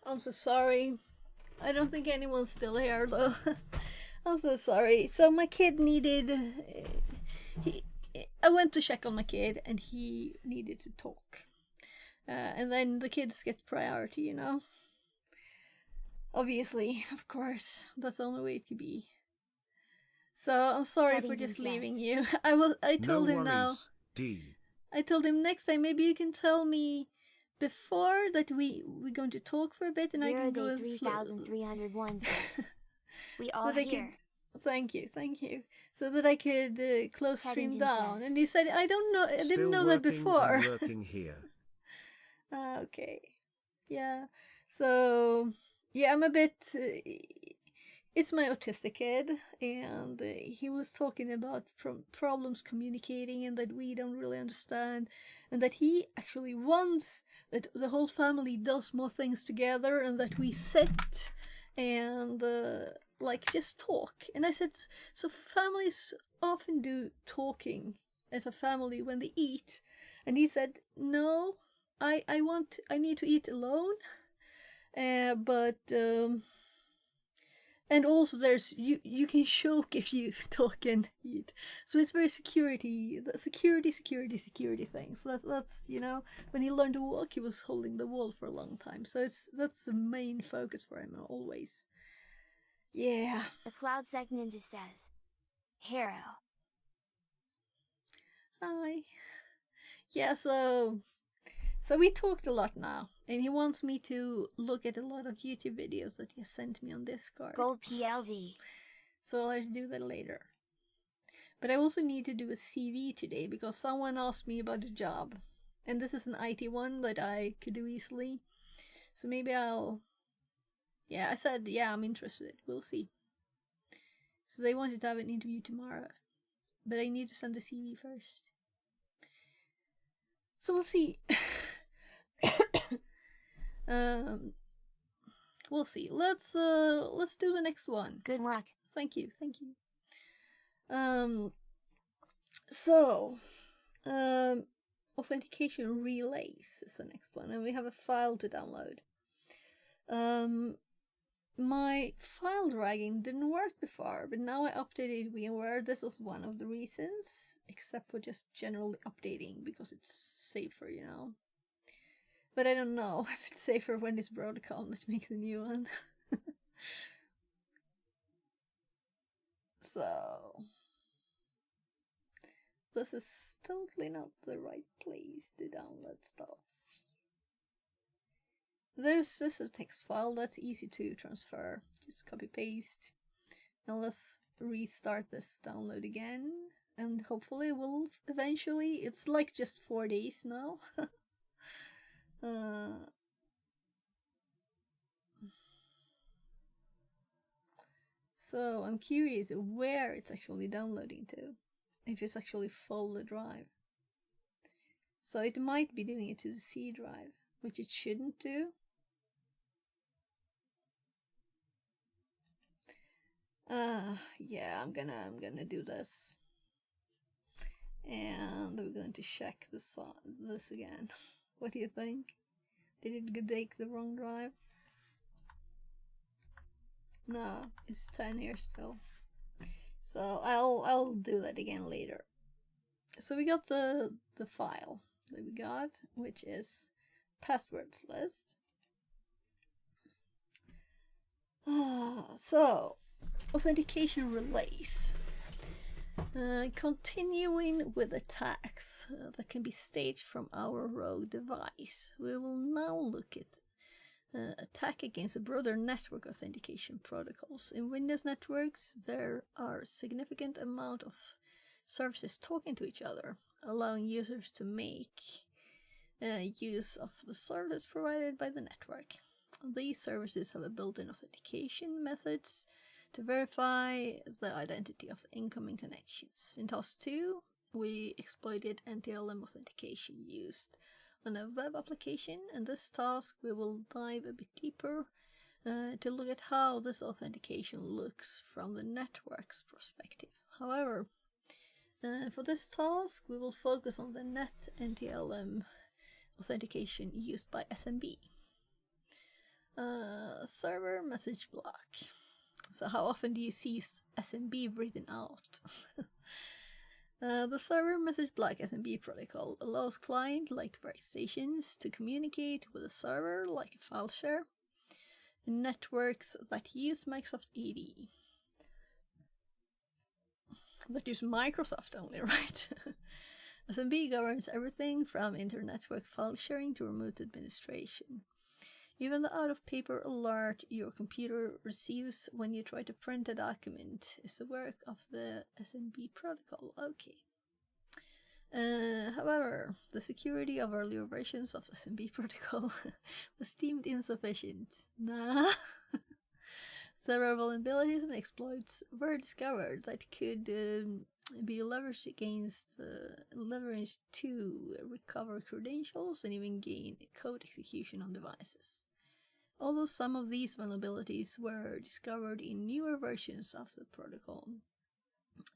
I'm so sorry. I don't think anyone's still here though. I'm so sorry. So my kid needed... I went to check on my kid and he needed to talk. And then the kids get priority, you know? Obviously, of course. That's the only way it could be. So I'm sorry for just leaving you. I told him now. D. I told him next time maybe you can tell me before that we're going to talk for a bit and I can go and 3,301 says. We all here. Thank you. So that I could close stream down. says. And he said, I don't know, I didn't know that before. Working here. Okay. Yeah. So, yeah, I'm a bit... it's my autistic kid, and he was talking about problems communicating and that we don't really understand, and that he actually wants that the whole family does more things together and that we sit and like just talk. And I said, so families often do talking as a family when they eat. And he said, no, I need to eat alone. But and also there's you can choke if you talk and eat. So it's very security thing. So that's you know, when he learned to walk he was holding the wall for a long time. So that's the main focus for him always. Yeah. The Cloud Sec Ninja says, Hero. Hi. Yeah, so we talked a lot now, and he wants me to look at a lot of YouTube videos that he sent me on Discord. Gold PLZ. So I'll do that later. But I also need to do a CV today because someone asked me about a job. And this is an IT one that I could do easily. So maybe I'll... Yeah, I said, yeah, I'm interested. We'll see. So they wanted to have an interview tomorrow. But I need to send the CV first. So we'll see. We'll see. Let's do the next one. Good luck. Thank you. Authentication relays is the next one, and we have a file to download. My file dragging didn't work before, but now I updated VMware. This was one of the reasons, except for just generally updating because it's safer, you know. But I don't know if it's safer when it's Broadcom that makes a new one. So this is totally not the right place to download stuff. There's just a text file that's easy to transfer. Just copy paste. Now let's restart this download again. And hopefully it will eventually. It's like just 4 days now. So I'm curious where it's actually downloading to. If it's actually full the drive. So it might be doing it to the C drive, which it shouldn't do. Yeah, I'm gonna do this. And we're going to check this again. What do you think? Did it take the wrong drive? No, it's 10 here still. So I'll do that again later. So we got the file that we got, which is passwords list. So authentication relays. Continuing with attacks that can be staged from our rogue device, we will now look at attack against a broader network authentication protocols. In Windows networks, there are a significant amount of services talking to each other, allowing users to make use of the service provided by the network. These services have a built-in authentication methods to verify the identity of the incoming connections. In task 2, we exploited NTLM authentication used on a web application. In this task, we will dive a bit deeper to look at how this authentication looks from the network's perspective. However, For this task, we will focus on the net NTLM authentication used by SMB. Server message block. So how often do you see SMB written out? The server message block SMB protocol allows client-like workstations to communicate with a server like a file share in networks that use Microsoft AD. That use Microsoft only, right? SMB governs everything from inter-network file sharing to remote administration. Even the out-of-paper alert your computer receives when you try to print a document is the work of the SMB protocol. Okay. However, the security of earlier versions of the SMB protocol was deemed insufficient. Nah. Several vulnerabilities and exploits were discovered that could be leveraged to recover credentials and even gain code execution on devices. Although some of these vulnerabilities were discovered in newer versions of the protocol,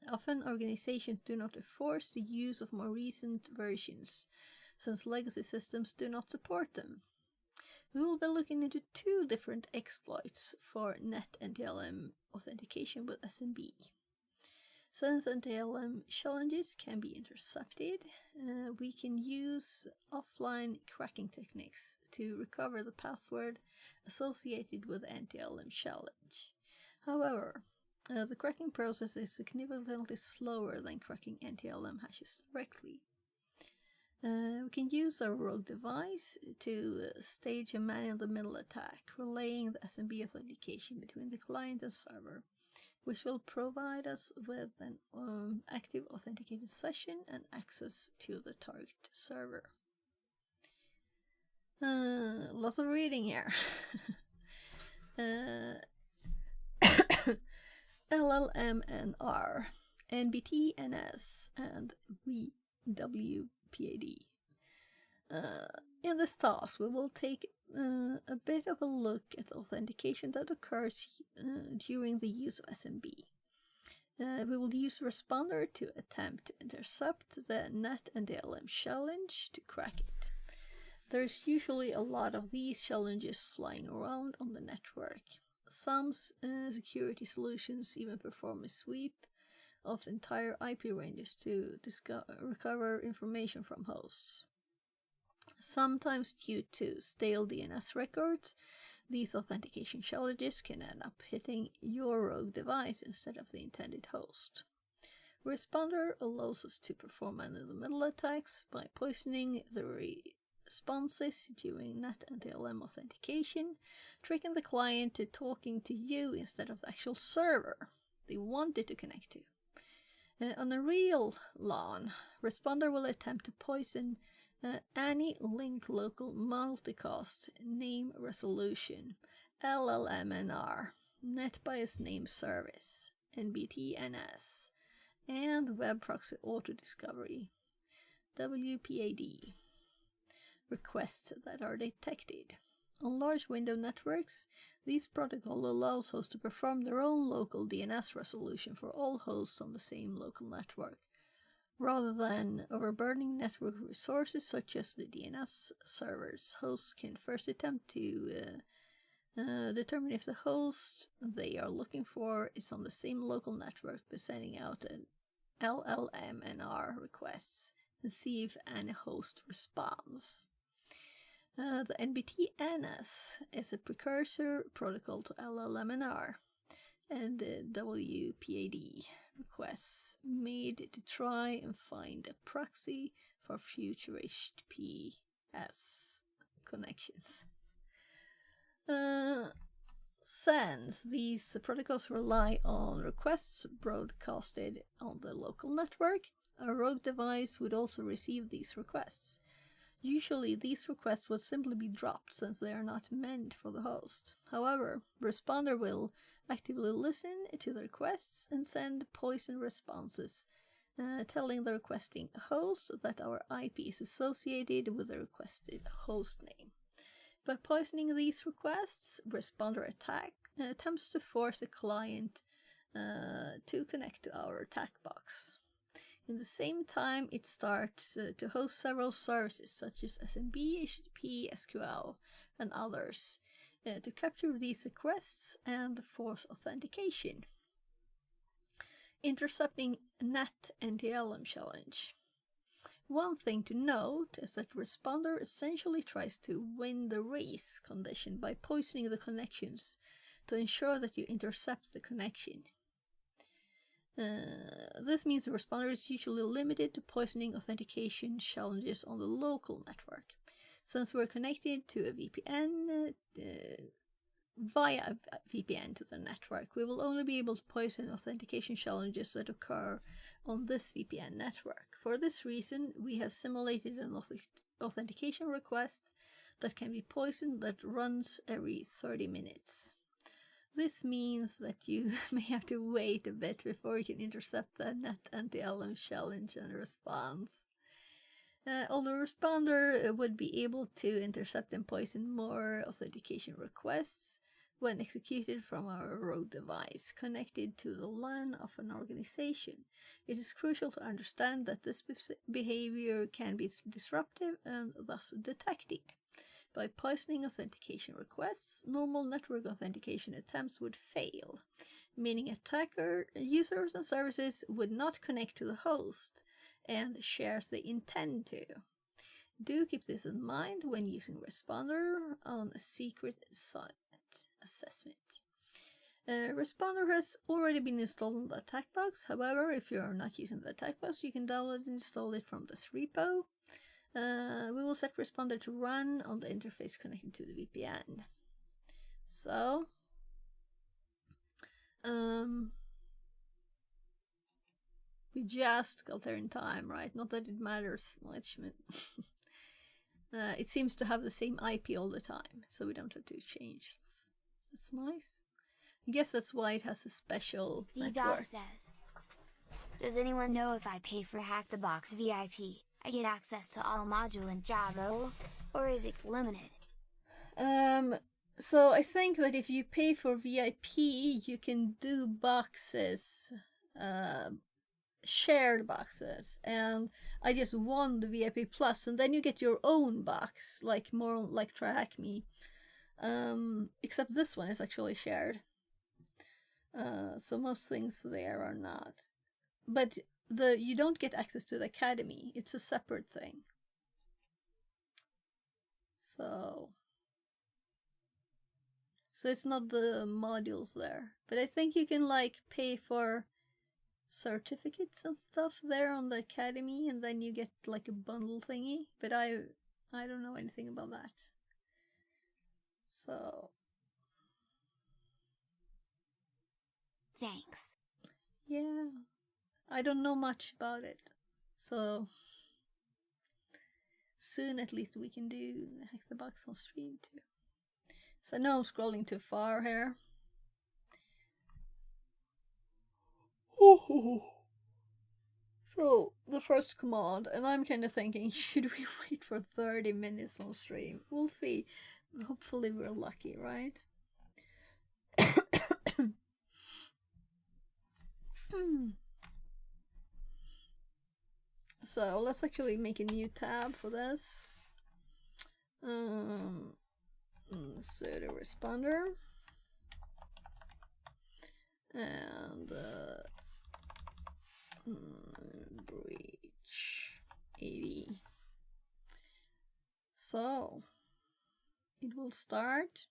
often organizations do not enforce the use of more recent versions, since legacy systems do not support them. We will be looking into 2 different exploits for net NTLM authentication with SMB. Since NTLM challenges can be intercepted, we can use offline cracking techniques to recover the password associated with NTLM challenge. However, the cracking process is significantly slower than cracking NTLM hashes directly. We can use a rogue device to stage a man-in-the-middle attack, relaying the SMB authentication between the client and server, which will provide us with an active authenticated session and access to the target server. Lots of reading here. LLMNR, NBTNS, and WPAD. In this task, we will take a bit of a look at the authentication that occurs during the use of SMB. We will use Responder to attempt to intercept the net NTLM challenge to crack it. There's usually a lot of these challenges flying around on the network. Some security solutions even perform a sweep of entire IP ranges to recover information from hosts. Sometimes due to stale DNS records, these authentication challenges can end up hitting your rogue device instead of the intended host. Responder allows us to perform man-in-the-middle attacks by poisoning the responses during net NTLM authentication, tricking the client to talking to you instead of the actual server they wanted to connect to. On a real LAN, Responder will attempt to poison any link local multicast name resolution, LLMNR, Net Bias Name Service, NBTNS, and Web Proxy Auto Discovery, WPAD, requests that are detected. On large window networks, this protocol allows hosts to perform their own local DNS resolution for all hosts on the same local network. Rather than overburdening network resources such as the DNS servers, hosts can first attempt to determine if the host they are looking for is on the same local network by sending out an LLMNR requests and see if any host responds. The NBTNS is a precursor protocol to LLMNR, and the WPAD requests made to try and find a proxy for future HTTPS connections. Since these protocols rely on requests broadcasted on the local network, a rogue device would also receive these requests. Usually, these requests would simply be dropped since they are not meant for the host. However, Responder will actively listen to the requests and send poison responses, telling the requesting host that our IP is associated with the requested host name. By poisoning these requests, Responder attempts to force the client to connect to our attack box. In the same time, it starts to host several services such as SMB, HTTP, SQL, and others to capture these requests and force authentication. Intercepting NAT NTLM challenge. One thing to note is that Responder essentially tries to win the race condition by poisoning the connections to ensure that you intercept the connection. This means the Responder is usually limited to poisoning authentication challenges on the local network. Since we're connected to a VPN, via a VPN to the network, we will only be able to poison authentication challenges that occur on this VPN network. For this reason, we have simulated an authentication request that can be poisoned that runs every 30 minutes. This means that you may have to wait a bit before you can intercept the NAT NTLM challenge and response. Although Responder would be able to intercept and poison more authentication requests when executed from our road device connected to the LAN of an organization, it is crucial to understand that this behavior can be disruptive and thus detected. By poisoning authentication requests, normal network authentication attempts would fail, meaning users and services would not connect to the host and shares they intend to. Do keep this in mind when using Responder on a secret site assessment. Responder has already been installed on the attack box. However, if you are not using the attack box, you can download and install it from this repo. We will set Responder to run on the interface connected to the VPN. So, we just got there in time, right? Not that it matters much, but it seems to have the same IP all the time, so we don't have to change stuff. That's nice. I guess that's why it has a special network. says, does anyone know if I pay for Hack the Box VIP, I get access to all module and job role, or is it limited? So I think that if you pay for VIP, you can do boxes, shared boxes, and I just won the VIP Plus, and then you get your own box, like more like TryHackMe. Except this one is actually shared. So most things there are not. But you don't get access to the Academy. It's a separate thing. So it's not the modules there. But I think you can like pay for certificates and stuff there on the Academy, and then you get like a bundle thingy. But I don't know anything about that. So Thanks. yeah, I don't know much about it. So soon at least we can do Hack the Box on stream too. So I know I'm scrolling too far here. So the first command, and I'm kind of thinking, should we wait for 30 minutes on stream? We'll see. Hopefully we're lucky, right? So let's actually make a new tab for this. Sudo Responder. And breach 80. So it will start.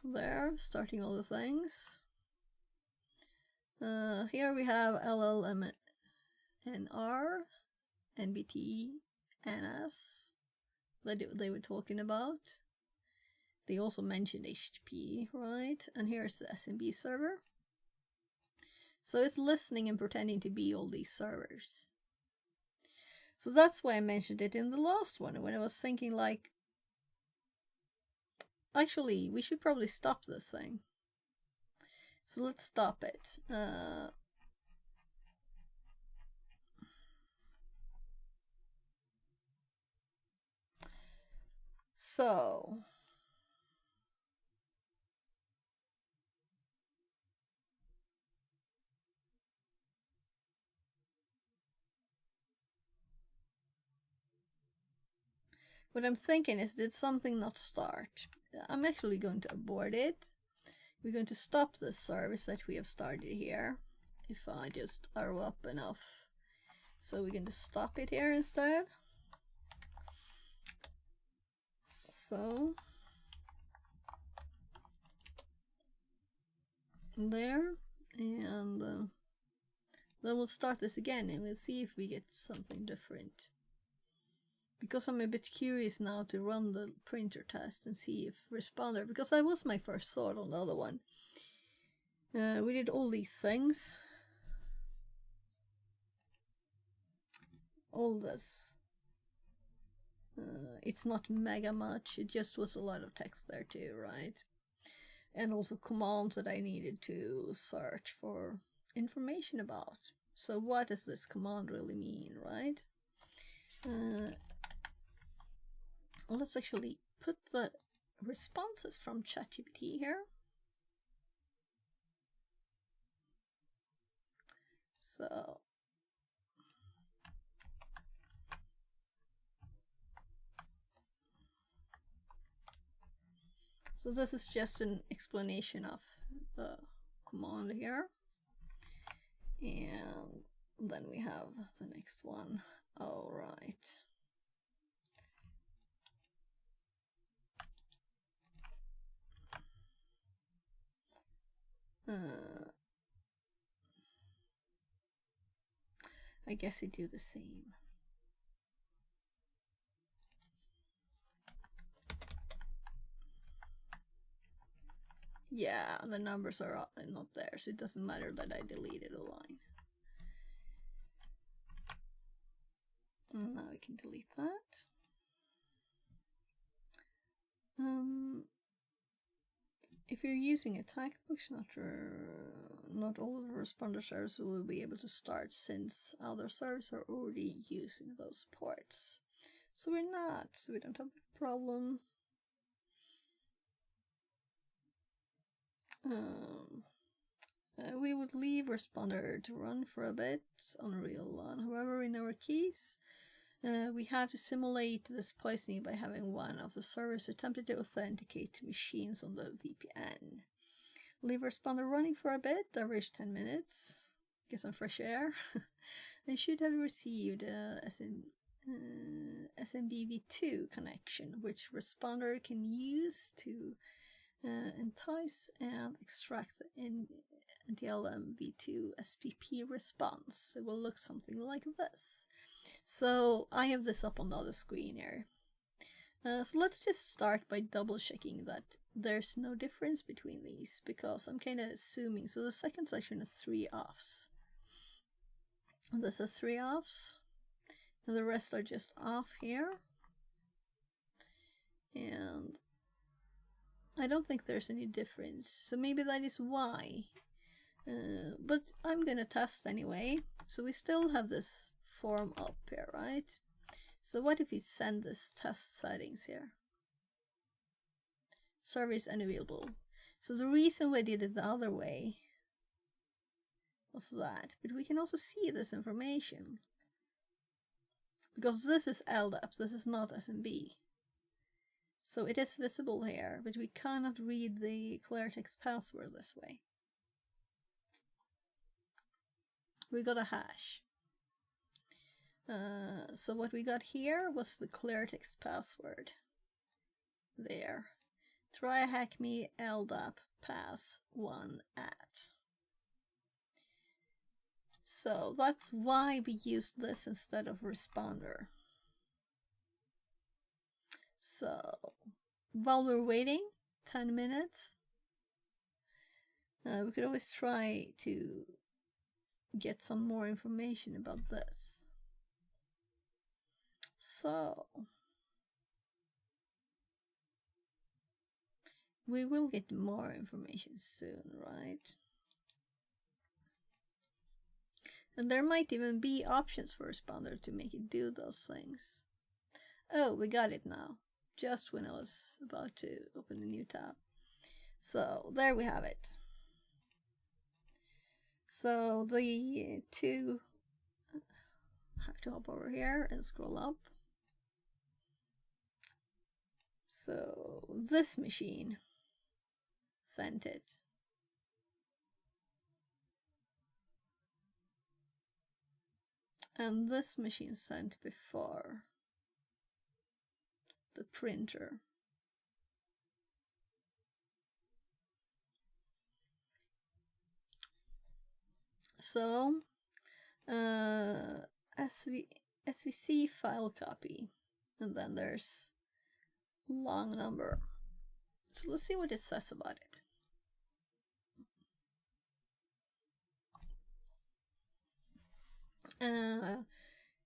There, starting all the things. Here we have LLMNR, NBT, NS that they were talking about. They also mentioned HTTP, right? And here's the SMB server. So it's listening and pretending to be all these servers. So that's why I mentioned it in the last one, when I was thinking like, actually, we should probably stop this thing. So let's stop it. So What I'm thinking is, did something not start? I'm actually going to abort it. We're going to stop this service that we have started here. If I just arrow up enough. So we're going to stop it here instead. So there, and then we'll start this again and we'll see if we get something different. Because I'm a bit curious now to run the printer test and see if responder, because that was my first thought on the other one. We did all these things. All this. It's not mega much, it just was a lot of text there too, right? And also commands that I needed to search for information about. So what does this command really mean, right? Let's actually put the responses from ChatGPT here. So this is just an explanation of the command here. And then we have the next one. All right. I guess I do the same. Yeah, the numbers are not there, so it doesn't matter that I deleted a line. And now we can delete that. If you're using a Tycbox, not all of the responder servers will be able to start, since other servers are already using those ports. So we're not, so we don't have the problem. We would leave responder to run for a bit on real LAN. However, in our keys, we have to simulate this poisoning by having one of the servers attempted to authenticate to machines on the VPN. Leave responder running for a bit, average 10 minutes. Get some fresh air. And should have received SMBv2 connection, which responder can use to entice and extract the NTLM-v2 SPP response. It will look something like this. So I have this up on the other screen here. So let's just start by double checking that there's no difference between these, because I'm kind of assuming. So the second section is 3 offs. And this is 3 offs. And the rest are just off here. And I don't think there's any difference. So maybe that is why. But I'm gonna test anyway. So we still have this form up here, right? So what if we send this test settings here? Service unavailable. So the reason we did it the other way was that, but we can also see this information. Because this is LDAP, this is not SMB. So it is visible here, but we cannot read the cleartext password this way. We got a hash. So what we got here was the cleartext password. There. Try hack me LDAP pass 1 at. So that's why we used this instead of responder. So while we're waiting 10 minutes, we could always try to get some more information about this. So we will get more information soon, right? And there might even be options for responder to make it do those things. Oh, we got it now, just when I was about to open a new tab. So there we have it. So the two, I have to hop over here and scroll up. So this machine sent it. And this machine sent before the printer. So SVC file copy, and then there's long number. So let's see what it says about it.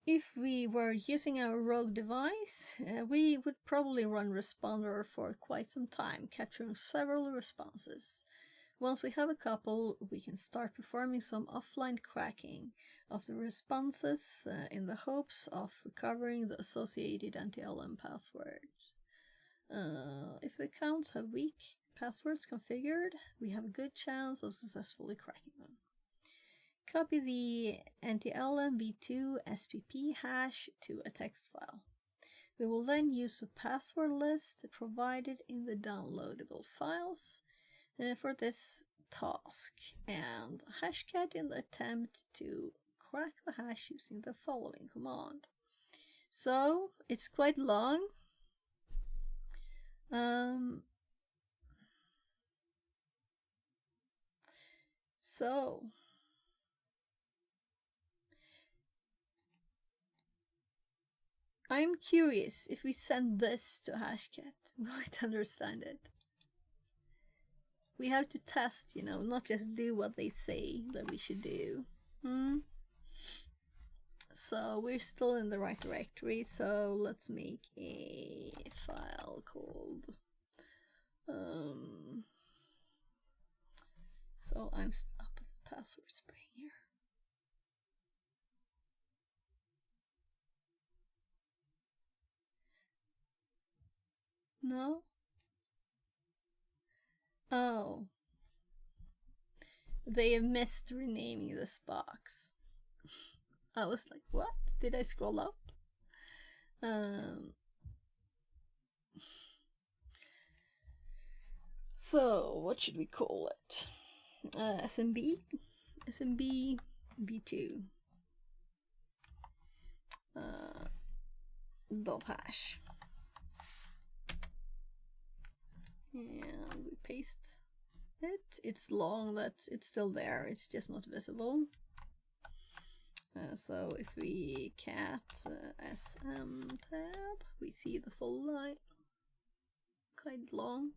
If we were using our rogue device, we would probably run responder for quite some time, capturing several responses. Once we have a couple, we can start performing some offline cracking of the responses in the hopes of recovering the associated anti-LM passwords. If the accounts have weak passwords configured, we have a good chance of successfully cracking them. Copy the anti-LM v2 SPP hash to a text file. We will then use the password list provided in the downloadable files for this task, and hashcat in the attempt to crack the hash using the following command. So it's quite long. So I'm curious, if we send this to hashcat, will it understand it? We have to test, you know, not just do what they say that we should do. So we're still in the right directory, so let's make a file called so I'm up with the password spring here. No? Oh. They have missed renaming this box. I was like, what? Did I scroll up? So, what should we call it? SMB? SMB v2 dot hash. And we paste it. It's long, that it's still there, it's just not visible. So if we cat SM tab, we see the full line, quite long.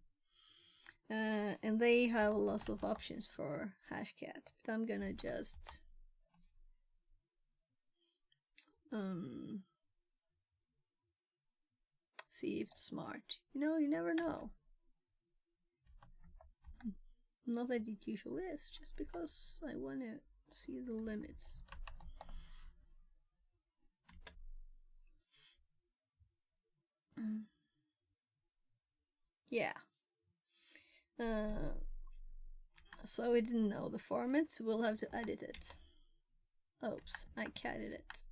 And they have lots of options for hashcat, but I'm gonna just see if it's smart. You know, you never know. Not that it usually is, just because I want to see the limits. Yeah. So we didn't know the format, so we'll have to edit it. Oops, I catted it.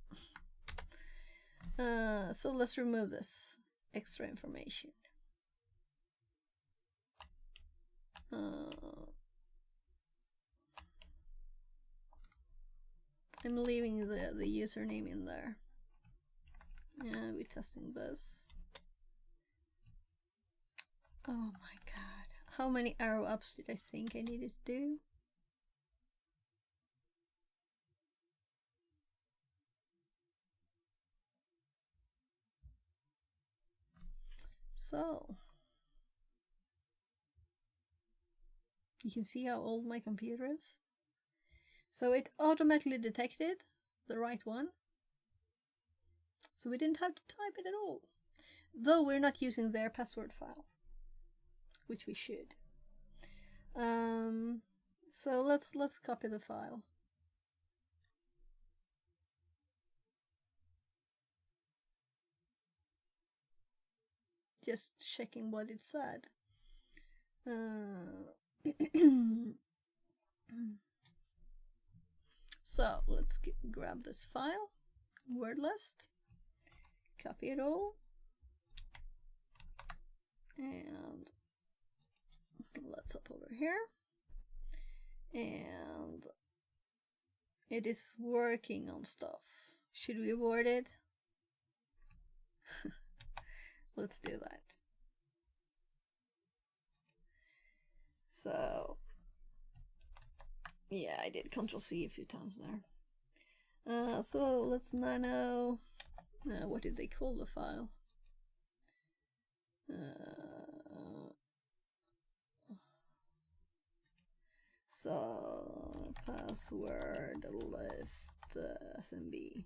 So let's remove this extra information. I'm leaving the username in there. Yeah, we're testing this. Oh my god. How many arrow ups did I think I needed to do? So you can see how old my computer is. So it automatically detected the right one. So we didn't have to type it at all. Though we're not using their password file, which we should. So let's copy the file. Just checking what it said. So let's grab this file, word list, copy it all, And let's up over here. And it is working on stuff. Should we abort it? Let's do that. So, yeah, I did Ctrl-C a few times there. So let's nano. What did they call the file? So password list SMB.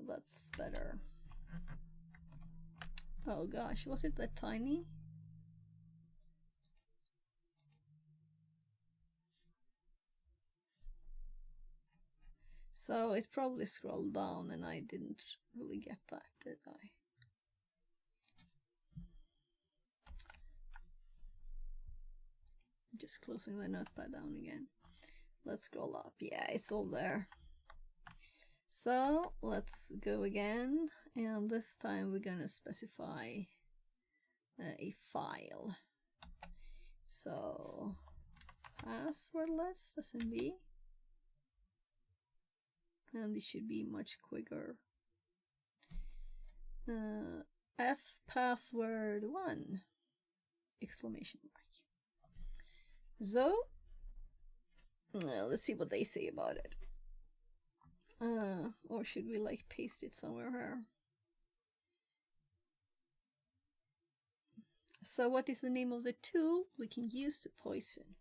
That's better. Oh gosh, was it that tiny? So it probably scrolled down and I didn't really get that, did I? Just closing the notepad down again. Let's scroll up. Yeah, it's all there. So let's go again, and this time we're gonna specify a file. So passwordless SMB, and it should be much quicker. F password 1 exclamation mark. So let's see what they say about it. Or should we like paste it somewhere here? So what is the name of the tool we can use to poison?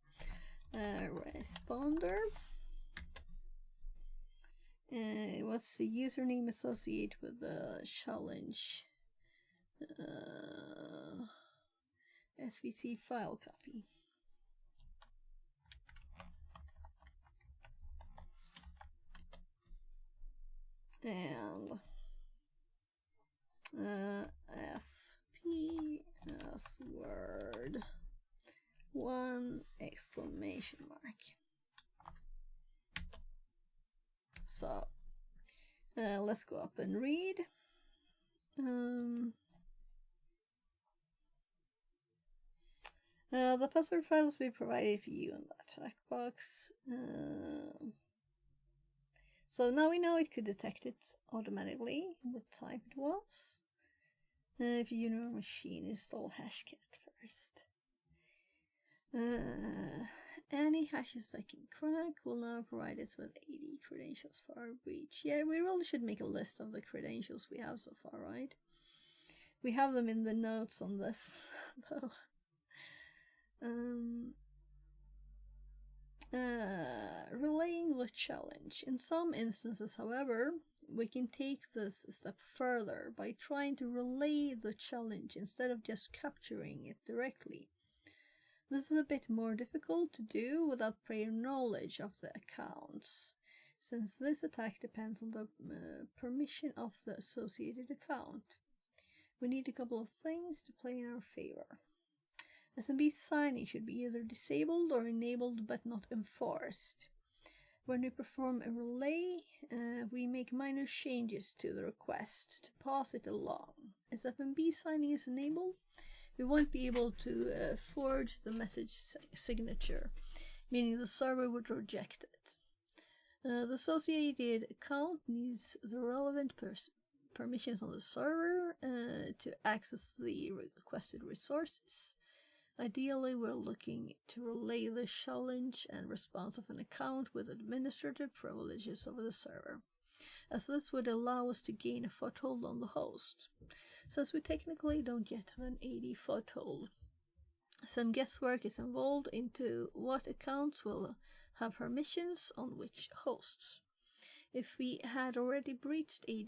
Responder. What's the username associated with the challenge? SVC file copy. And FP password 1 exclamation mark. So let's go up and read. The password files will be provided for you in the attack box. So now we know it could detect it automatically, what type it was. If you know your machine, install Hashcat first. Any hashes I can crack will now provide us with 80 credentials for our breach. Yeah, we really should make a list of the credentials we have so far, right? We have them in the notes on this, though. Relaying the challenge. In some instances, however, we can take this a step further by trying to relay the challenge instead of just capturing it directly. This is a bit more difficult to do without prior knowledge of the accounts, since this attack depends on the permission of the associated account. We need a couple of things to play in our favor. SMB signing should be either disabled or enabled but not enforced. When we perform a relay, we make minor changes to the request to pass it along. As FMB signing is enabled, we won't be able to forge the message signature, meaning the server would reject it. The associated account needs the relevant permissions on the server to access the requested resources. Ideally, we're looking to relay the challenge and response of an account with administrative privileges over the server, as this would allow us to gain a foothold on the host, since we technically don't yet have an AD foothold. Some guesswork is involved into what accounts will have permissions on which hosts. If we had already breached AD,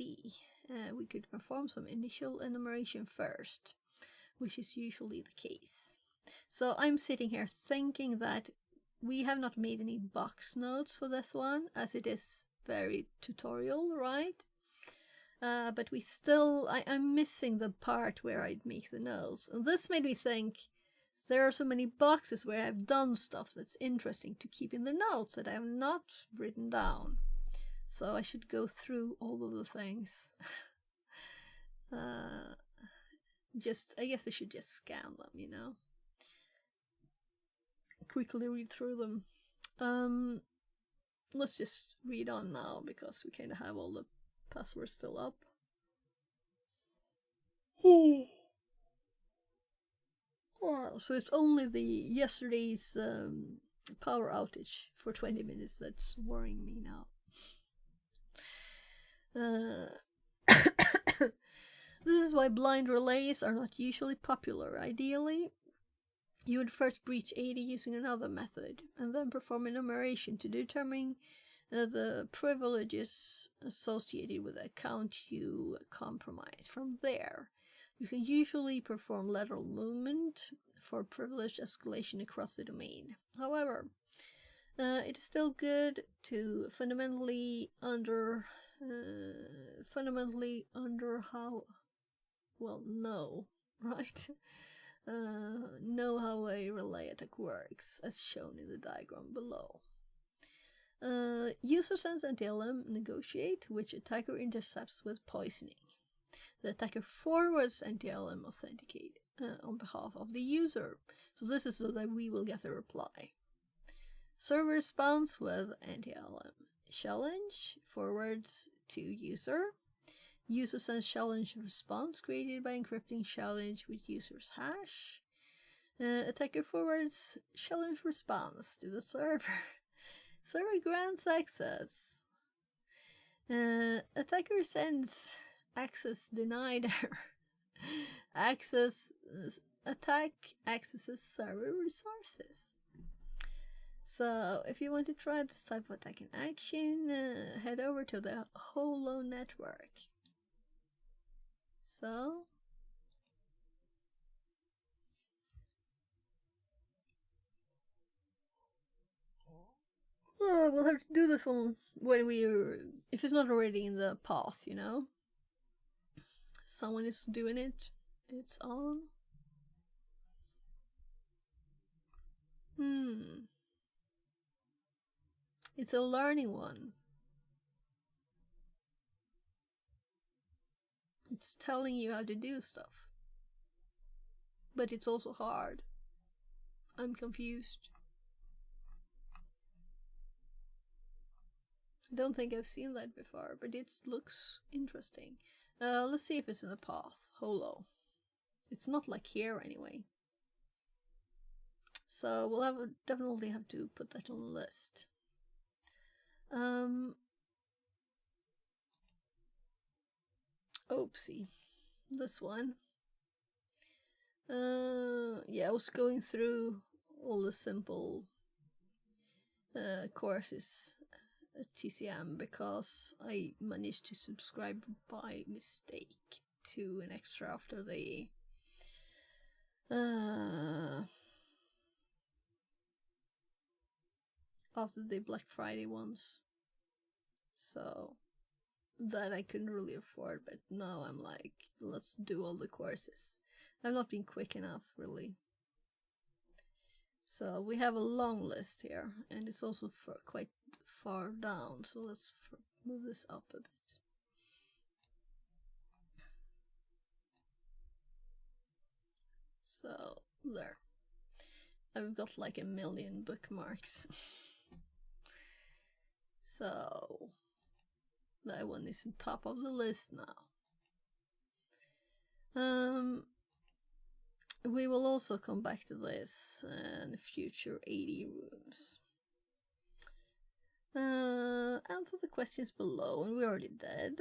we could perform some initial enumeration first, which is usually the case. So I'm sitting here thinking that we have not made any box notes for this one, as it is very tutorial, right? But we still, I'm missing the part where I'd make the notes. And this made me think, there are so many boxes where I've done stuff that's interesting to keep in the notes that I have not written down. So I should go through all of the things. I guess I should just scan them, you know. Quickly read through them. Let's just read on now because we kind of have all the passwords still up. Well, so it's only the yesterday's power outage for 20 minutes that's worrying me now. This is why blind relays are not usually popular. Ideally, you would first breach AD using another method, and then perform enumeration to determine the privileges associated with the account you compromise. From there, you can usually perform lateral movement for privileged escalation across the domain. However, it is still good to fundamentally know how a relay attack works, as shown in the diagram below. User sends NTLM negotiate, which attacker intercepts with poisoning. The attacker forwards NTLM authenticate on behalf of the user. So this is so that we will get a reply. Server responds with NTLM challenge, forwards to user. User sends challenge response created by encrypting challenge with user's hash. Attacker forwards challenge response to the server. Server grants access. Attacker sends access denied error. Attack accesses server resources. So if you want to try this type of attack in action, head over to the Holo network. So we'll have to do this one when if it's not already in the path, you know. Someone is doing it. It's on. It's a learning one. It's telling you how to do stuff. But it's also hard. I'm confused. I don't think I've seen that before, but it looks interesting. Let's see if it's in the path. Holo. It's not like here anyway. So we'll definitely have to put that on the list. Oopsie. This one. Yeah, I was going through all the simple courses at TCM because I managed to subscribe by mistake to an extra after the Black Friday ones. So that I couldn't really afford, but now I'm like, let's do all the courses. I've not been quick enough, really. So we have a long list here, and it's also quite far down, so let's move this up a bit. So, there. I've got like 1 million bookmarks. So, that one is on top of the list now. We will also come back to this in future 80 rooms. Answer the questions below, and we already did.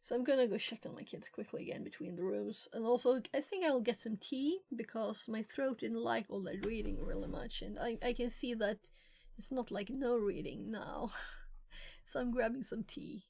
So I'm gonna go check on my kids quickly again between the rooms, and also I think I'll get some tea because my throat didn't like all that reading really much, and I can see that it's not like no reading now. So I'm grabbing some tea.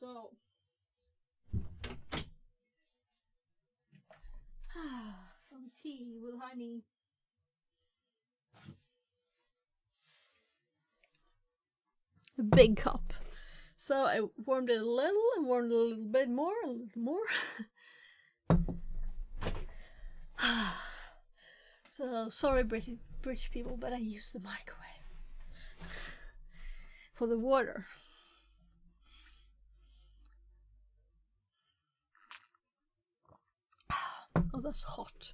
So some tea with honey. A big cup. So I warmed it a little and warmed it a little bit more, a little more. So sorry, British people, but I use the microwave for the water. Oh, that's hot.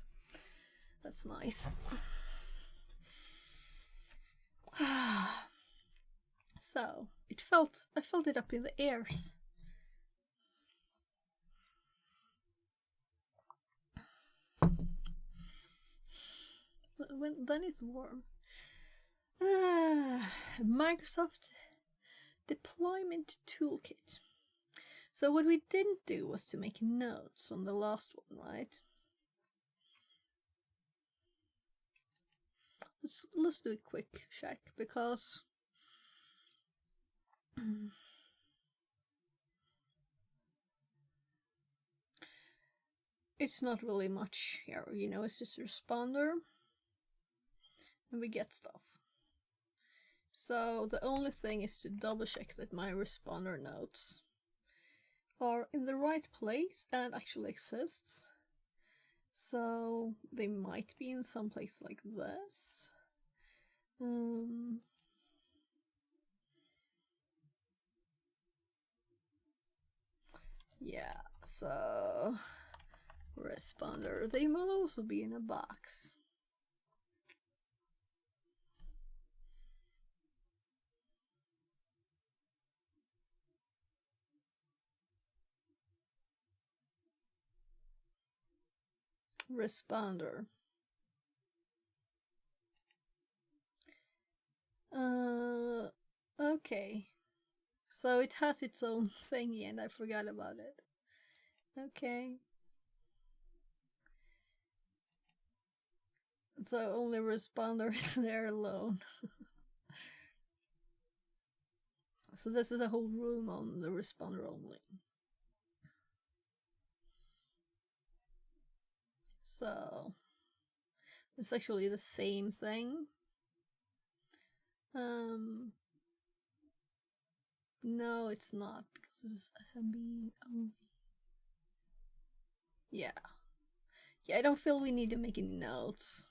That's nice. So I felt it up in the ears. Then it's warm. Microsoft Deployment Toolkit. So what we didn't do was to make notes on the last one, right? Let's do a quick check, because it's not really much here, you know, it's just a responder and we get stuff. So the only thing is to double check that my responder notes are in the right place and actually exists. So they might be in some place like this. Yeah, so responder, they will also be in a box. Responder. Okay. So it has its own thingy and I forgot about it. Okay. So only responder is there alone. So this is a whole room on the responder only. So it's actually the same thing. No, it's not, because this is SMB only. Yeah. Yeah, I don't feel we need to make any notes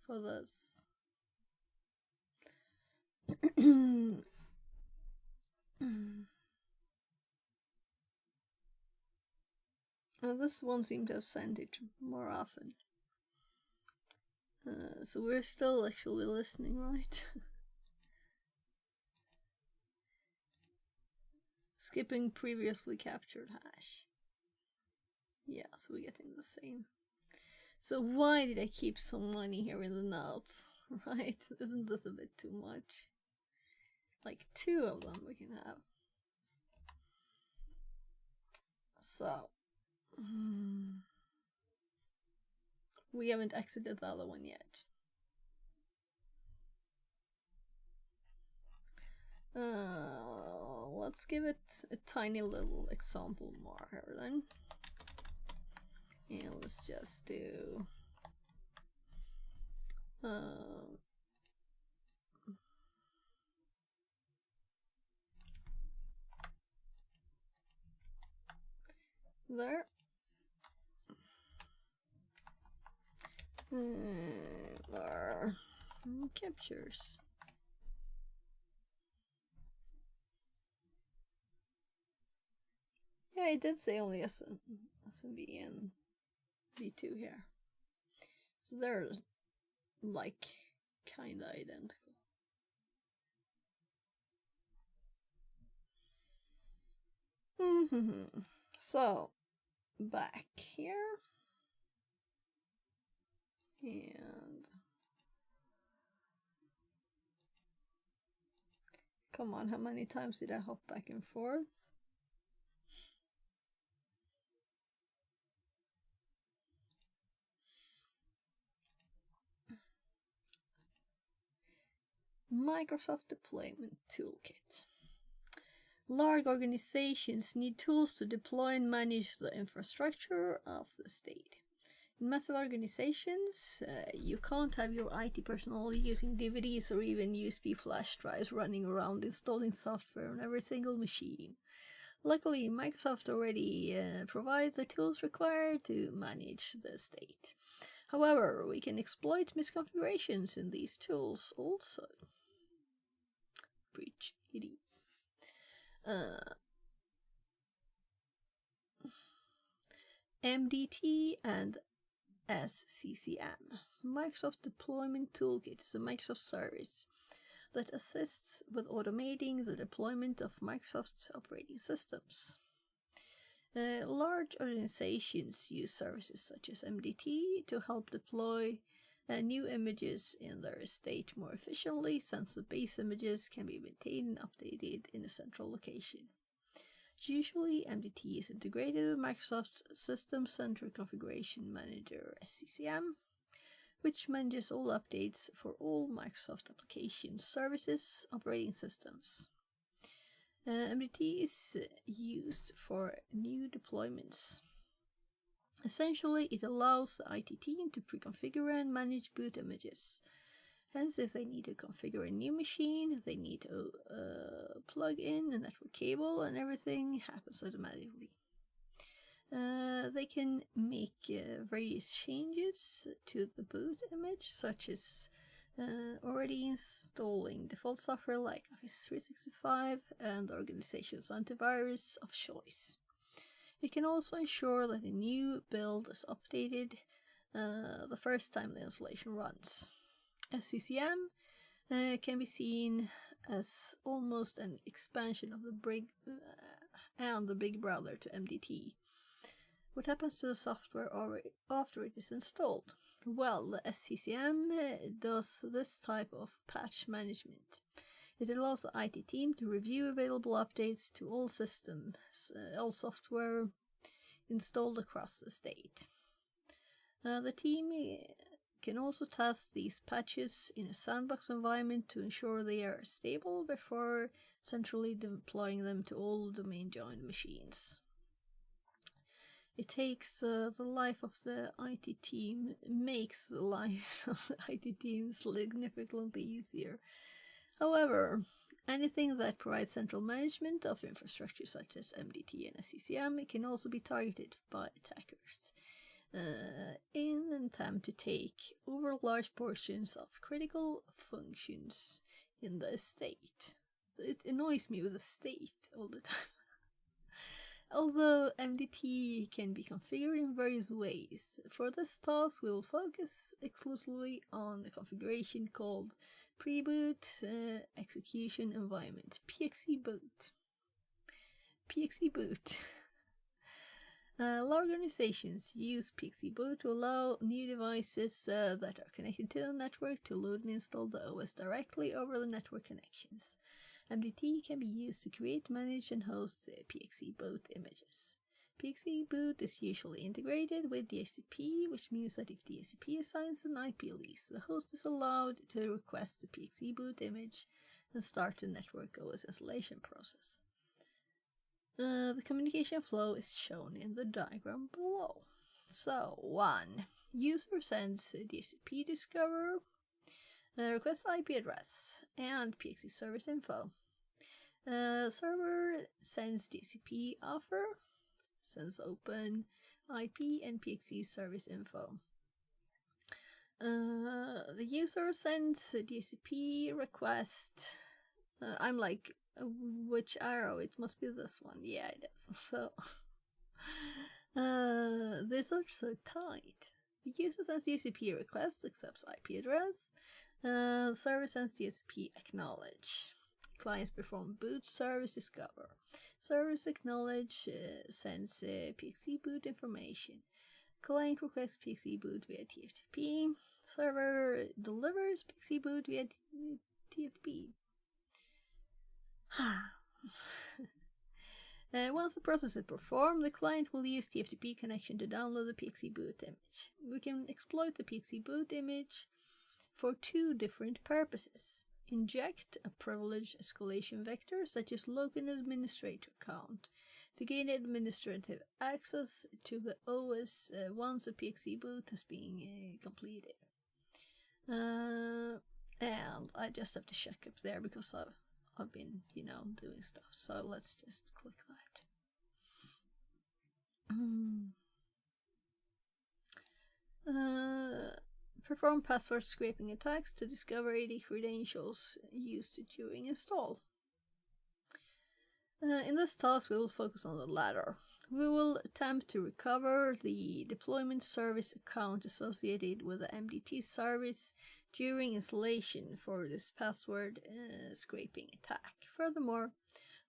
for this. Well, this one seemed to have sent it more often. So we're still actually listening, right? Skipping previously captured hash. Yeah, so we're getting the same. So why did I keep some money here in the notes, right? Isn't this a bit too much? Like 2 of them we can have. So we haven't exited the other one yet. Let's give it a tiny little example more here then. And let's just do there. Our captures. Yeah, I did say only SMB and V2 here. So they're like kinda identical. So back here. And come on, how many times did I hop back and forth? Microsoft Deployment Toolkit. Large organizations need tools to deploy and manage the infrastructure of the state. In massive organizations, you can't have your IT personnel using DVDs or even USB flash drives running around installing software on every single machine. Luckily, Microsoft already provides the tools required to manage the state. However, we can exploit misconfigurations in these tools also. Breach ED. MDT and SCCM. Microsoft Deployment Toolkit is a Microsoft service that assists with automating the deployment of Microsoft's operating systems. Large organizations use services such as MDT to help deploy new images in their estate more efficiently, since the base images can be maintained and updated in a central location. Usually, MDT is integrated with Microsoft's System Center Configuration Manager (SCCM), which manages all updates for all Microsoft applications, services, operating systems. MDT is used for new deployments. Essentially, it allows the IT team to pre-configure and manage boot images. Hence, if they need to configure a new machine, they need to plug in a network cable and everything happens automatically. They can make various changes to the boot image, such as already installing default software like Office 365 and the organization's antivirus of choice. It can also ensure that a new build is updated the first time the installation runs. SCCM can be seen as almost an expansion of the big brother to MDT. What happens to the software after it is installed? Well, the SCCM does this type of patch management. It allows the IT team to review available updates to all systems, all software installed across the state. The team can also test these patches in a sandbox environment to ensure they are stable before centrally deploying them to all domain joined machines. It takes the life of the IT team, makes the lives of the IT team significantly easier. However, anything that provides central management of infrastructure such as MDT and SCCM can also be targeted by attackers in an attempt to take over large portions of critical functions in the estate. It annoys me with the state all the time. Although MDT can be configured in various ways, for this task we will focus exclusively on the configuration called Pre-boot Execution Environment, PXE boot. PXE boot. Large organizations use PXE boot to allow new devices that are connected to the network to load and install the OS directly over the network connections. MDT can be used to create, manage, and host PXE boot images. PXE boot is usually integrated with DHCP, which means that if DHCP assigns an IP lease, the host is allowed to request the PXE boot image and start the network OS installation process. The communication flow is shown in the diagram below. So, 1. User sends DHCP discover, requests IP address, and PXE service info. Server sends DHCP offer, sends open IP and PXE service info. The user sends a DHCP request. I'm like, which arrow? It must be this one. Yeah, it is. So, these are so tight. The user sends DHCP request, accepts IP address. Server sends DHCP acknowledge. Clients perform boot service discover. Service acknowledge sends PXE boot information. Client requests PXE boot via TFTP. Server delivers PXE boot via TFTP. Once the process is performed, the client will use TFTP connection to download the PXE boot image. We can exploit the PXE boot image for 2 different purposes. inject a privilege escalation vector such as login administrator account to gain administrative access to the OS once a PXE boot has been completed. And I just have to check up there because I've been, doing stuff. So let's just click that. Perform password scraping attacks to discover AD credentials used during install. In this task, we will focus on the latter. We will attempt to recover the deployment service account associated with the MDT service during installation for this password scraping attack. Furthermore,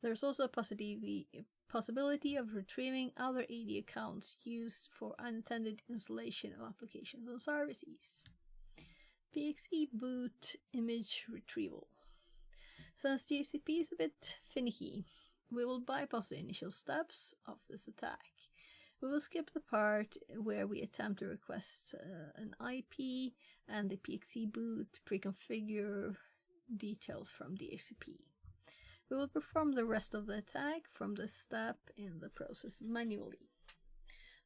there's also a possibility of retrieving other AD accounts used for unattended installation of applications and services. PXE boot image retrieval. Since DHCP is a bit finicky, we will bypass the initial steps of this attack. We will skip the part where we attempt to request an IP and the PXE boot pre-configure details from DHCP. We will perform the rest of the attack from this step in the process manually.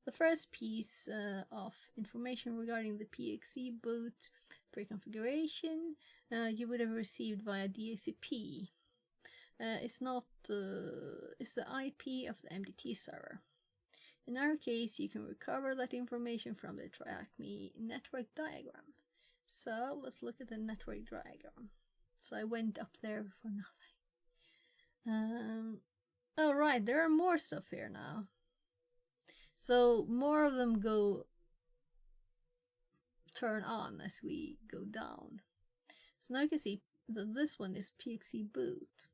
The first piece of information regarding the PXE boot pre-configuration you would have received via DHCP. It's the IP of the MDT server. In our case, you can recover that information from the TrackMe network diagram. So let's look at the network diagram. So I went up there for nothing. Oh right, there are more stuff here now. So more of them turn on as we go down. So now you can see that this one is PXE boot.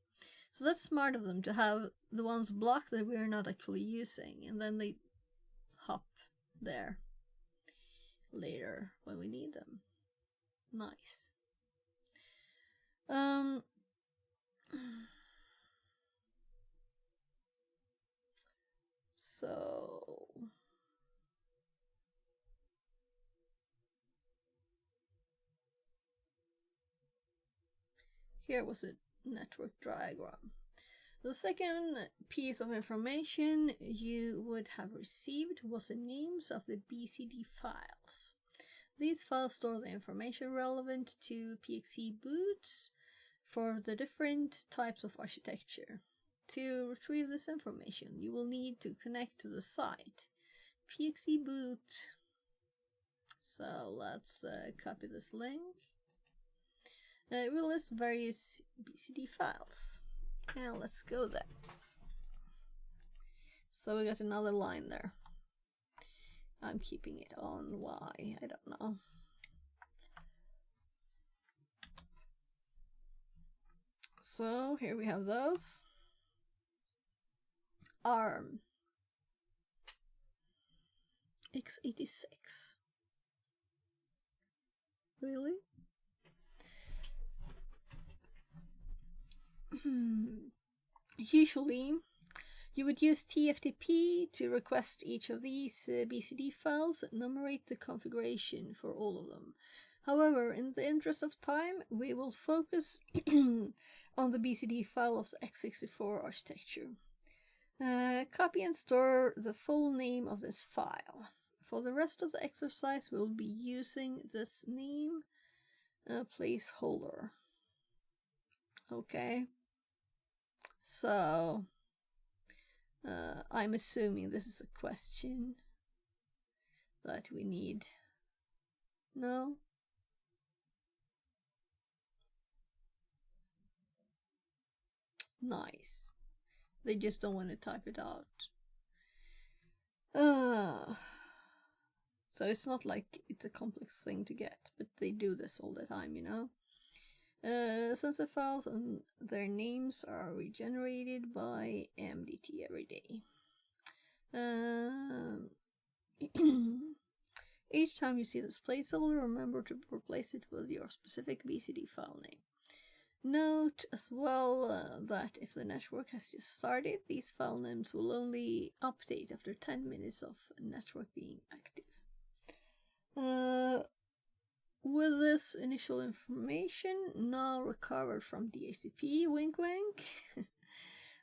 So that's smart of them to have the ones blocked that we're not actually using, and then they hop there later when we need them. Nice. So here was a network diagram. The second piece of information you would have received was the names of the BCD files. These files store the information relevant to PXE boots for the different types of architecture. To retrieve this information, you will need to connect to the site PXE boot. So let's copy this link. It will list various BCD files. Now let's go there. So we got another line there. I'm keeping it on why, I don't know. So here we have those. ARM x86. Really? Usually, you would use TFTP to request each of these BCD files and enumerate the configuration for all of them. However, in the interest of time, we will focus on the BCD file of the x64 architecture. Copy and store the full name of this file. For the rest of the exercise, we will be using this name placeholder. Okay. So, I'm assuming this is a question that we need. No? Nice. They just don't want to type it out. So it's not like it's a complex thing to get, but they do this all the time, you know? Sensor files and their names are regenerated by MDT every day. Each time you see this placeholder, remember to replace it with your specific BCD file name. Note as well that if the network has just started, these file names will only update after 10 minutes of network being active. with this initial information, now recovered from DHCP, wink wink,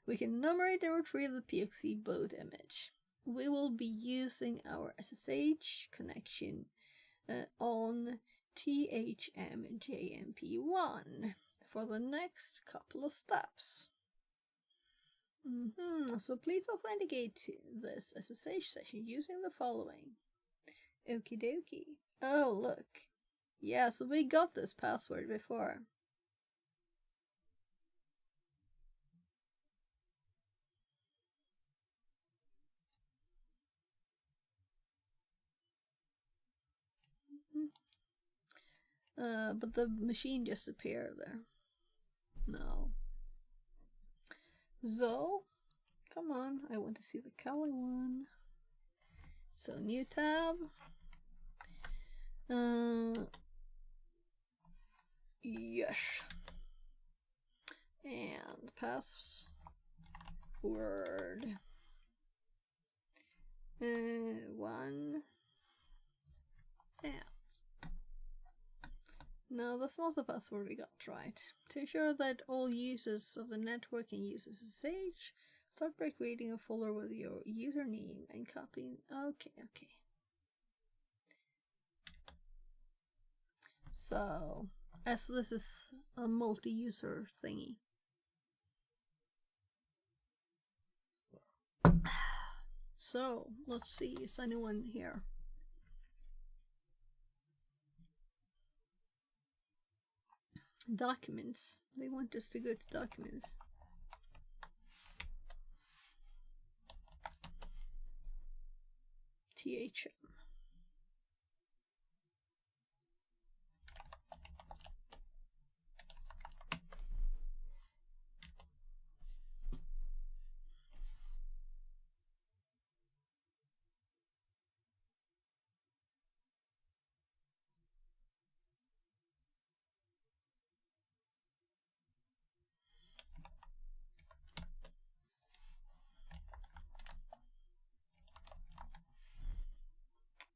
we can enumerate and retrieve the PXE boot image. We will be using our SSH connection on THMJMP1 for the next couple of steps. So please authenticate this SSH session using the following. Okie dokie. Oh, look. Yeah, so we got this password before. But the machine just appeared there. No. So, come on, I want to see the color one. So, new tab. Yes. And password. 1. And. No, that's not the password we got right. To ensure that all users of the network can use SSH, start by creating a folder with your username and copying. Okay. So, as this is a multi-user thingy. So, let's see, is anyone here? Documents. They want us to go to documents. THM.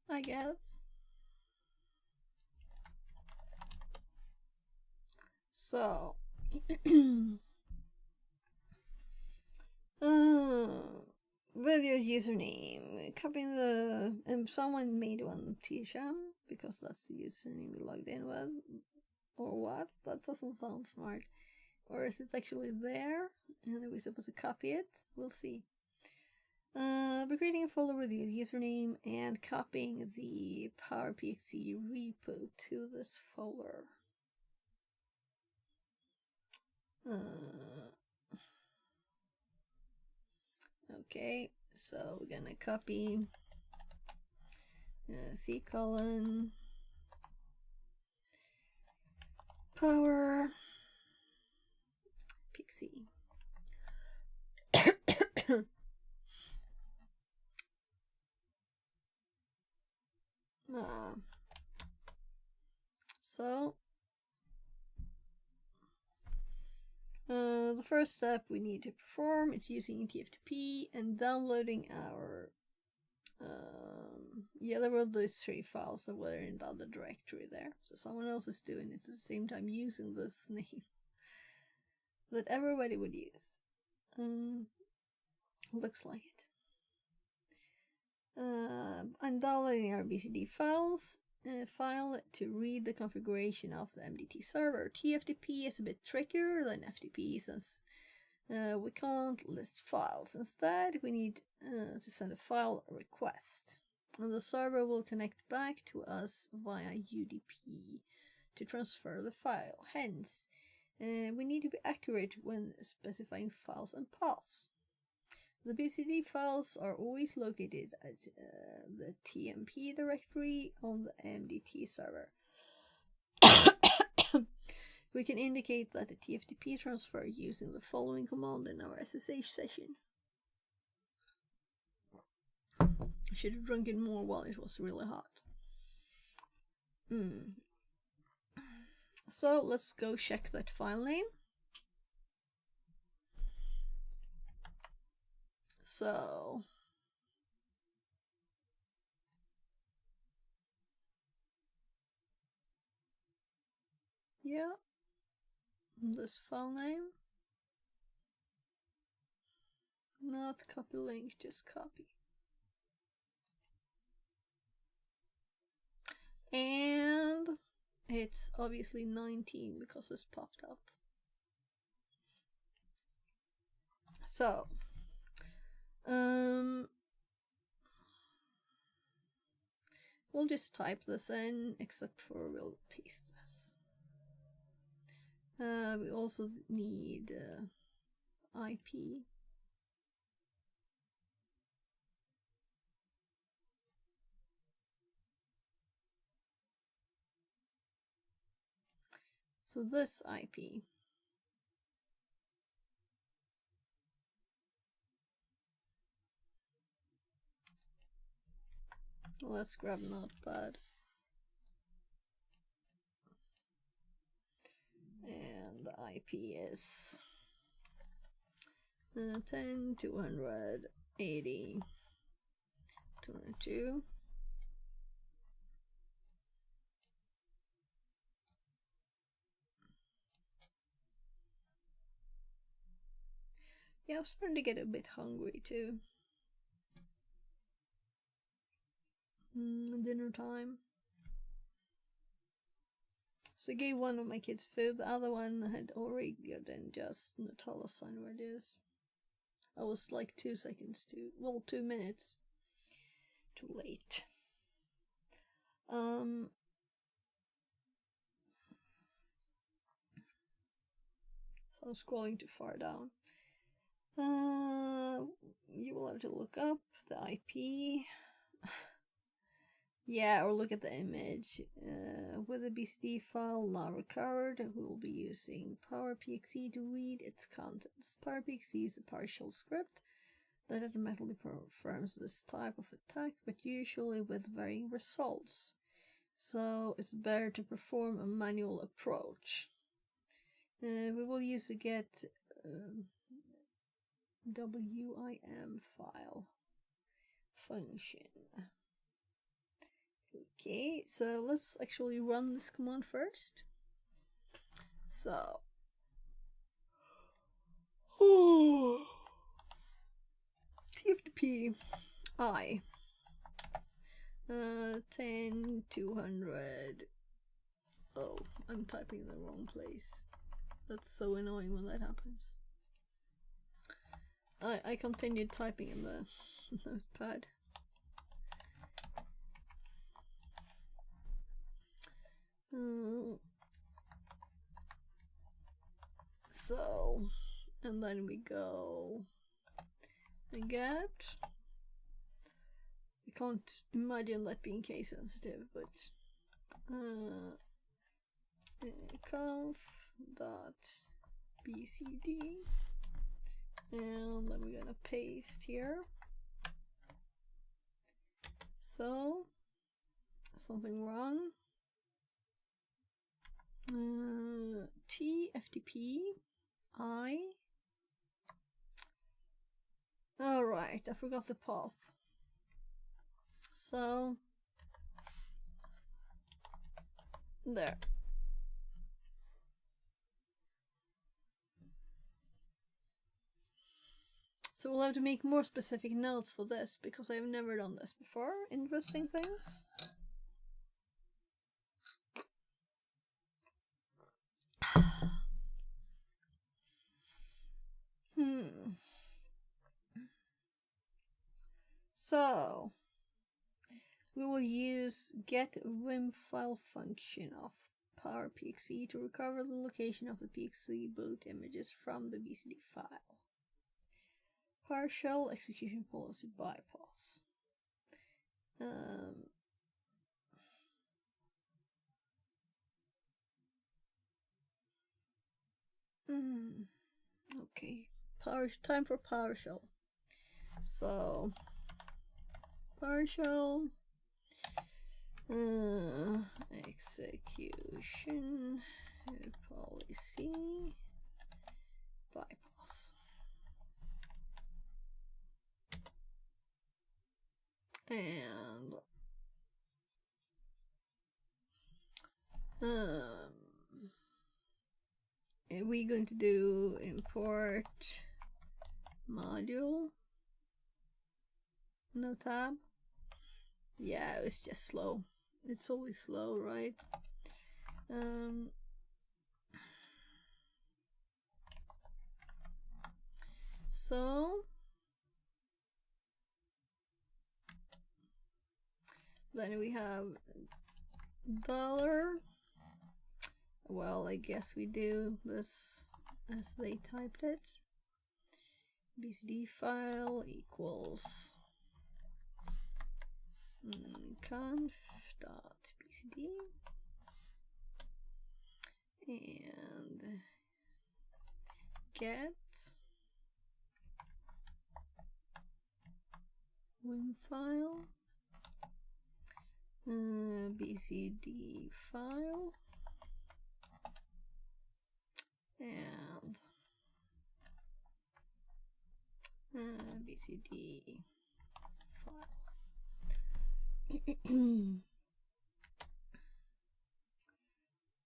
I guess. So, with your username, copying the, and someone made one THM because that's the username you logged in with, or what? That doesn't sound smart. Or is it actually there and are we supposed to copy it? We'll see. By creating a folder with your username and copying the PowerPXE repo to this folder. Okay, so we're gonna copy C colon power pixie. So the first step we need to perform is using TFTP and downloading our there were those 3 files that were in the other directory there, so someone else is doing it at the same time using this name that everybody would use. Looks like it. I'm downloading our BCD files file to read the configuration of the MDT server. TFTP is a bit trickier than FTP since we can't list files. Instead, we need to send a file request, and the server will connect back to us via UDP to transfer the file. Hence, we need to be accurate when specifying files and paths. The BCD files are always located at the TMP directory on the MDT server. We can indicate that the TFTP transfer using the following command in our SSH session. I should have drunk it more while it was really hot. So let's go check that file name. So Yeah. This file name. Not copy link, just copy. And it's obviously 19 because it's popped up. So, we'll just type this in, except for we'll paste this. We also need IP. So this IP. Let's grab Notepad. And the IP is 10, 280, 202. Yeah, I'm starting to get a bit hungry too. Dinner time. So I gave one of my kids food, the other one had Oreo and just Nutella sandwiches. I was like 2 seconds too, well, 2 minutes too late. So I'm scrolling too far down. You will have to look up the IP. Yeah, or look at the image. With the BCD file now recovered, we will be using PowerPXE to read its contents. PowerPXE is a PowerShell script that automatically performs this type of attack, but usually with varying results. So it's better to perform a manual approach. We will use a get WIM file function. Okay, so let's actually run this command first. So, TFTP I 10 200. Oh, I'm typing in the wrong place. That's so annoying when that happens. I continued typing in the notepad. So, and then we go get. I can't imagine that being case sensitive, but conf.bcd, and then we're gonna paste here. So, something wrong. TFTP I. Alright, I forgot the path. So, there. So we'll have to make more specific notes for this because I've never done this before. Interesting things. So we will use get vim file function of PowerPXE to recover the location of the PXE boot images from the BCD file. PowerShell execution policy bypass. Okay, time for PowerShell. So PowerShell execution policy bypass. And we're going to do import module. No tab. Yeah, it's just slow. It's always slow, right? So then we have $. Well, I guess we do this as they typed it. BCD file equals conf.bcd and get win file BCD file and BCD file.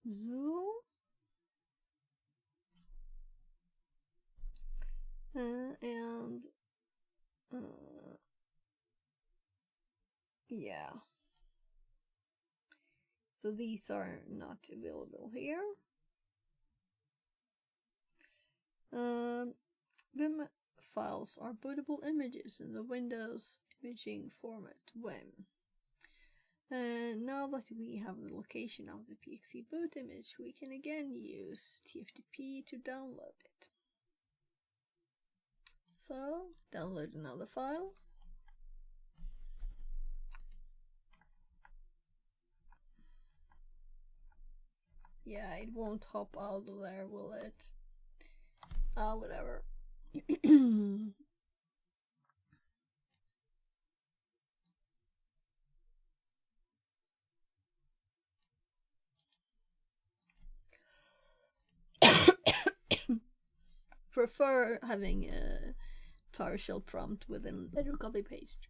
So and yeah, so these are not available here. Vim files are bootable images in the Windows imaging format WIM. And now that we have the location of the PXE boot image, we can again use TFTP to download it. So, download another file. Yeah, it won't hop out of there, will it? Whatever. Prefer having a PowerShell prompt within better copy paste.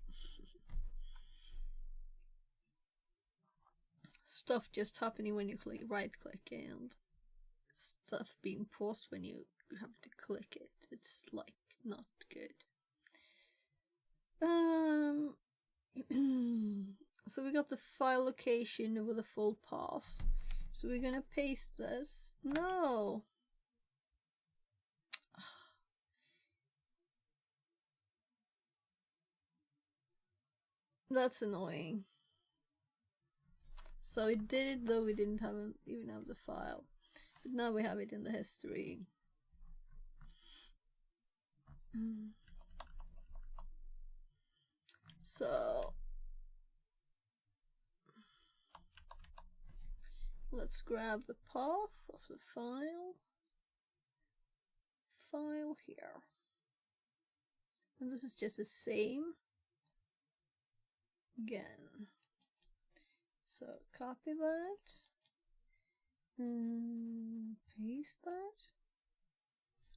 Stuff just happening when you right click and stuff being paused when you have to click it. It's like not good. So we got the file location with the full path. So we're gonna paste this. No. That's annoying. So it did it though we didn't even have the file. But now we have it in the history. So let's grab the path of the file here. And this is just the same again. So copy that and paste that.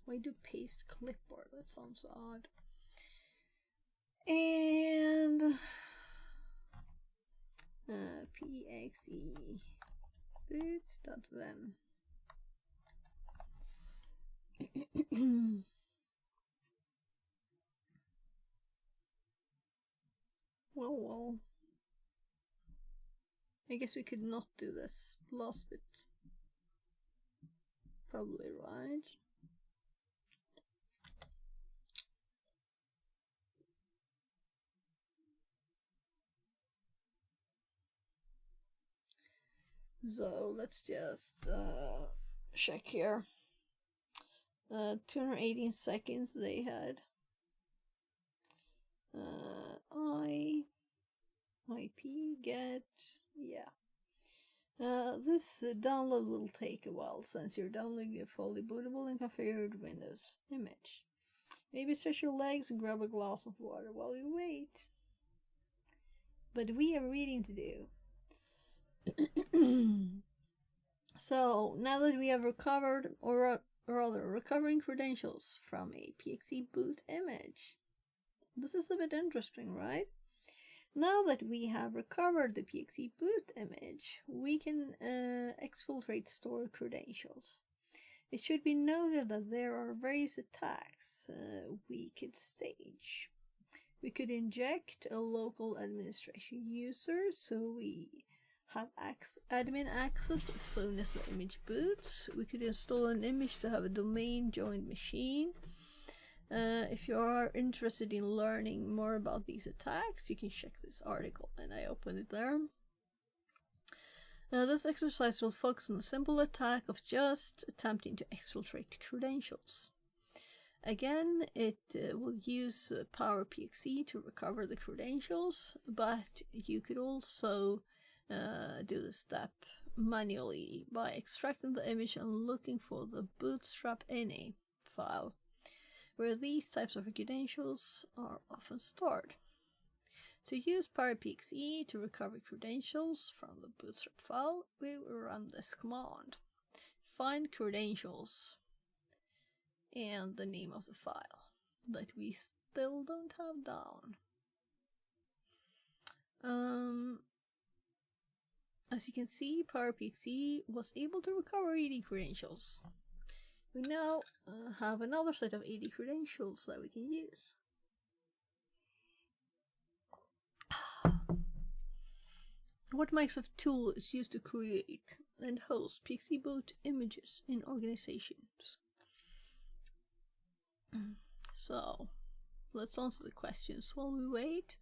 Why do paste clipboard? That sounds odd. And pxe boot.vim. Well. I guess we could not do this last bit. Probably right. So let's just check here. 218 seconds they had. IP get, yeah. This download will take a while since you're downloading a fully bootable and configured Windows image. Maybe stretch your legs and grab a glass of water while you wait. But we have reading to do. So now that we have recovered, or rather recovering credentials from a PXE boot image. This is a bit interesting, right? Now that we have recovered the PXE boot image, we can exfiltrate stored credentials. It should be noted that there are various attacks we could stage. We could inject a local administration user so we have admin access as soon as the image boots. We could install an image to have a domain joined machine. If you are interested in learning more about these attacks, you can check this article, and I opened it there. This exercise will focus on a simple attack of just attempting to exfiltrate credentials. Again, it will use PowerPXE to recover the credentials, but you could also do the step manually by extracting the image and looking for the bootstrap ini file, where these types of credentials are often stored. To use PowerPXE to recover credentials from the bootstrap file, we will run this command: find credentials and the name of the file that we still don't have down. As you can see, PowerPXE was able to recover 80 credentials. We now have another set of 80 credentials that we can use. What Microsoft tool is used to create and host PXE boot images in organizations? So, let's answer the questions while we wait.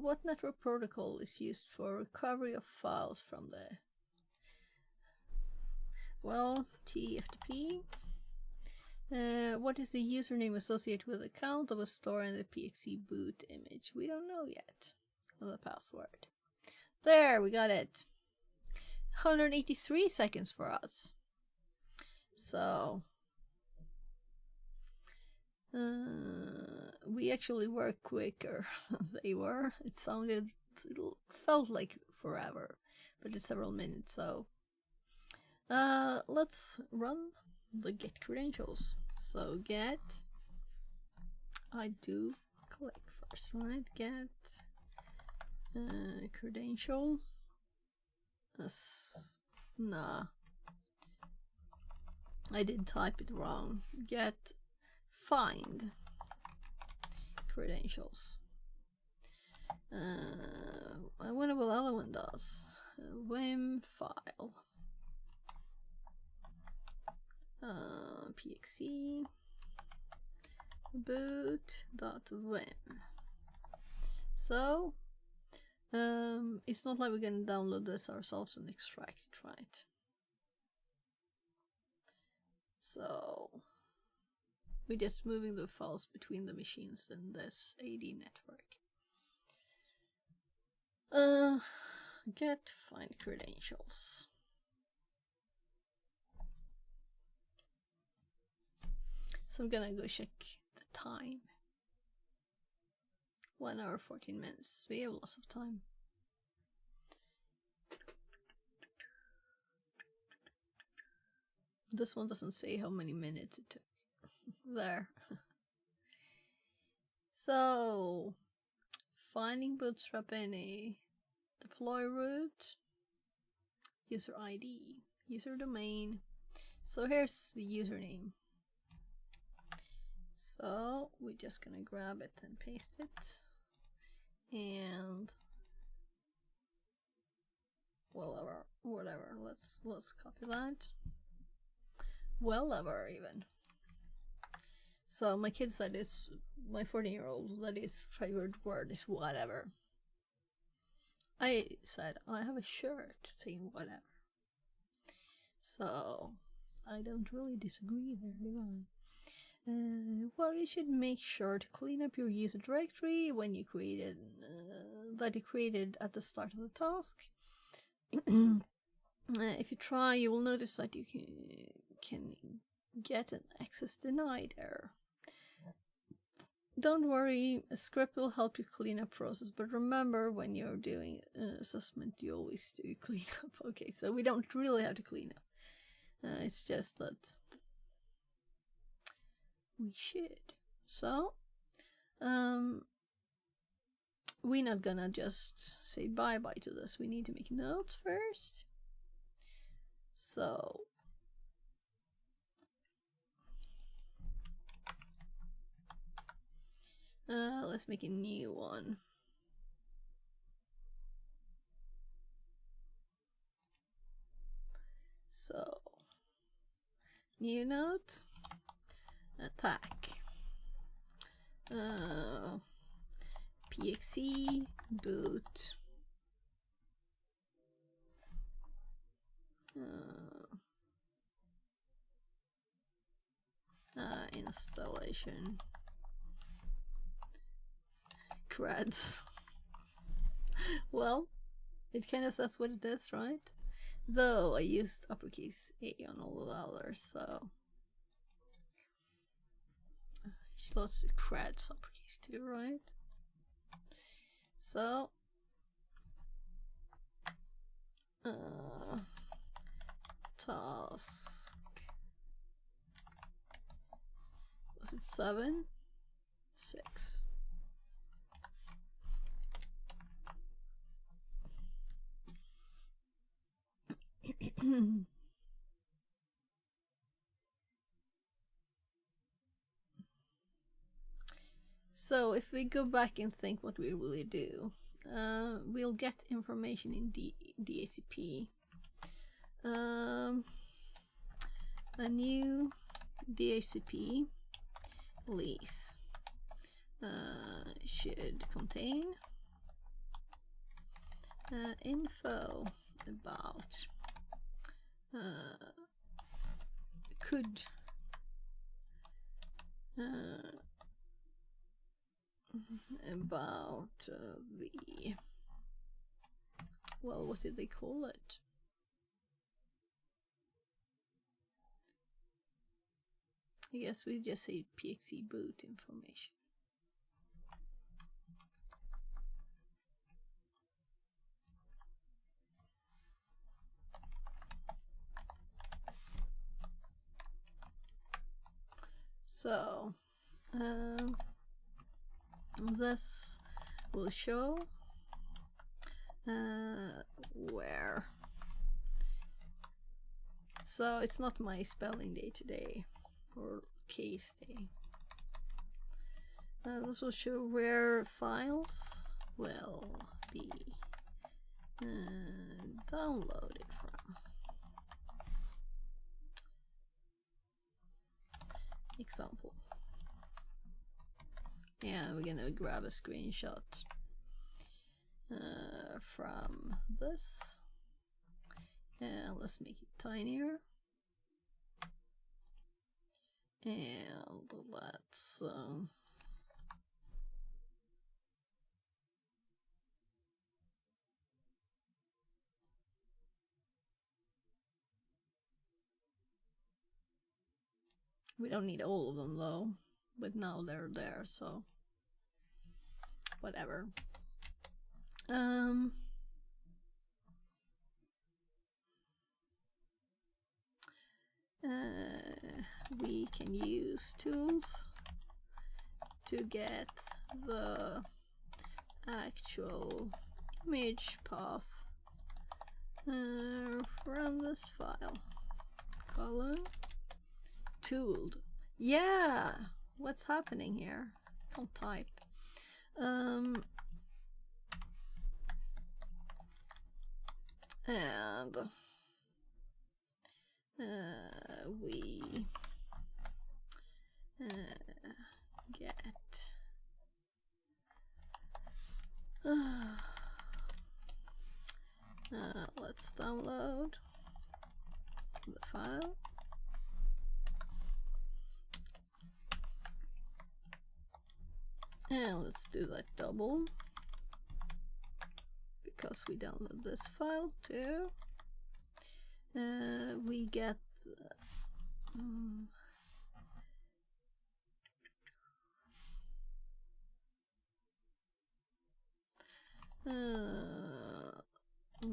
What network protocol is used for recovery of files from the... Well, TFTP. What is the username associated with the account of a store in the PXE boot image? We don't know yet. The password. There, we got it. 183 seconds for us. So... we actually were quicker than they were. It felt like forever, but it's several minutes, so... let's run the get credentials. So get, I do click first, right? Get credential. Nah, I did type it wrong. Get find credentials. I wonder what the other one does. Vim file. PXE boot.vim. So it's not like we're gonna download this ourselves and extract it, right? So we're just moving the files between the machines in this AD network. Get find credentials. So I'm gonna go check the time. 1 hour 14 minutes. We have lots of time. This one doesn't say how many minutes it took. There. So, finding bootstrap ini, deploy root, user ID, user domain. So here's the username. So we're just gonna grab it and paste it, and whatever. Let's copy that. Whatever even. So my kid said this. My 14-year-old, that his favorite word is whatever. I said I have a shirt saying whatever. So I don't really disagree there, do I? Well, you should make sure to clean up your user directory when you created that you created at the start of the task. If you try, you will notice that you can get an access denied error. Don't worry, a script will help you clean up process, but remember when you're doing assessment, you always do clean up. Okay, so we don't really have to clean up. It's just that we should. So, we're not gonna just say bye-bye to this. We need to make notes first. So, let's make a new one. So, new note, attack, PXE, boot, installation, creds. Well, it kind of says what it is, right? Though I used uppercase A on all the others, so lots of creds uppercase too, right? So task, was it 7? 6. So if we go back and think what we really do, we'll get information in DHCP. A new DHCP lease should contain info about could about the, well, what did they call it? I guess we just say PXE boot information. So, this will show where. So it's not my spelling day today, or case day. This will show where files will be downloaded from. Example. And we're gonna grab a screenshot from this, and let's make it tinier, and let's we don't need all of them though, but now they're there, so whatever. We can use tools to get the actual image path from this file. Column tooled. Yeah, what's happening here? Can't type. And we get let's download the file. And let's do that double, because we download this file too. We get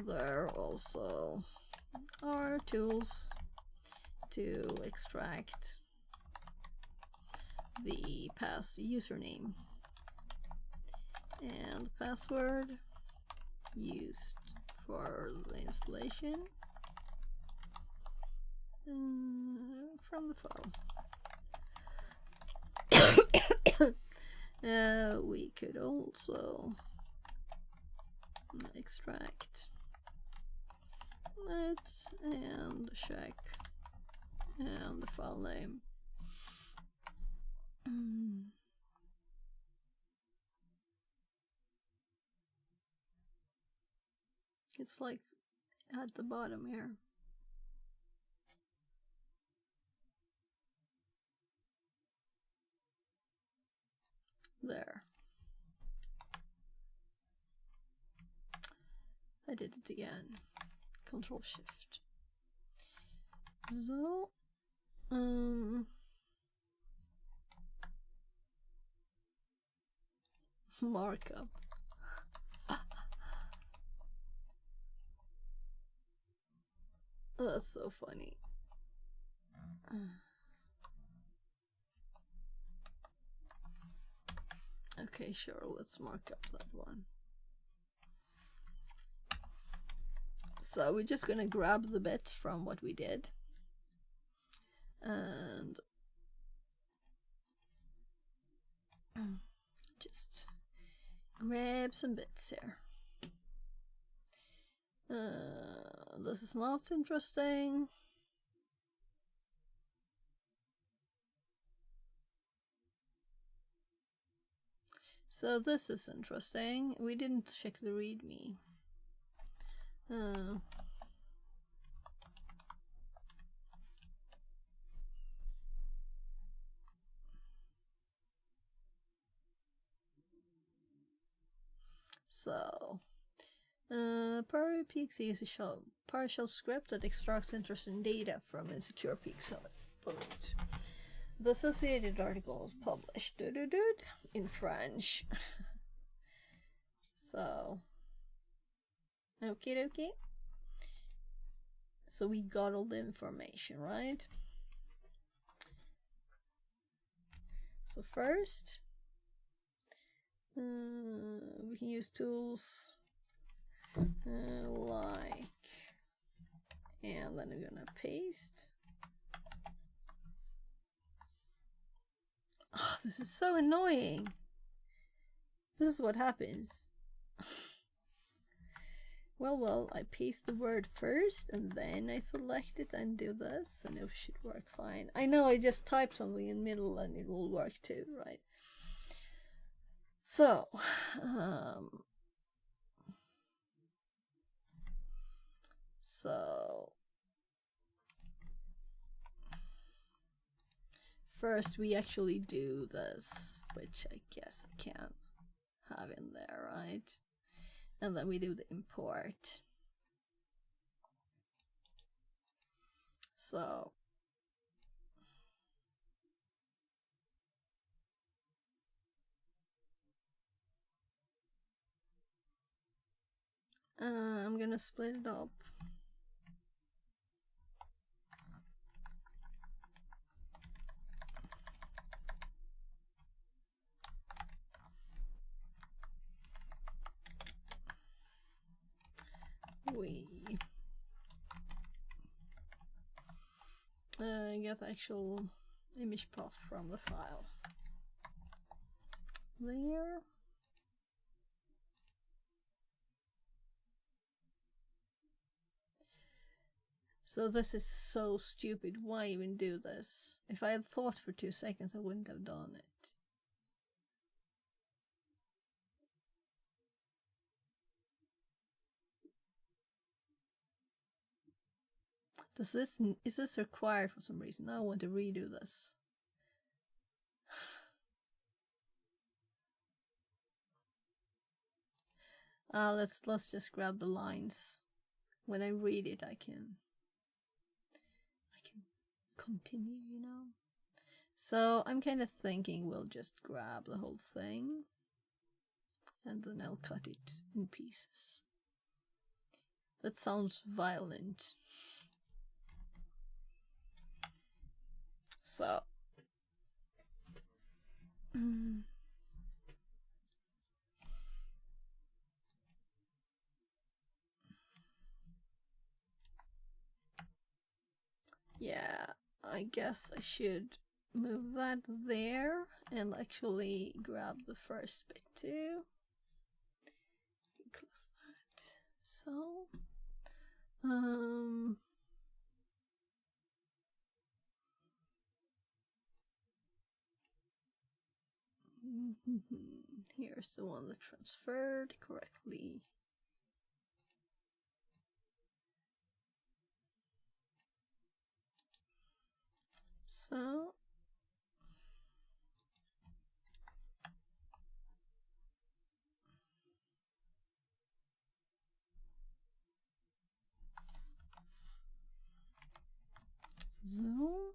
there also are tools to extract the username and password used for the installation from the file. We could also extract it and check and the file name. It's like at the bottom here. There. I did it again. Control Shift. So, markup. That's so funny. Okay, sure, let's mark up that one. So we're just gonna grab the bits from what we did and just grab some bits here. This is not interesting. So this is interesting. We didn't check the README. So, PyPXE is a PowerShell script that extracts interesting data from insecure PXE output. The associated article was published in French. So, okay. So we got all the information, right? So first, we can use tools like, and then we're gonna paste. Oh, this is so annoying. This is what happens. Well, I paste the word first and then I select it and do this and it should work fine. I know I just type something in the middle and it will work too, right? So, first we actually do this, which I guess I can have in there, right? And then we do the import. So I'm gonna split it up. We get the actual image path from the file there. So this is so stupid. Why even do this? If I had thought for 2 seconds, I wouldn't have done it. Is this required for some reason? I want to redo this. Let's just grab the lines. When I read it, I can continue, you know. So I'm kind of thinking we'll just grab the whole thing and then I'll cut it in pieces. That sounds violent. So Yeah, I guess I should move that there and actually grab the first bit too. Close that. So, here's the one that transferred correctly. So zoom.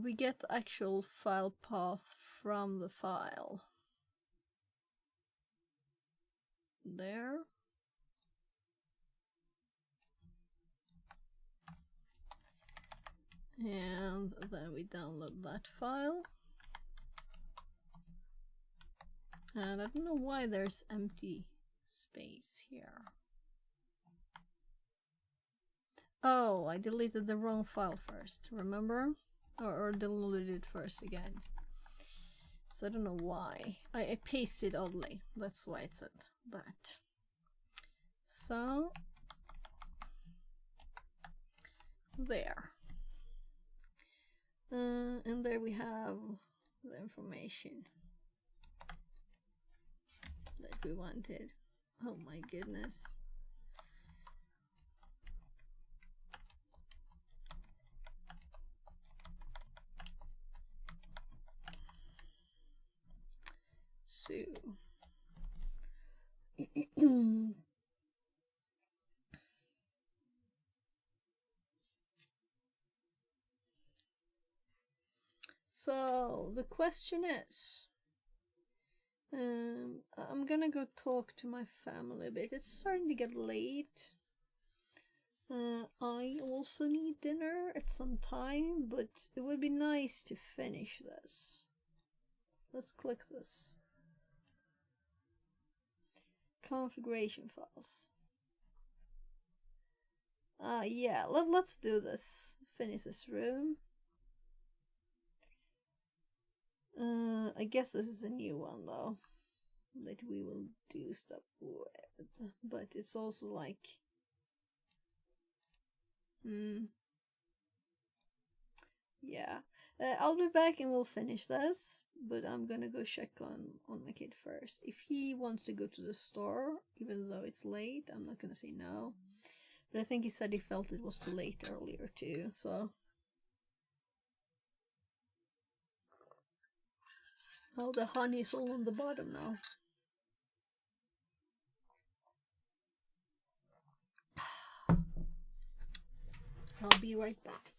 We get the actual file path from the file. There. And then we download that file. And I don't know why there's empty space here. Oh, I deleted the wrong file first, remember? Or deleted it first again. So I don't know why. I pasted oddly. That's why it said that. So there. And there we have the information that we wanted. Oh my goodness. So so the question is, I'm gonna go talk to my family a bit. It's starting to get late. I also need dinner at some time, but it would be nice to finish this. Let's click this. Configuration files. Yeah, let's do this. Finish this room. I guess this is a new one though that we will do stuff with, but it's also like yeah. I'll be back and we'll finish this, but I'm gonna go check on my kid first. If he wants to go to the store, even though it's late, I'm not gonna say no. But I think he said he felt it was too late earlier too, so. Oh, the honey is all on the bottom now. I'll be right back.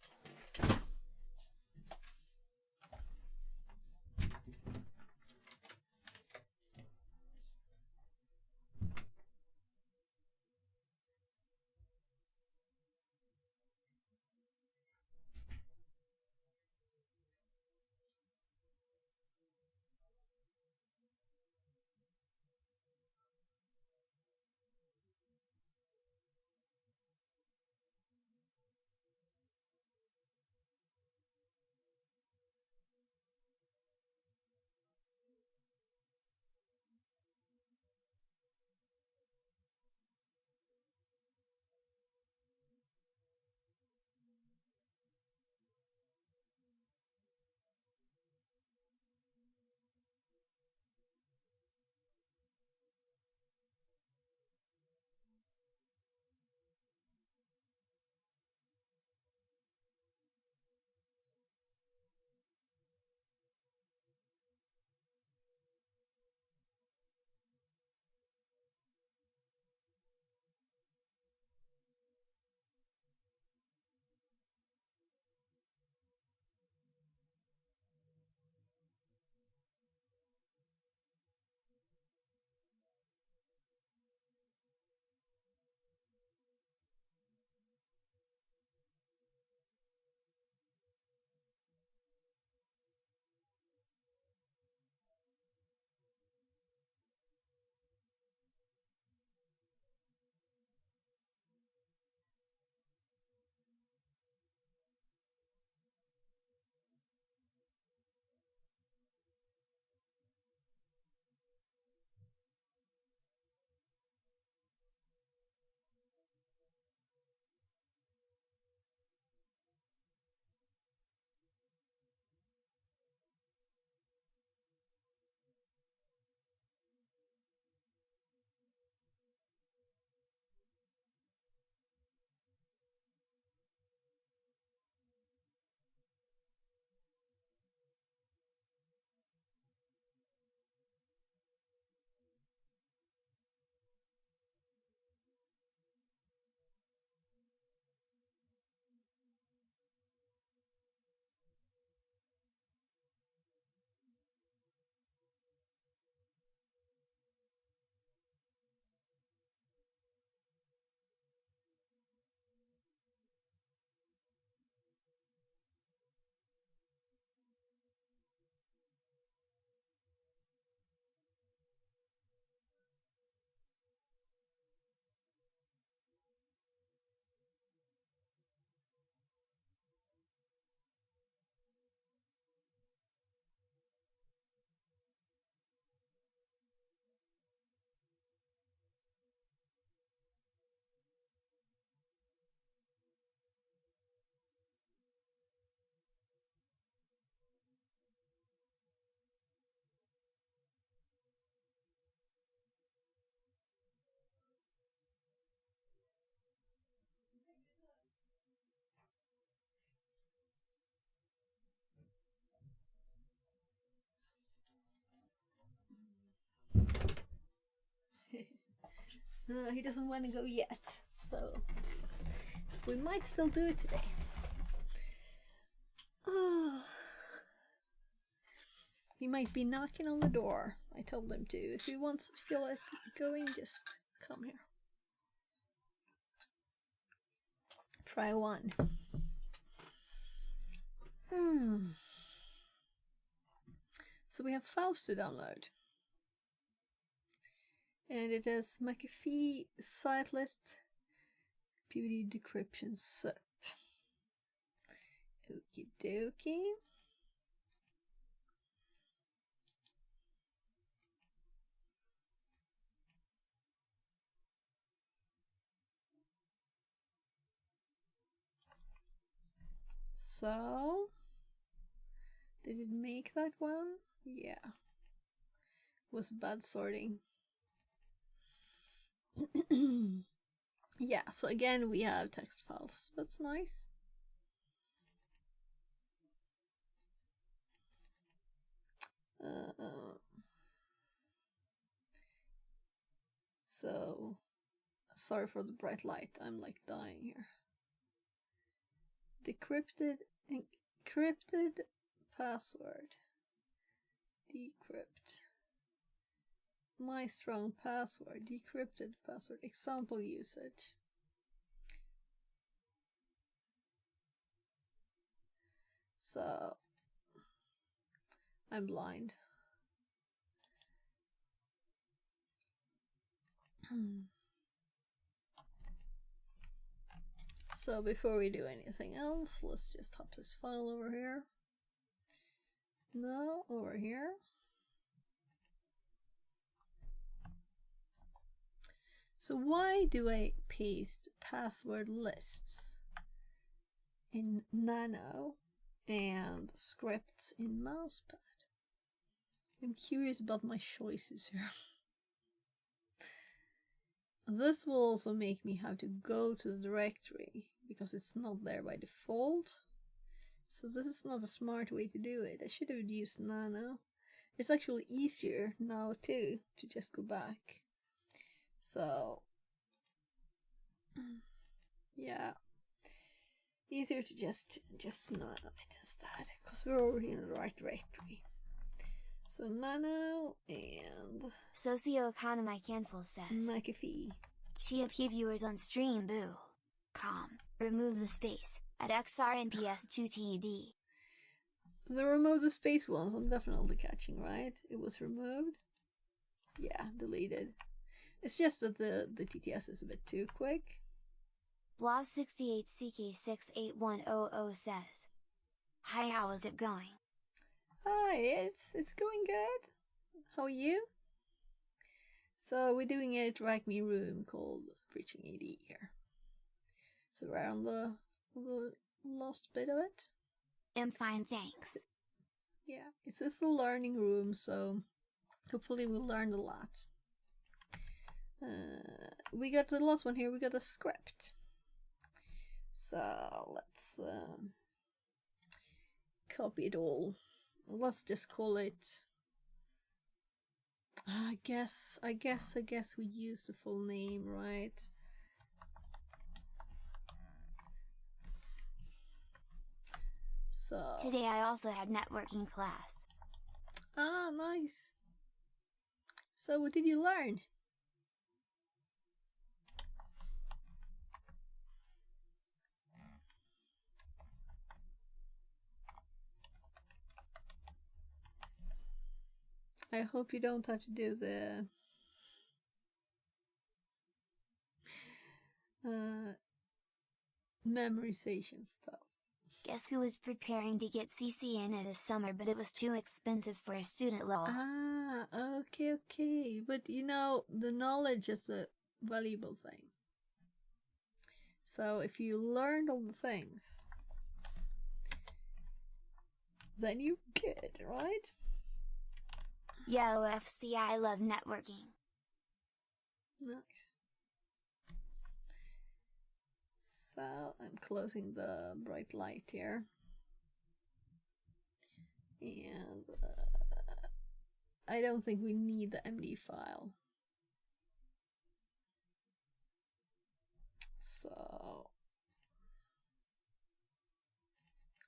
He doesn't want to go yet, so we might still do it today. He might be knocking on the door. I told him to. If he wants to feel like going, just come here. Try one. So we have files to download. And it has McAfee, Sitelist, Beauty Decryption SERP. Okie dokie. So, did it make that one? Yeah. Was bad sorting. Yeah, so again we have text files. That's nice. So, sorry for the bright light. I'm like dying here. Decrypted, encrypted password. Decrypt. My strong password. Decrypted password. Example usage. So, I'm blind. So before we do anything else, let's just hop this file over here. No, over here. So why do I paste password lists in Nano and scripts in Mousepad? I'm curious about my choices here. This will also make me have to go to the directory because it's not there by default. So this is not a smart way to do it. I should have used Nano. It's actually easier now too to just go back. So yeah, easier to just Nano it instead because we're already in the right directory. So Nano and Socioeconomic Info says McAfee. Chiap viewers on streamboo.com. Remove the space at XRNPS2TD. The remove the space ones I'm definitely catching, right? It was removed. Yeah, deleted. It's just that the TTS is a bit too quick. Blah68CK68100 says, hi, how is it going? Hi, it's going good. How are you? So we're doing a Drag Me room called Preaching AD here. So we're on the last bit of it. I'm fine, thanks. Yeah, it's just a learning room, so hopefully we'll learn a lot. We got the last one here, we got a script. So let's copy it all. Let's just call it. I guess we use the full name, right? So today I also had networking class. Ah, nice. So what did you learn? I hope you don't have to do the memorization stuff. Guess who was preparing to get CCNA this summer, but it was too expensive for a student loan. Ah, okay. But you know, the knowledge is a valuable thing. So if you learned all the things, then you're good, right? Yo, FC, I love networking. Nice. So I'm closing the bright light here. And I don't think we need the MD file. So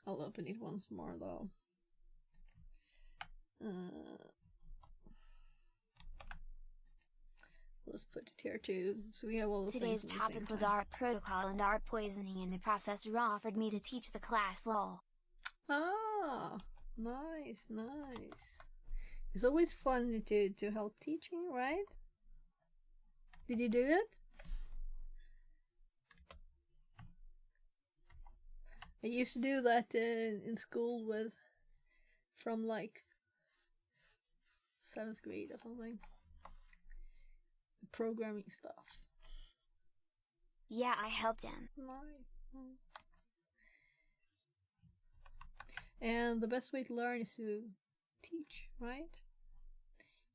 I'll open it once more though. Let's put it here too, so we have all the Today's things at the same topic was time. art protocol and art poisoning, and the professor offered me to teach the class lol. Ah, nice, nice. It's always fun to help teaching, right? Did you do it? I used to do that in school from like 7th grade or something. Programming stuff. Yeah, I helped him. Nice, nice. And the best way to learn is to teach, right?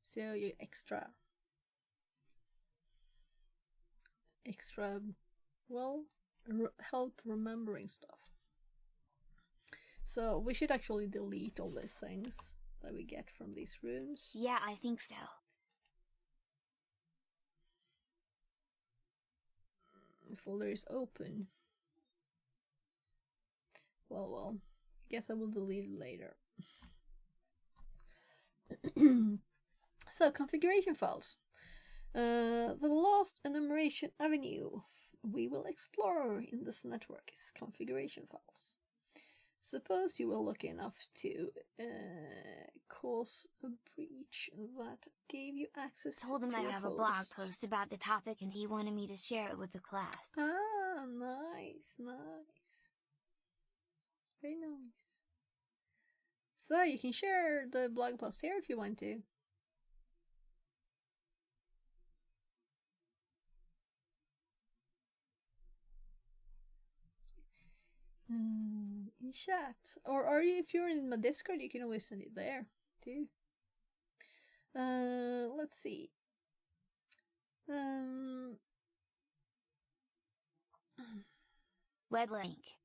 So you extra, well, help remembering stuff. So we should actually delete all these things that we get from these rooms. Yeah, I think so. The folder is open. Well, I guess I will delete it later. So, configuration files. The last enumeration avenue we will explore in this network is configuration files. Suppose you were lucky enough to cause a breach that gave you access to a host. Told him I have a blog post about the topic and he wanted me to share it with the class. Ah, nice, nice. Very nice. So you can share the blog post here if you want to. In chat, or if you're in my Discord, you can always send it there too. Let's see. Web link.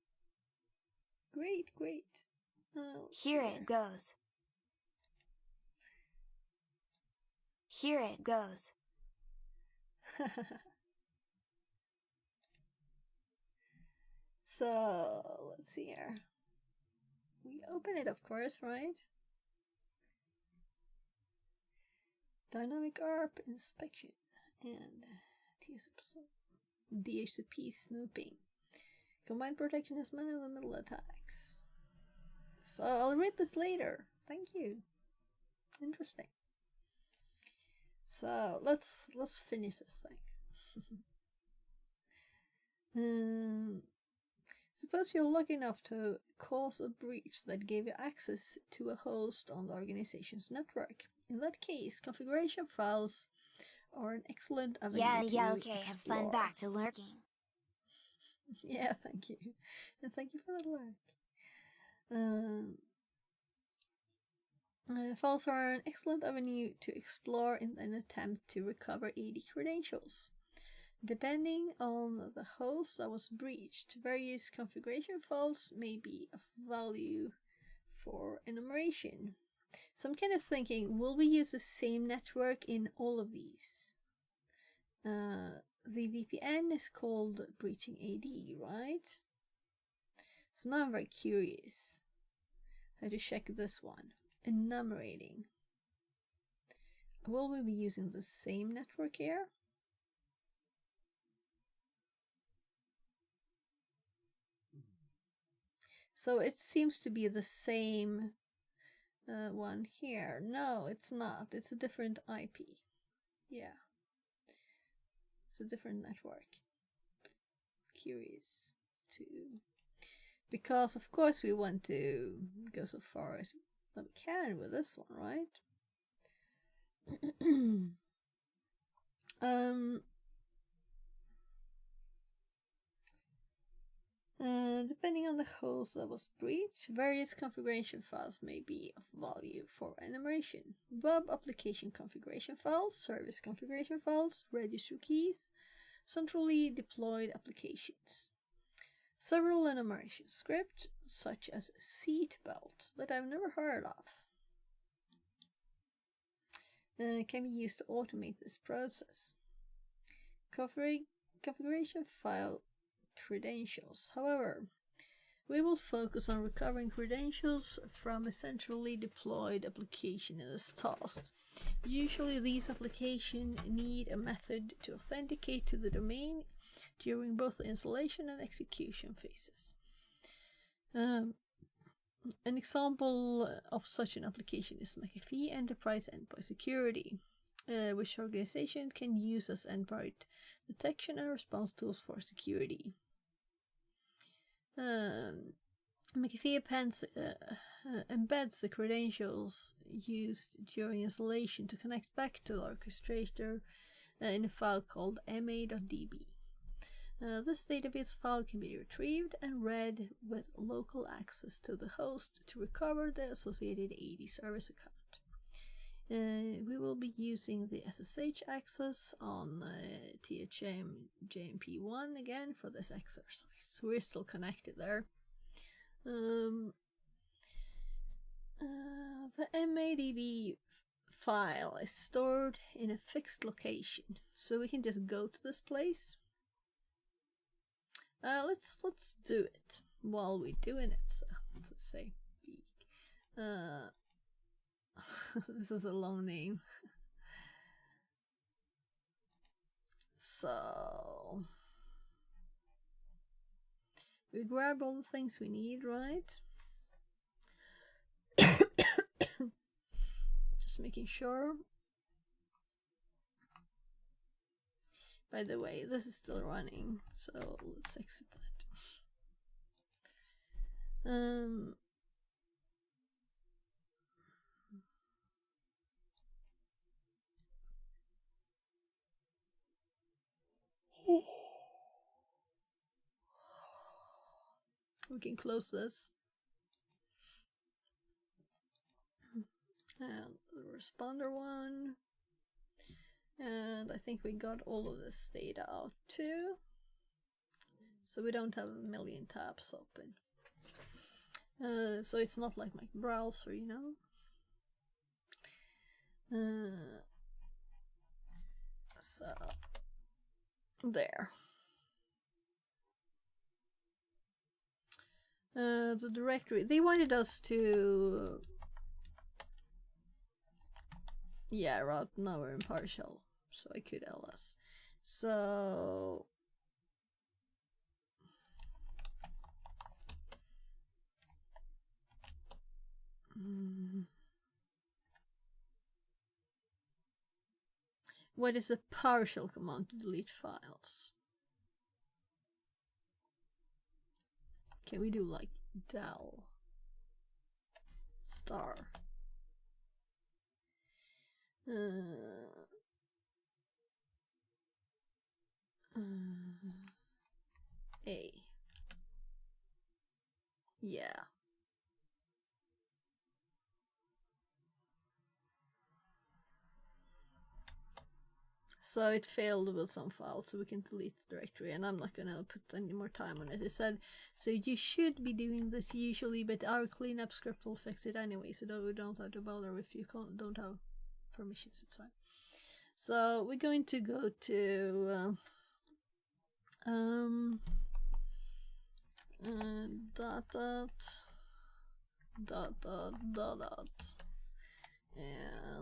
Great. Here it goes. Here it goes. So let's see here. We open it, of course, right? Dynamic ARP inspection and DHCP snooping. Combined protection is many of the middle attacks. So I'll read this later. Thank you. Interesting. So let's finish this thing. Suppose you're lucky enough to cause a breach that gave you access to a host on the organization's network. In that case, configuration files are an excellent avenue Yeah, to okay, explore. have fun back to lurking. Yeah, thank you. And thank you for that lurk. Files are an excellent avenue to explore in an attempt to recover AD credentials. Depending on the host that was breached, various configuration files may be of value for enumeration. So I'm kind of thinking, will we use the same network in all of these? The VPN is called Breaching AD, right? So now I'm very curious how to check this one. Enumerating. Will we be using the same network here? So it seems to be the same one here. No, it's not. It's a different IP. Yeah. It's a different network. Curious to... Because of course we want to go so far as we can with this one, right? Depending on the host that was breached, various configuration files may be of value for enumeration. Web application configuration files, service configuration files, registry keys, centrally deployed applications. Several enumeration scripts, such as seatbelt, that I've never heard of, can be used to automate this process. Configuration file credentials. However, we will focus on recovering credentials from a centrally deployed application in this task. Usually these applications need a method to authenticate to the domain during both the installation and execution phases. An example of such an application is McAfee Enterprise Endpoint Security, which organization can use as endpoint detection and response tools for security. McAfee embeds the credentials used during installation to connect back to the orchestrator in a file called ma.db. This database file can be retrieved and read with local access to the host to recover the associated AD service account. We will be using the SSH access on THM JMP1 again for this exercise. So we're still connected there. The MADB file is stored in a fixed location, so we can just go to this place. Let's do it while we're doing it. So let's say this is a long name. So we grab all the things we need, right? Just making sure. By the way, this is still running, so let's exit that. We can close this. And the responder one. And I think we got all of this data out too. So we don't have a million tabs open. So it's not like my browser, you know. So there. The directory, they wanted us to route now we're in PowerShell, so I could ls. So what is a PowerShell command to delete files? Can we do like del star a? Yeah. So it failed with some files, so we can delete the directory, and I'm not gonna put any more time on it. It said, so you should be doing this usually, but our cleanup script will fix it anyway, so we don't have to bother if you don't have permissions, it's fine. So we're going to go to and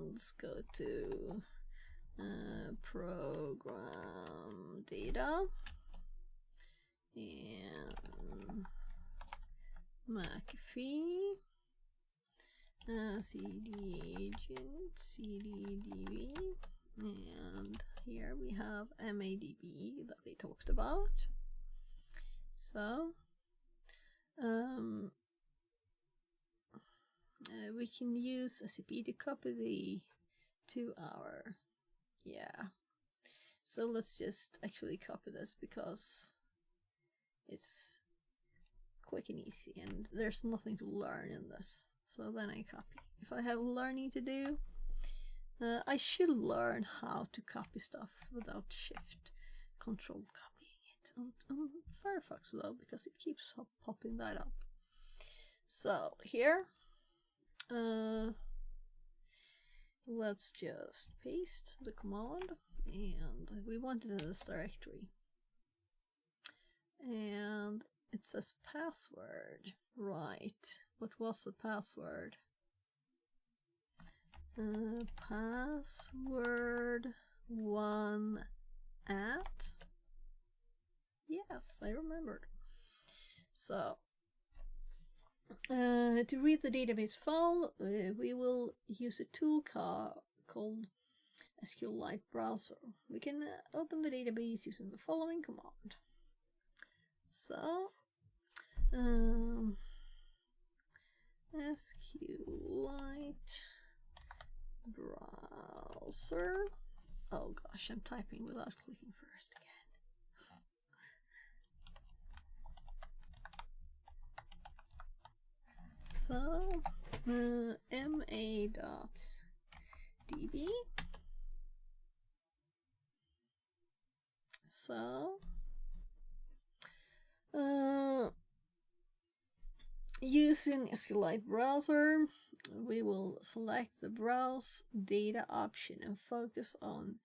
let's go to program data and McAfee cd agent cddb, and here we have MADB that they talked about. So we can use SCP to copy to our so let's just actually copy this because it's quick and easy and there's nothing to learn in this. So then I copy. If I have learning to do, I should learn how to copy stuff without shift control copying it on Firefox though, because it keeps popping that up. So here let's just paste the command, and we want it in this directory. and it says password. Right. What was the password? Password 1 at. Yes, I remembered. So, to read the database file, we will use a tool called SQLite Browser. We can open the database using the following command. So, SQLite Browser. Oh gosh, I'm typing without clicking first again. So, ma.db. So, using SQLite Browser, we will select the Browse Data option and focus on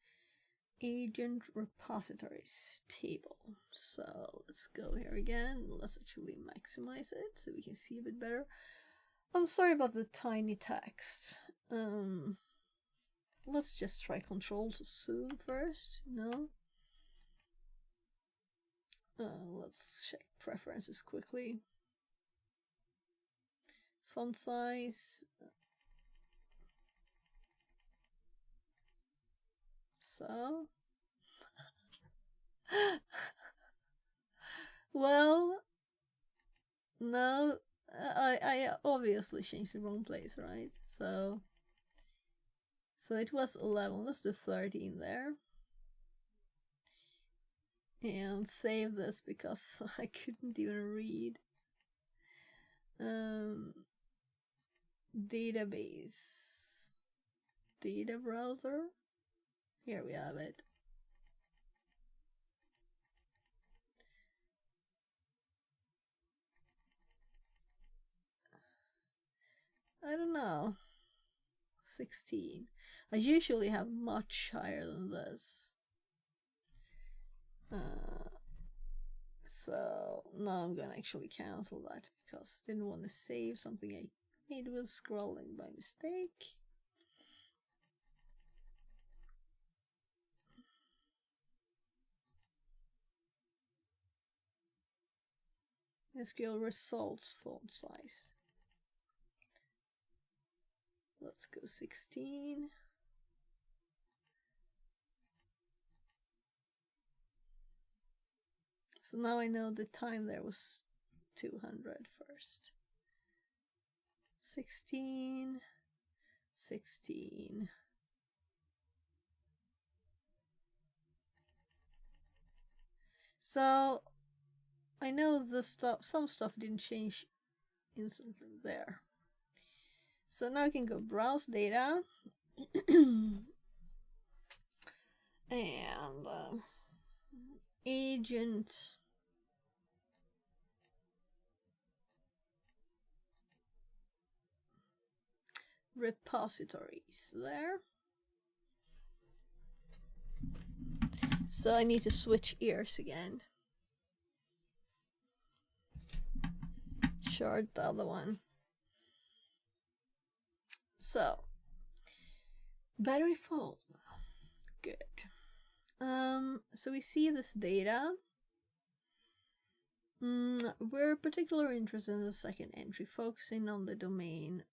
Agent Repositories table. So let's go here again. Let's actually maximize it so we can see a bit better. I'm sorry about the tiny text. Let's just try Control to zoom first. No. Let's check preferences quickly. Font size. So. Well, no, I obviously changed the wrong place, right? So it was 11. Let's do 13 there. And save this because I couldn't even read. Database. Data browser. Here we have it. I don't know. 16. I usually have much higher than this. So now I'm gonna actually cancel that because I didn't want to save something I made while scrolling by mistake. SQL results font size. Let's go 16. So now I know the time there was 200 first. 16, 16. So I know the some stuff didn't change instantly there. So now I can go browse data and agent repositories there. So I need to switch ears again. Short the other one. So battery full. Good. So we see this data. We're particularly interested in the second entry, focusing on the domain.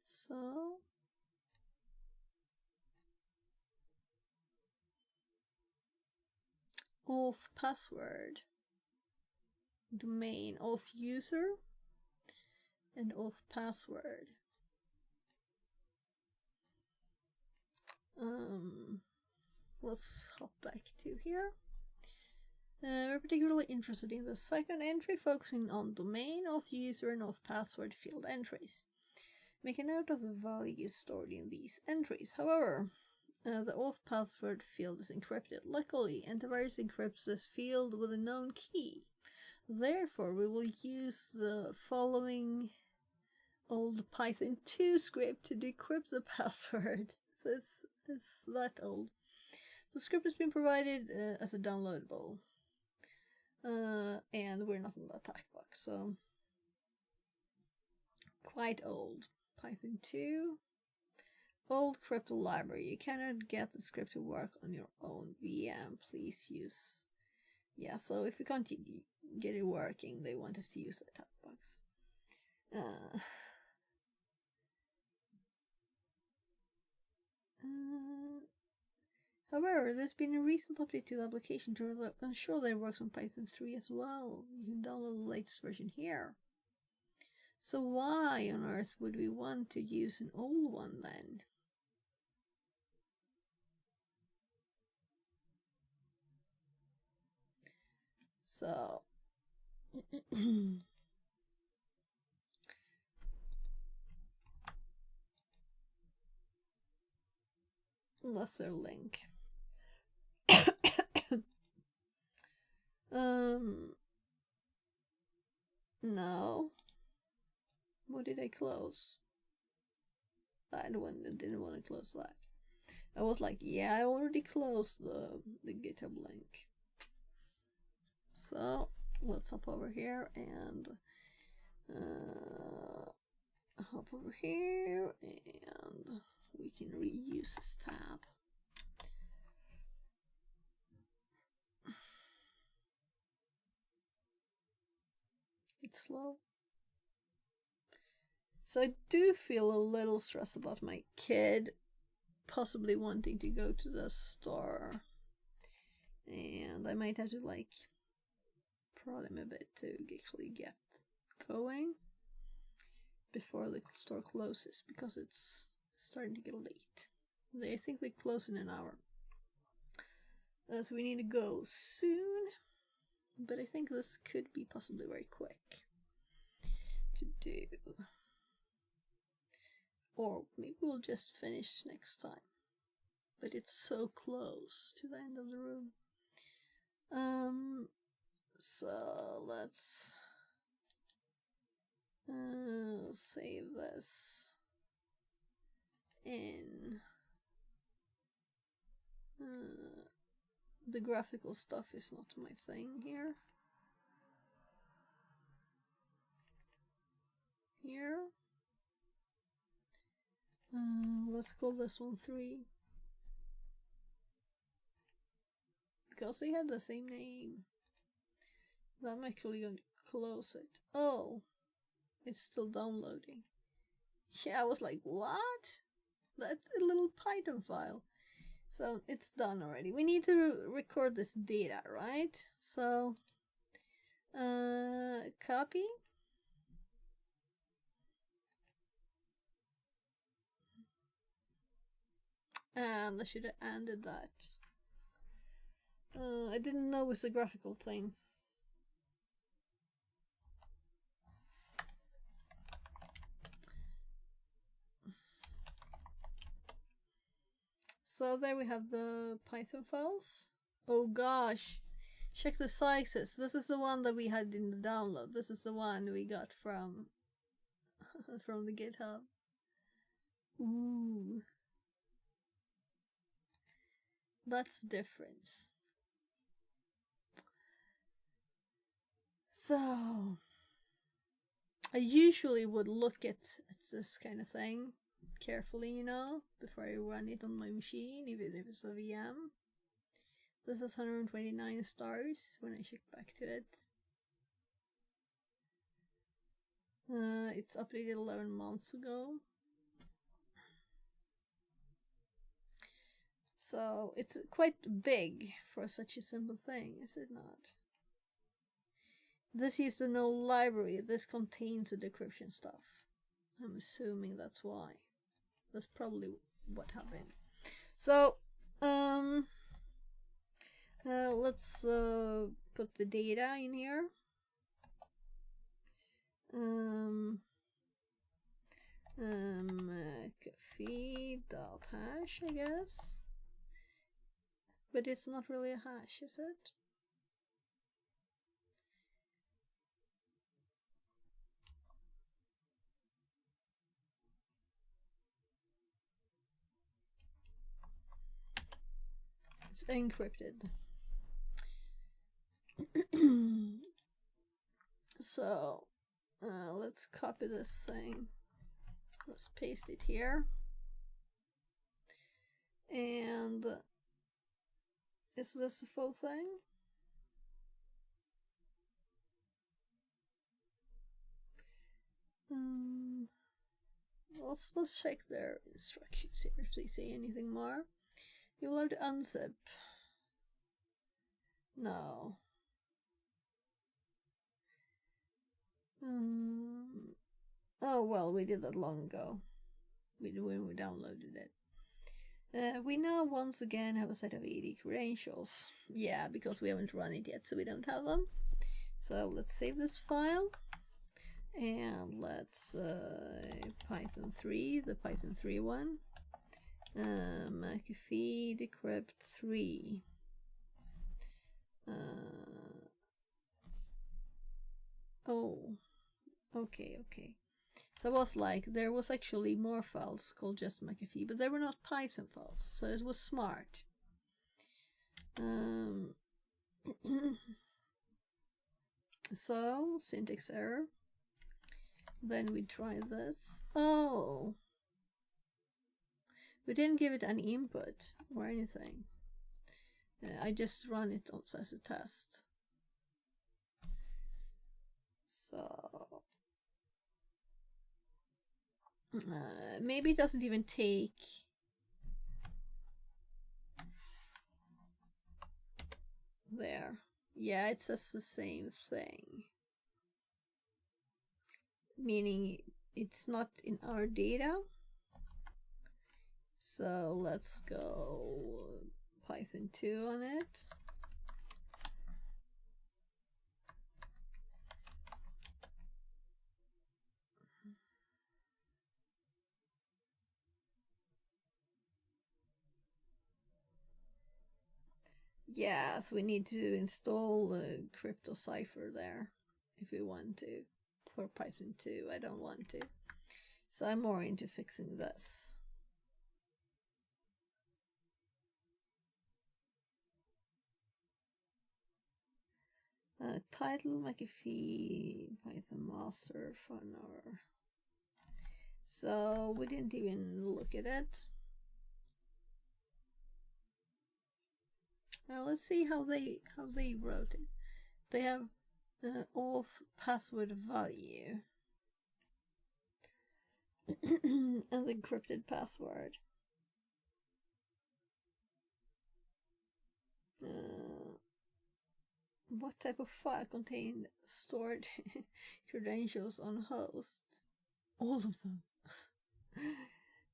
So auth password, domain, auth user, and auth password. Let's hop back to here. We're particularly interested in the second entry, focusing on domain, auth user, and auth password field entries. Make a note of the values stored in these entries. However, the auth password field is encrypted. Luckily, antivirus encrypts this field with a known key. Therefore, we will use the following old Python 2 script to decrypt the password. So it's that old. The script has been provided as a downloadable. And we're not in the attack box, so quite old. Python 2. Old crypto library. You cannot get the script to work on your own VM. Please use... Yeah, so if we can't get it working, they want us to use the attack box. However, there's been a recent update to the application to ensure that it works on Python 3 as well. You can download the latest version here. So why on earth would we want to use an old one then? So... That's their link. No. What did I close? That one didn't want to close that. I was like, yeah, I already closed the GitHub link. So let's hop over here and hop over here, and we can reuse this tab. It's slow. So I do feel a little stressed about my kid possibly wanting to go to the store, and I might have to like prod him a bit to actually get going before the store closes, because it's starting to get late. I think they close in an hour, so we need to go soon, but I think this could be possibly very quick to do. Or maybe we'll just finish next time. But it's so close to the end of the room. So let's save this in. The graphical stuff is not my thing here. Here. Let's call this one 3. Because they had the same name. I'm actually going to close it. Oh, it's still downloading. Yeah, I was like, what? That's a little Python file. So it's done already. We need to record this data, right? So, copy. And I should have ended that. I didn't know it was a graphical thing. So there we have the Python files. Oh gosh, check the sizes. This is the one that we had in the download. This is the one we got from from the GitHub. Ooh. That's the difference. So, I usually would look at this kind of thing carefully, you know, before I run it on my machine, even if it's a VM. This is 129 stars when I check back to it. It's updated 11 months ago. So it's quite big for such a simple thing, is it not? This is the no library. This contains the decryption stuff. I'm assuming that's why. That's probably what happened. So, let's put the data in here. McAfee.hash, I guess. But it's not really a hash, is it? it's encrypted. So let's copy this thing. Let's paste it here. And is this a full thing? Let's check their instructions here if they say anything more. You'll have to unzip. No. Oh well, we did that long ago. When we downloaded it. We now once again have a set of 80 credentials. Yeah, because we haven't run it yet, so we don't have them. So let's save this file. And let's Python 3, the Python 3 one. McAfee decrypt 3. Oh, okay. So it was like, there was actually more files called just McAfee, but they were not Python files, so it was smart. So, syntax error. Then we try this. Oh! We didn't give it any input or anything. I just run it as a test. So... maybe it doesn't even take... There. Yeah, it says the same thing. Meaning it's not in our data. So let's go Python 2 on it. Yes, we need to install CryptoCypher there if we want to. For Python 2, I don't want to. So I'm more into fixing this. Title McAfee Python master fun hour. So we didn't even look at it. Now let's see how they wrote it. They have auth password value and the encrypted password. What type of file contained stored credentials on host? All of them.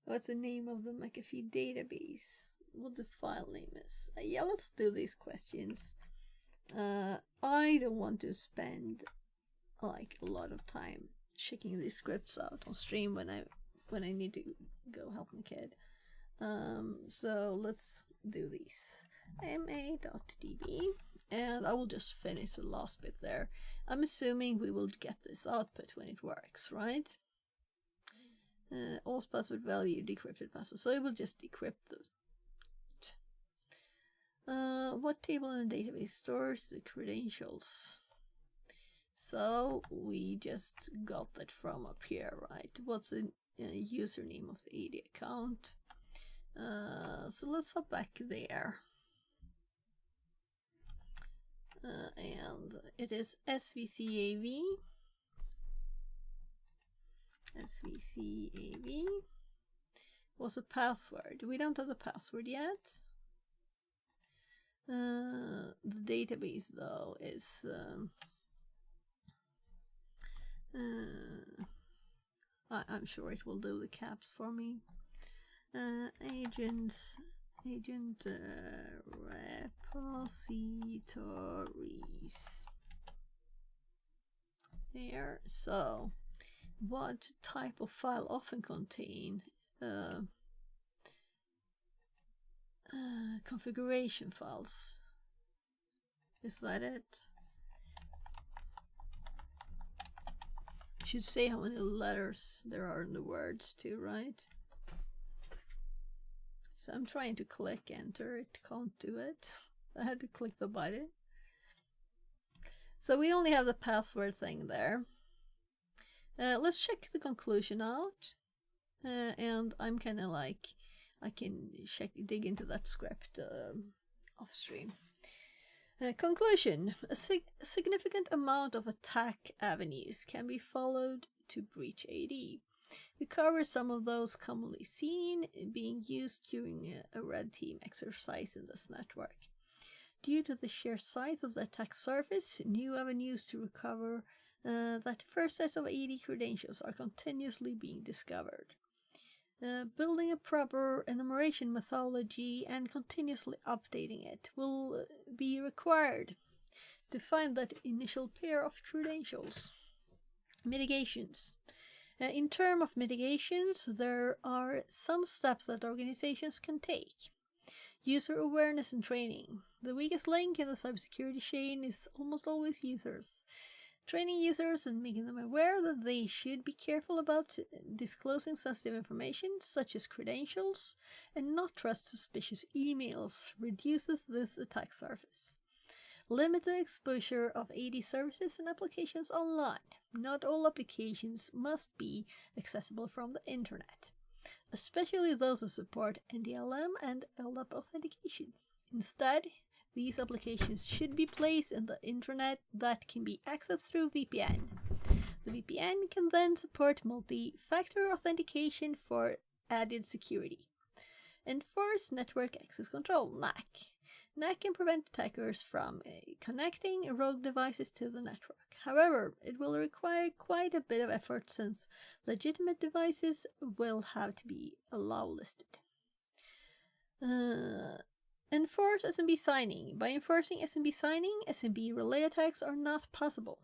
What's the name of the McAfee database? What the file name is? Yeah, let's do these questions. I don't want to spend like a lot of time checking these scripts out on stream when I need to go help my kid. So let's do these. ma.db, and I will just finish the last bit there. I'm assuming we will get this output when it works, right? Auth password value, decrypted password. So it will just decrypt the what table in the database stores the credentials? So we just got that from up here, right? What's the username of the AD account? So let's hop back there. And it is svcav. svcav. What's the password? We don't have the password yet. The database though is I'm sure it will do the caps for me. Agent repositories. There. So, what type of file often contain configuration files? Is that it? Should say how many letters there are in the words too, right? So I'm trying to click enter, it can't do it. I had to click the button. So we only have the password thing there. Let's check the conclusion out. And I'm kind of like, I can dig into that script off stream. Conclusion. A significant amount of attack avenues can be followed to breach AD. We cover some of those commonly seen being used during a red team exercise in this network. Due to the sheer size of the attack surface, new avenues to recover that first set of AD credentials are continuously being discovered. Building a proper enumeration methodology and continuously updating it will be required to find that initial pair of credentials. Mitigations. In terms of mitigations, there are some steps that organizations can take. User awareness and training. The weakest link in the cybersecurity chain is almost always users. Training users and making them aware that they should be careful about disclosing sensitive information, such as credentials, and not trust suspicious emails, reduces this attack surface. Limited exposure of AD services and applications online. Not all applications must be accessible from the internet, especially those that support NDLM and LDAP authentication. Instead, these applications should be placed in the internet that can be accessed through VPN. The VPN can then support multi-factor authentication for added security. Enforce network access control, NAC. NAC can prevent attackers from connecting rogue devices to the network. However, it will require quite a bit of effort since legitimate devices will have to be allow listed. Enforce SMB signing. By enforcing SMB signing, SMB relay attacks are not possible.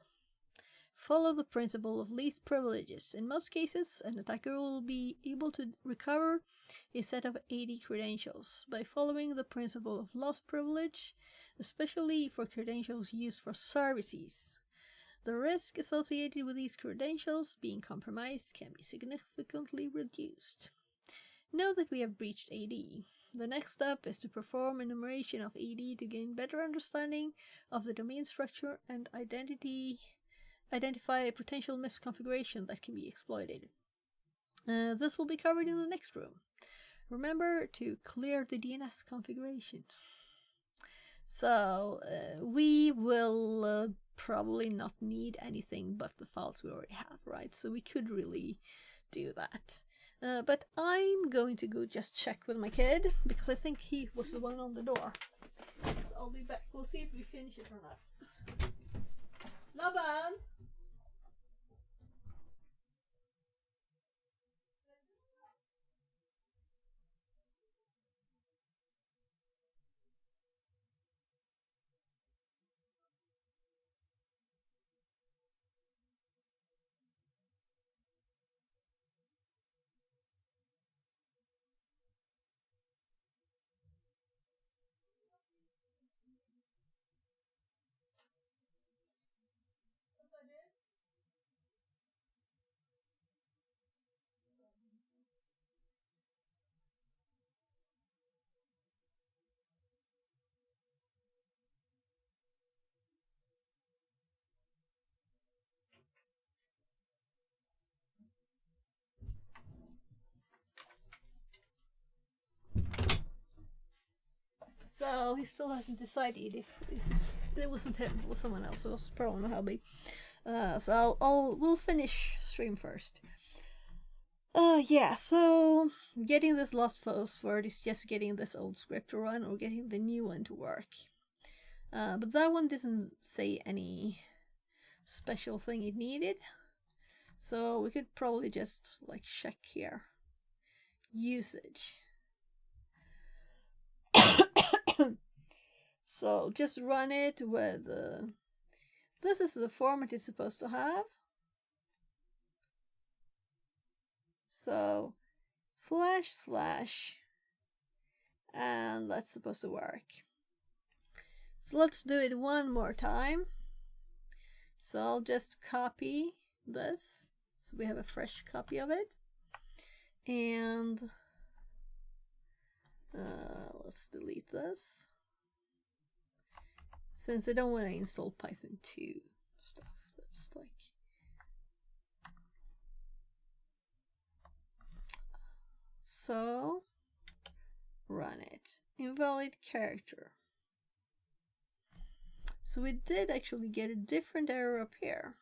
Follow the principle of least privileges. In most cases, an attacker will be able to recover a set of AD credentials by following the principle of lost privilege, especially for credentials used for services. The risk associated with these credentials being compromised can be significantly reduced. Now that we have breached AD, the next step is to perform enumeration of AD to gain better understanding of the domain structure and identify a potential misconfiguration that can be exploited. This will be covered in the next room. Remember to clear the DNS configuration. So we will probably not need anything but the files we already have, right? So we could really do that. But I'm going to go just check with my kid, because I think he was the one on the door. So I'll be back. We'll see if we finish it or not. Laban! So he still hasn't decided if it wasn't him, it was someone else. So it was probably not Helby. So we'll finish stream first. Yeah. So getting this lost password is just getting this old script to run or getting the new one to work. But that one doesn't say any special thing it needed. So we could probably just like check here. Usage. So just run it with this is the format it's supposed to have. So // and that's supposed to work. So let's do it one more time. So I'll just copy this so we have a fresh copy of it, and Let's delete this. Since I don't want to install Python 2 stuff, that's like... So, run it. Invalid character. So we did actually get a different error up here.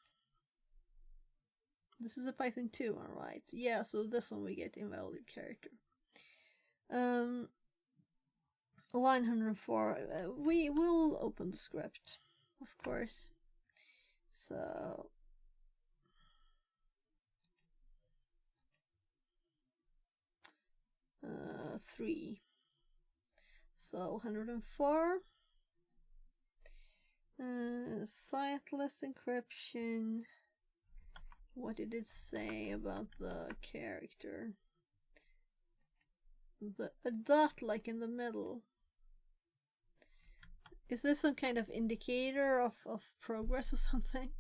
This is a Python 2 one, right? Yeah, so this one we get invalid character. Line 104, we will open the script, of course. So, three. So 104. Siteless encryption. What did it say about the character? A dot like in the middle. Is this some kind of indicator of progress or something?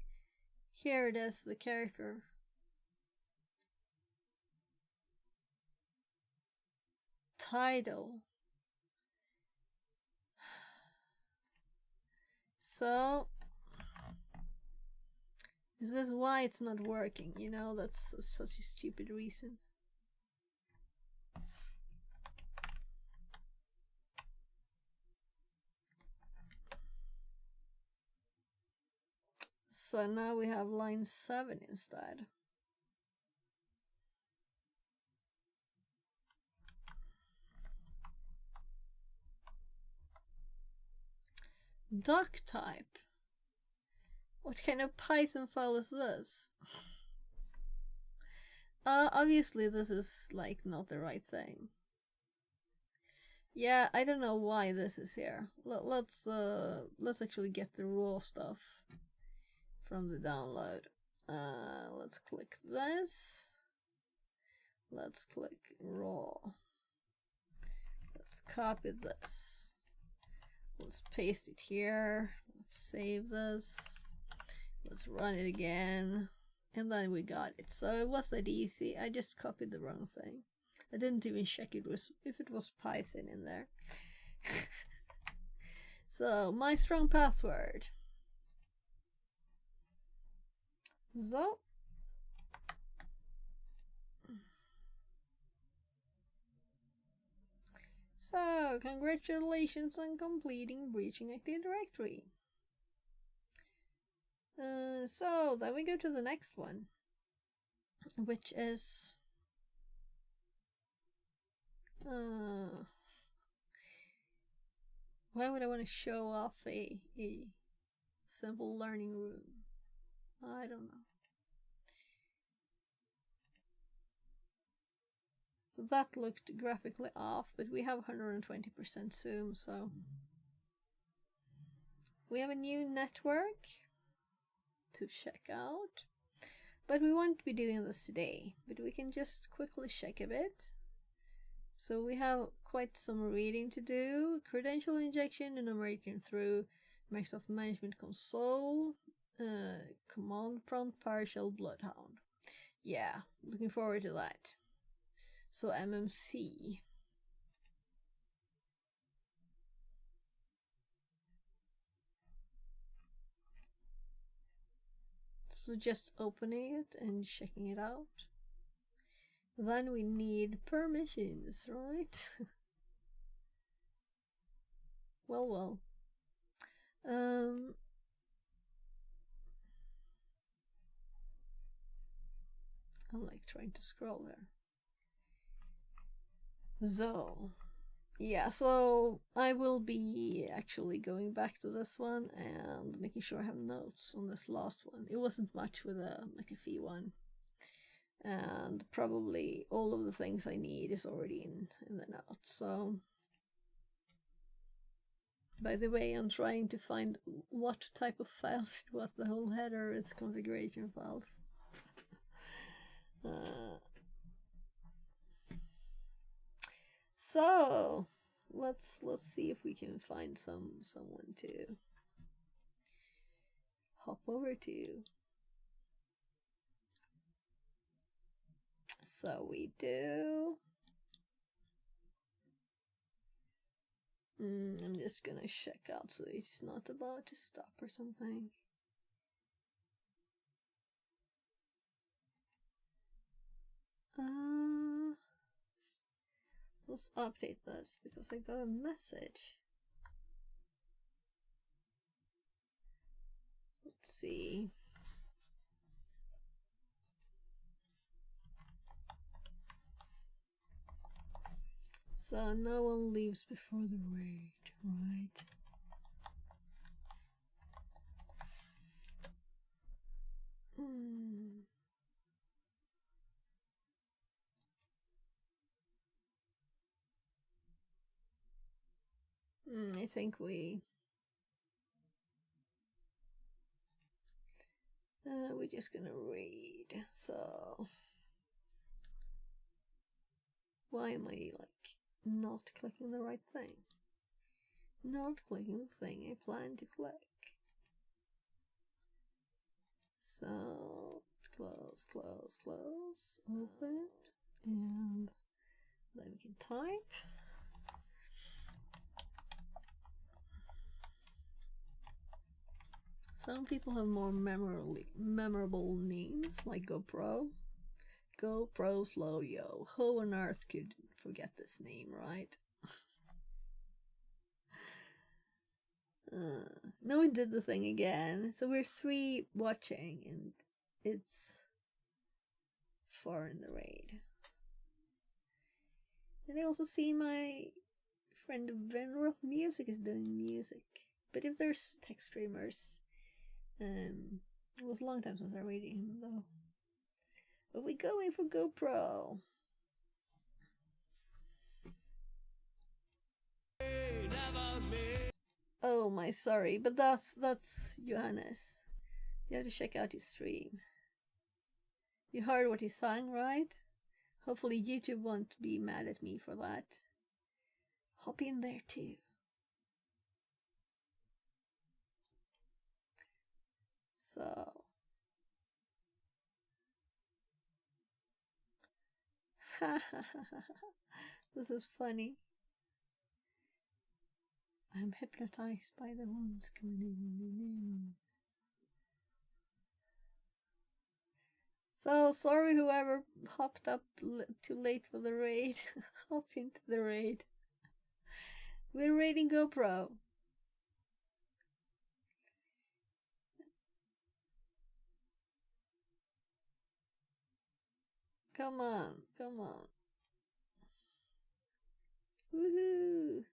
Here it is, the character. Title. So, is this why it's not working? You know, that's such a stupid reason. So now we have line 7 instead. Doc type. What kind of Python file is this? Obviously this is like not the right thing. Yeah, I don't know why this is here. Let's actually get the raw stuff from the download. Let's click this. Let's click raw. Let's copy this. Let's paste it here. Let's save this. Let's run it again. And then we got it. So it was that easy. I just copied the wrong thing. I didn't even check if it was Python in there. So, my strong password. So. So, congratulations on completing breaching Active Directory. So, then we go to the next one, which is... why would I want to show off a simple learning room? I don't know. So that looked graphically off, but we have 120% zoom, so we have a new network to check out. But we won't be doing this today, but we can just quickly check a bit. So we have quite some reading to do. Credential injection, enumerating through Microsoft Management Console, command prompt PowerShell Bloodhound. Yeah, looking forward to that. So MMC. So just opening it and checking it out. Then we need permissions, right? Well. I'm like trying to scroll there. So, yeah, so I will be actually going back to this one and making sure I have notes on this last one. It wasn't much with the McAfee one. And probably all of the things I need is already in the notes. So, by the way, I'm trying to find what type of files it was. The whole header is configuration files. So let's see if we can find someone to hop over to. So we do. I'm just gonna check out so it's not about to stop or something. Let's update this because I got a message. Let's see. So no one leaves before the raid, right? I think we're just gonna read. So why am I like not clicking the right thing? Not clicking the thing I plan to click. So close, close, close, open, and then we can type. Some people have more memorable names, like GoPro. GoPro Slow Yo. Who on earth could forget this name, right? No one did the thing again. So we're 3 watching, and it's 4 in the raid. And I also see my friend Venroth Music is doing music. But if there's tech streamers, it was a long time since I raided him though. But we're going for GoPro. Oh my, sorry, but that's Johannes. You have to check out his stream. You heard what he sang, right? Hopefully YouTube won't be mad at me for that. Hop in there too. So this is funny. I'm hypnotized by the ones coming in. So sorry whoever hopped up too late for the raid. Hop into the raid. We're raiding GoPro. Come on, come on. Woohoo!